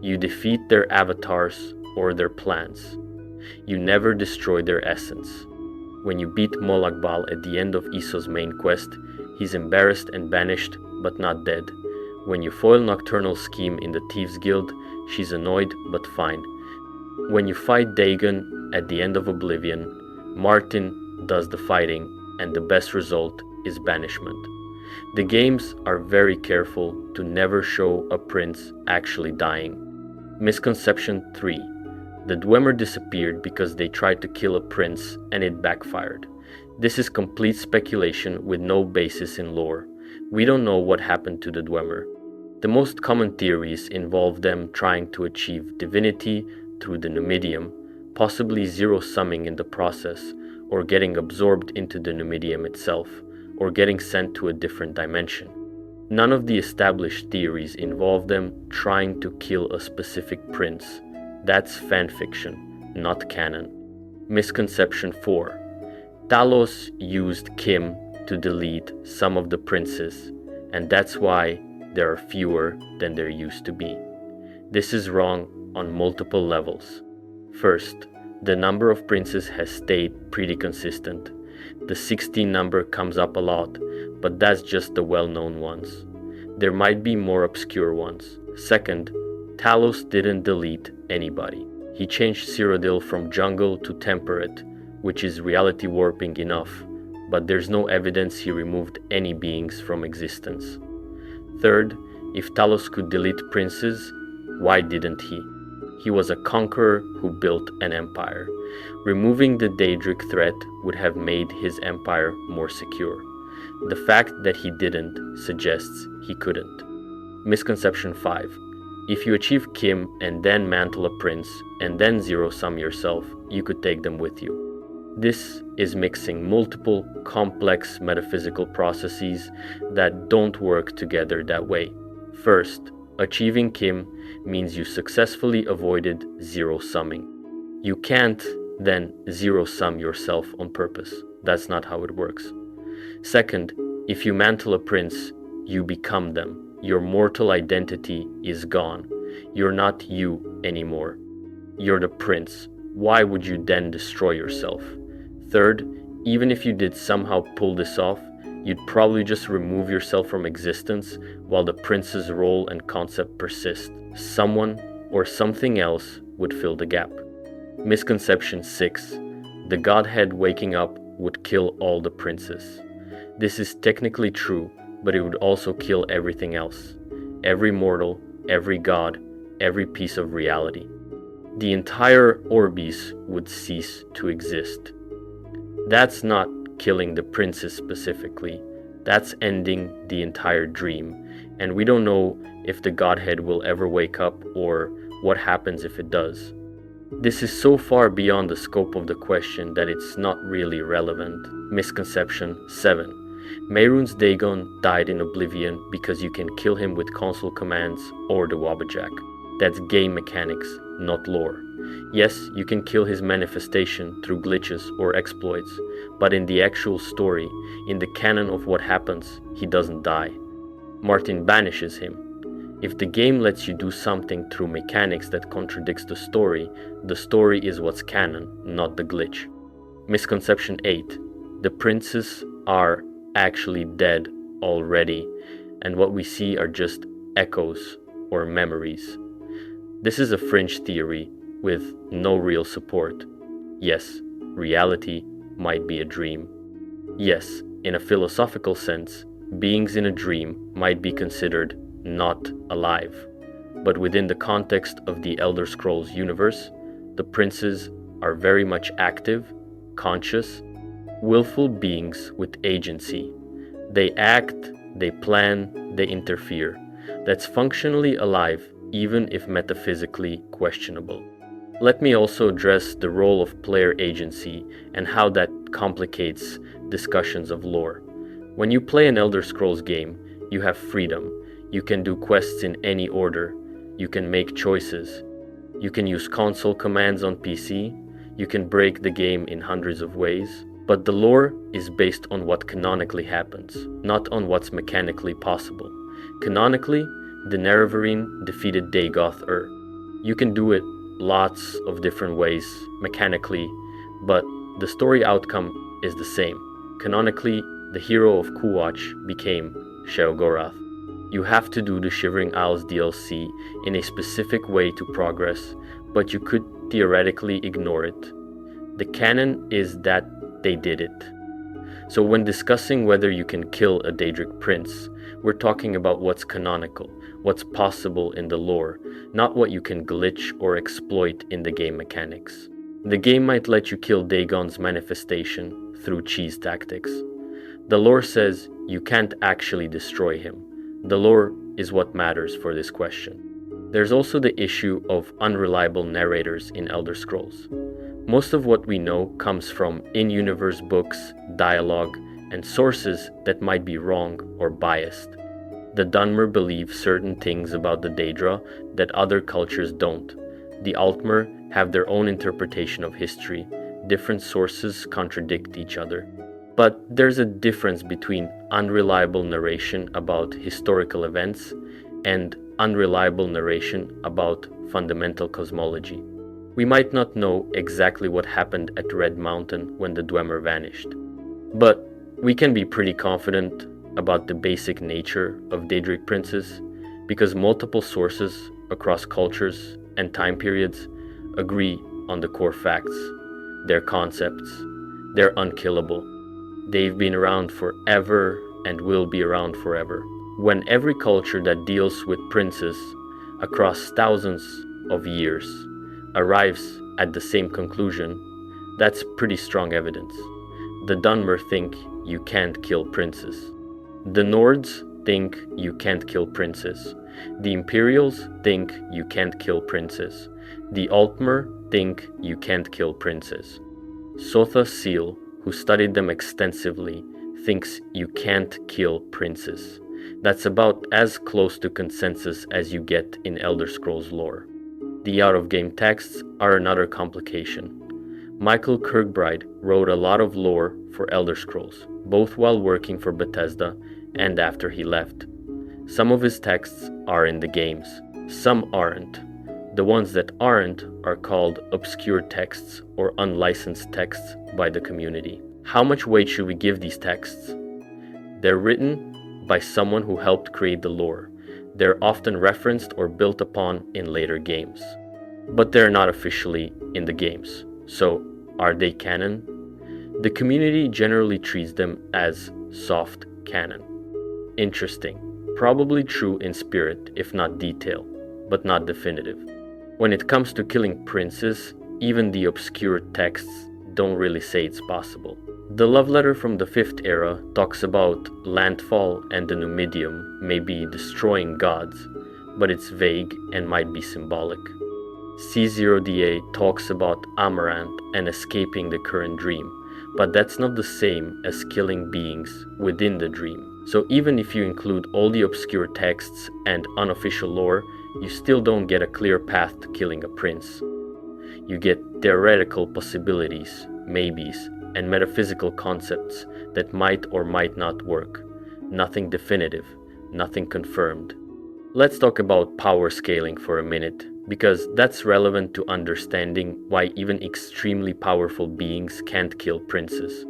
you defeat their avatars or their plans. You never destroy their essence. When you beat Molagbal at the end of Isso's main quest, he's embarrassed and banished, but not dead. When you foil Nocturnal's scheme in the Thieves Guild, she's annoyed but fine. When you fight Dagon at the end of Oblivion, Martin does the fighting, and the best result is banishment. The games are very careful to never show a prince actually dying. Misconception 3. The Dwemer disappeared because they tried to kill a prince and it backfired. This is complete speculation with no basis in lore. We don't know what happened to the Dwemer. The most common theories involve them trying to achieve divinity through the Numidium, possibly zero-summing in the process, or getting absorbed into the Numidium itself, or getting sent to a different dimension. None of the established theories involve them trying to kill a specific prince. That's fanfiction, not canon. Misconception 4. Talos used Kim to delete some of the princes, and that's why there are fewer than there used to be. This is wrong on multiple levels. First, the number of princes has stayed pretty consistent. The 16 number comes up a lot, but that's just the well-known ones. There might be more obscure ones. Second, Talos didn't delete anybody. He changed Cyrodiil from jungle to temperate, which is reality warping enough, but there's no evidence he removed any beings from existence. Third, if Talos could delete princes, why didn't he? He was a conqueror who built an empire. Removing the Daedric threat would have made his empire more secure. The fact that he didn't suggests he couldn't. Misconception 5. If you achieve Kim and then mantle a prince and then zero-sum yourself, you could take them with you. This is mixing multiple complex metaphysical processes that don't work together that way. First, achieving Kim means you successfully avoided zero-summing. You can't then zero-sum yourself on purpose. That's not how it works. Second, if you mantle a prince, you become them. Your mortal identity is gone. You're not you anymore. You're the prince. Why would you then destroy yourself? Third, even if you did somehow pull this off, you'd probably just remove yourself from existence while the prince's role and concept persist. Someone or something else would fill the gap. Misconception 6. The Godhead waking up would kill all the princes. This is technically true, but it would also kill everything else. Every mortal, every god, every piece of reality. The entire Orbis would cease to exist. That's not killing the princes specifically. That's ending the entire dream. And we don't know if the Godhead will ever wake up or what happens if it does. This is so far beyond the scope of the question that it's not really relevant. Misconception 7. Mehrunes Dagon died in oblivion because you can kill him with console commands or the Wabbajack. That's game mechanics, not lore. Yes, you can kill his manifestation through glitches or exploits, but in the actual story, in the canon of what happens, he doesn't die. Martin banishes him. If the game lets you do something through mechanics that contradicts the story is what's canon, not the glitch. Misconception 8. The princes are actually dead already, and what we see are just echoes or memories. This is a fringe theory with no real support. Yes, reality might be a dream. Yes, in a philosophical sense, beings in a dream might be considered not alive. But within the context of the Elder Scrolls universe, the princes are very much active, conscious, willful beings with agency. They act, they plan, they interfere. That's functionally alive, even if metaphysically questionable. Let me also address the role of player agency and how that complicates discussions of lore. When you play an Elder Scrolls game, you have freedom. You can do quests in any order. You can make choices. You can use console commands on PC. You can break the game in hundreds of ways. But the lore is based on what canonically happens, not on what's mechanically possible. Canonically, the Nerevarine defeated Dagoth-Ur. You can do it lots of different ways mechanically, but the story outcome is the same. Canonically, the hero of Kuwatch became Sheogorath. You have to do the Shivering Isles DLC in a specific way to progress, but you could theoretically ignore it. The canon is that they did it. So when discussing whether you can kill a Daedric prince, we're talking about what's canonical, what's possible in the lore, not what you can glitch or exploit in the game mechanics. The game might let you kill Dagon's manifestation through cheese tactics. The lore says you can't actually destroy him. The lore is what matters for this question. There's also the issue of unreliable narrators in Elder Scrolls. Most of what we know comes from in-universe books, dialogue, and sources that might be wrong or biased. The Dunmer believe certain things about the Daedra that other cultures don't. The Altmer have their own interpretation of history. Different sources contradict each other. But there's a difference between unreliable narration about historical events and unreliable narration about fundamental cosmology. We might not know exactly what happened at Red Mountain when the Dwemer vanished, but we can be pretty confident about the basic nature of Daedric princes because multiple sources across cultures and time periods agree on the core facts, their concepts. They're unkillable. They've been around forever and will be around forever. When every culture that deals with princes across thousands of years arrives at the same conclusion, that's pretty strong evidence. The Dunmer think you can't kill princes. The Nords think you can't kill princes. The Imperials think you can't kill princes. The Altmer think you can't kill princes. Sotha Seal, who studied them extensively, thinks you can't kill princes. That's about as close to consensus as you get in Elder Scrolls lore. The out-of-game texts are another complication. Michael Kirkbride wrote a lot of lore for Elder Scrolls, both while working for Bethesda and after he left. Some of his texts are in the games, some aren't. The ones that aren't are called obscure texts or unlicensed texts by the community. How much weight should we give these texts? They're written by someone who helped create the lore. They're often referenced or built upon in later games. But they're not officially in the games. So, are they canon? The community generally treats them as soft canon. Interesting. Probably true in spirit, if not detail, but not definitive. When it comes to killing princes, even the obscure texts don't really say it's possible. The love letter from the 5th era talks about landfall and the Numidium maybe destroying gods, but it's vague and might be symbolic. C0DA talks about Amaranth and escaping the current dream, but that's not the same as killing beings within the dream. So even if you include all the obscure texts and unofficial lore, you still don't get a clear path to killing a prince. You get theoretical possibilities, maybes, and metaphysical concepts that might or might not work. Nothing definitive, nothing confirmed. Let's talk about power scaling for a minute, because that's relevant to understanding why even extremely powerful beings can't kill princes.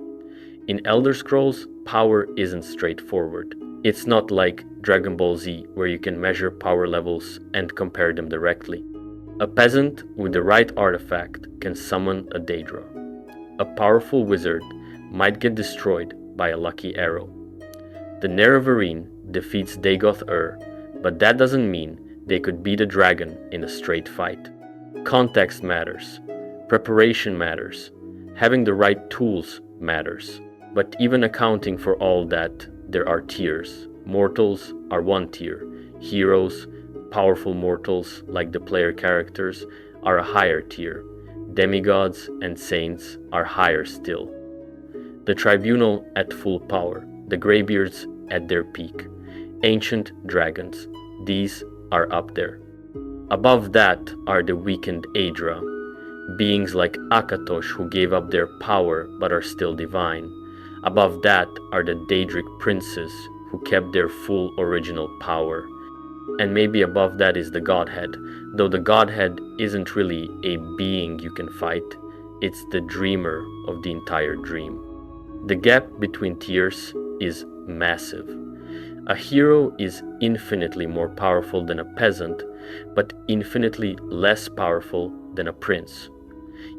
In Elder Scrolls, power isn't straightforward. It's not like Dragon Ball Z, where you can measure power levels and compare them directly. A peasant with the right artifact can summon a Daedra. A powerful wizard might get destroyed by a lucky arrow. The Nerevarine defeats Dagoth-Ur, but that doesn't mean they could beat a dragon in a straight fight. Context matters. Preparation matters. Having the right tools matters. But even accounting for all that, there are tiers. Mortals are one tier. Heroes, powerful mortals like the player characters, are a higher tier. Demigods and saints are higher still. The Tribunal at full power. The Greybeards at their peak. Ancient dragons. These are up there. Above that are the weakened Aedra, beings like Akatosh who gave up their power but are still divine. Above that are the Daedric princes who kept their full original power. And maybe above that is the Godhead, though the Godhead isn't really a being you can fight, it's the dreamer of the entire dream. The gap between tiers is massive. A hero is infinitely more powerful than a peasant, but infinitely less powerful than a prince.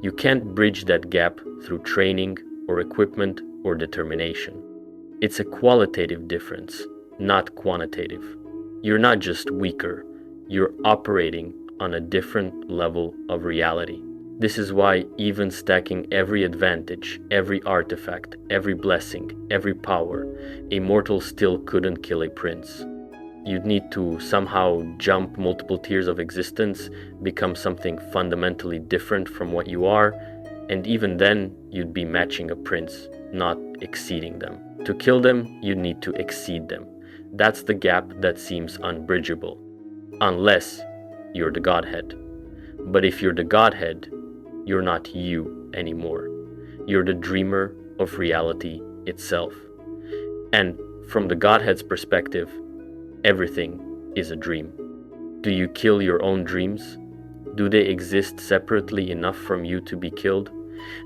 You can't bridge that gap through training or equipment or determination. It's a qualitative difference, not quantitative. You're not just weaker, you're operating on a different level of reality. This is why even stacking every advantage, every artifact, every blessing, every power, a mortal still couldn't kill a prince. You'd need to somehow jump multiple tiers of existence, become something fundamentally different from what you are, and even then you'd be matching a prince, not exceeding them. To kill them, you need to exceed them. That's the gap that seems unbridgeable. Unless you're the Godhead. But if you're the Godhead, you're not you anymore. You're the dreamer of reality itself. And from the Godhead's perspective, everything is a dream. Do you kill your own dreams? Do they exist separately enough from you to be killed?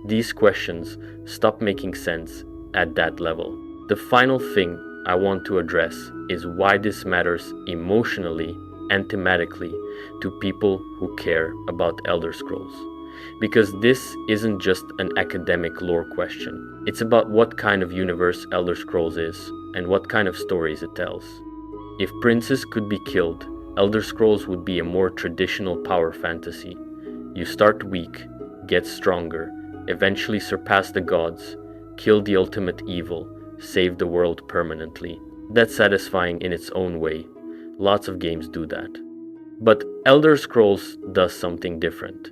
These questions stop making sense at that level. The final thing I want to address is why this matters emotionally and thematically to people who care about Elder Scrolls. Because this isn't just an academic lore question. It's about what kind of universe Elder Scrolls is and what kind of stories it tells. If princes could be killed, Elder Scrolls would be a more traditional power fantasy. You start weak, get stronger, eventually surpass the gods, kill the ultimate evil, save the world permanently. That's satisfying in its own way. Lots of games do that. But Elder Scrolls does something different.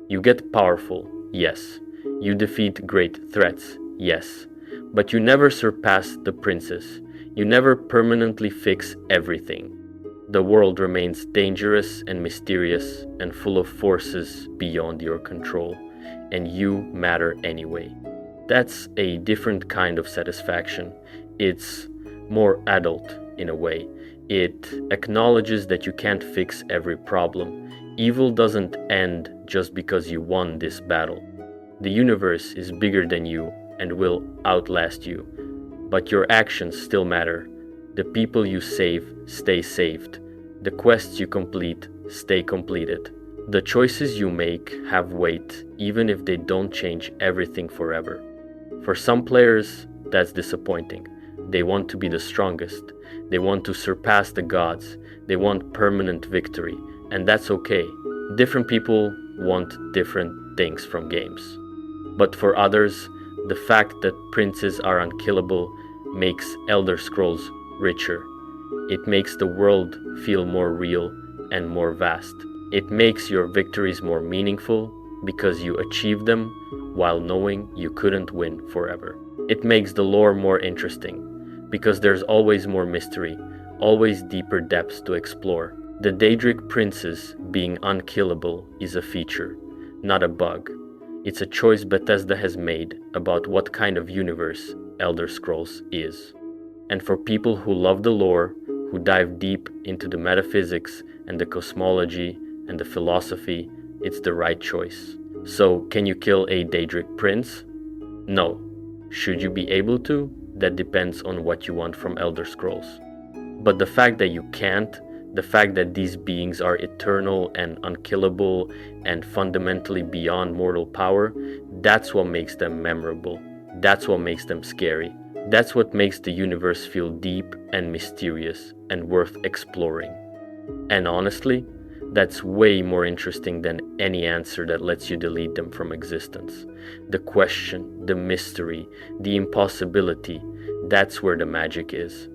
You get powerful, yes. You defeat great threats, yes. But you never surpass the princes. You never permanently fix everything. The world remains dangerous and mysterious and full of forces beyond your control, and you matter anyway. That's a different kind of satisfaction. It's more adult in a way. It acknowledges that you can't fix every problem. Evil doesn't end just because you won this battle. The universe is bigger than you and will outlast you. but your actions still matter. The people you save stay saved. The quests you complete stay completed. The choices you make have weight, even if they don't change everything forever. For some players, that's disappointing. They want to be the strongest. They want to surpass the gods. They want permanent victory, and that's okay. Different people want different things from games. But for others, the fact that princes are unkillable makes Elder Scrolls richer. It makes the world feel more real and more vast. It makes your victories more meaningful because you achieved them while knowing you couldn't win forever. It makes the lore more interesting because there's always more mystery, always deeper depths to explore. The Daedric princes being unkillable is a feature, not a bug. It's a choice Bethesda has made about what kind of universe Elder Scrolls is. And for people who love the lore, who dive deep into the metaphysics and the cosmology and the philosophy, it's the right choice. So, can you kill a Daedric prince? No. Should you be able to? That depends on what you want from Elder Scrolls. But the fact that you can't, the fact that these beings are eternal and unkillable and fundamentally beyond mortal power, that's what makes them memorable. That's what makes them scary. That's what makes the universe feel deep and mysterious and worth exploring. And honestly, that's way more interesting than any answer that lets you delete them from existence. The question, the mystery, the impossibility, that's where the magic is.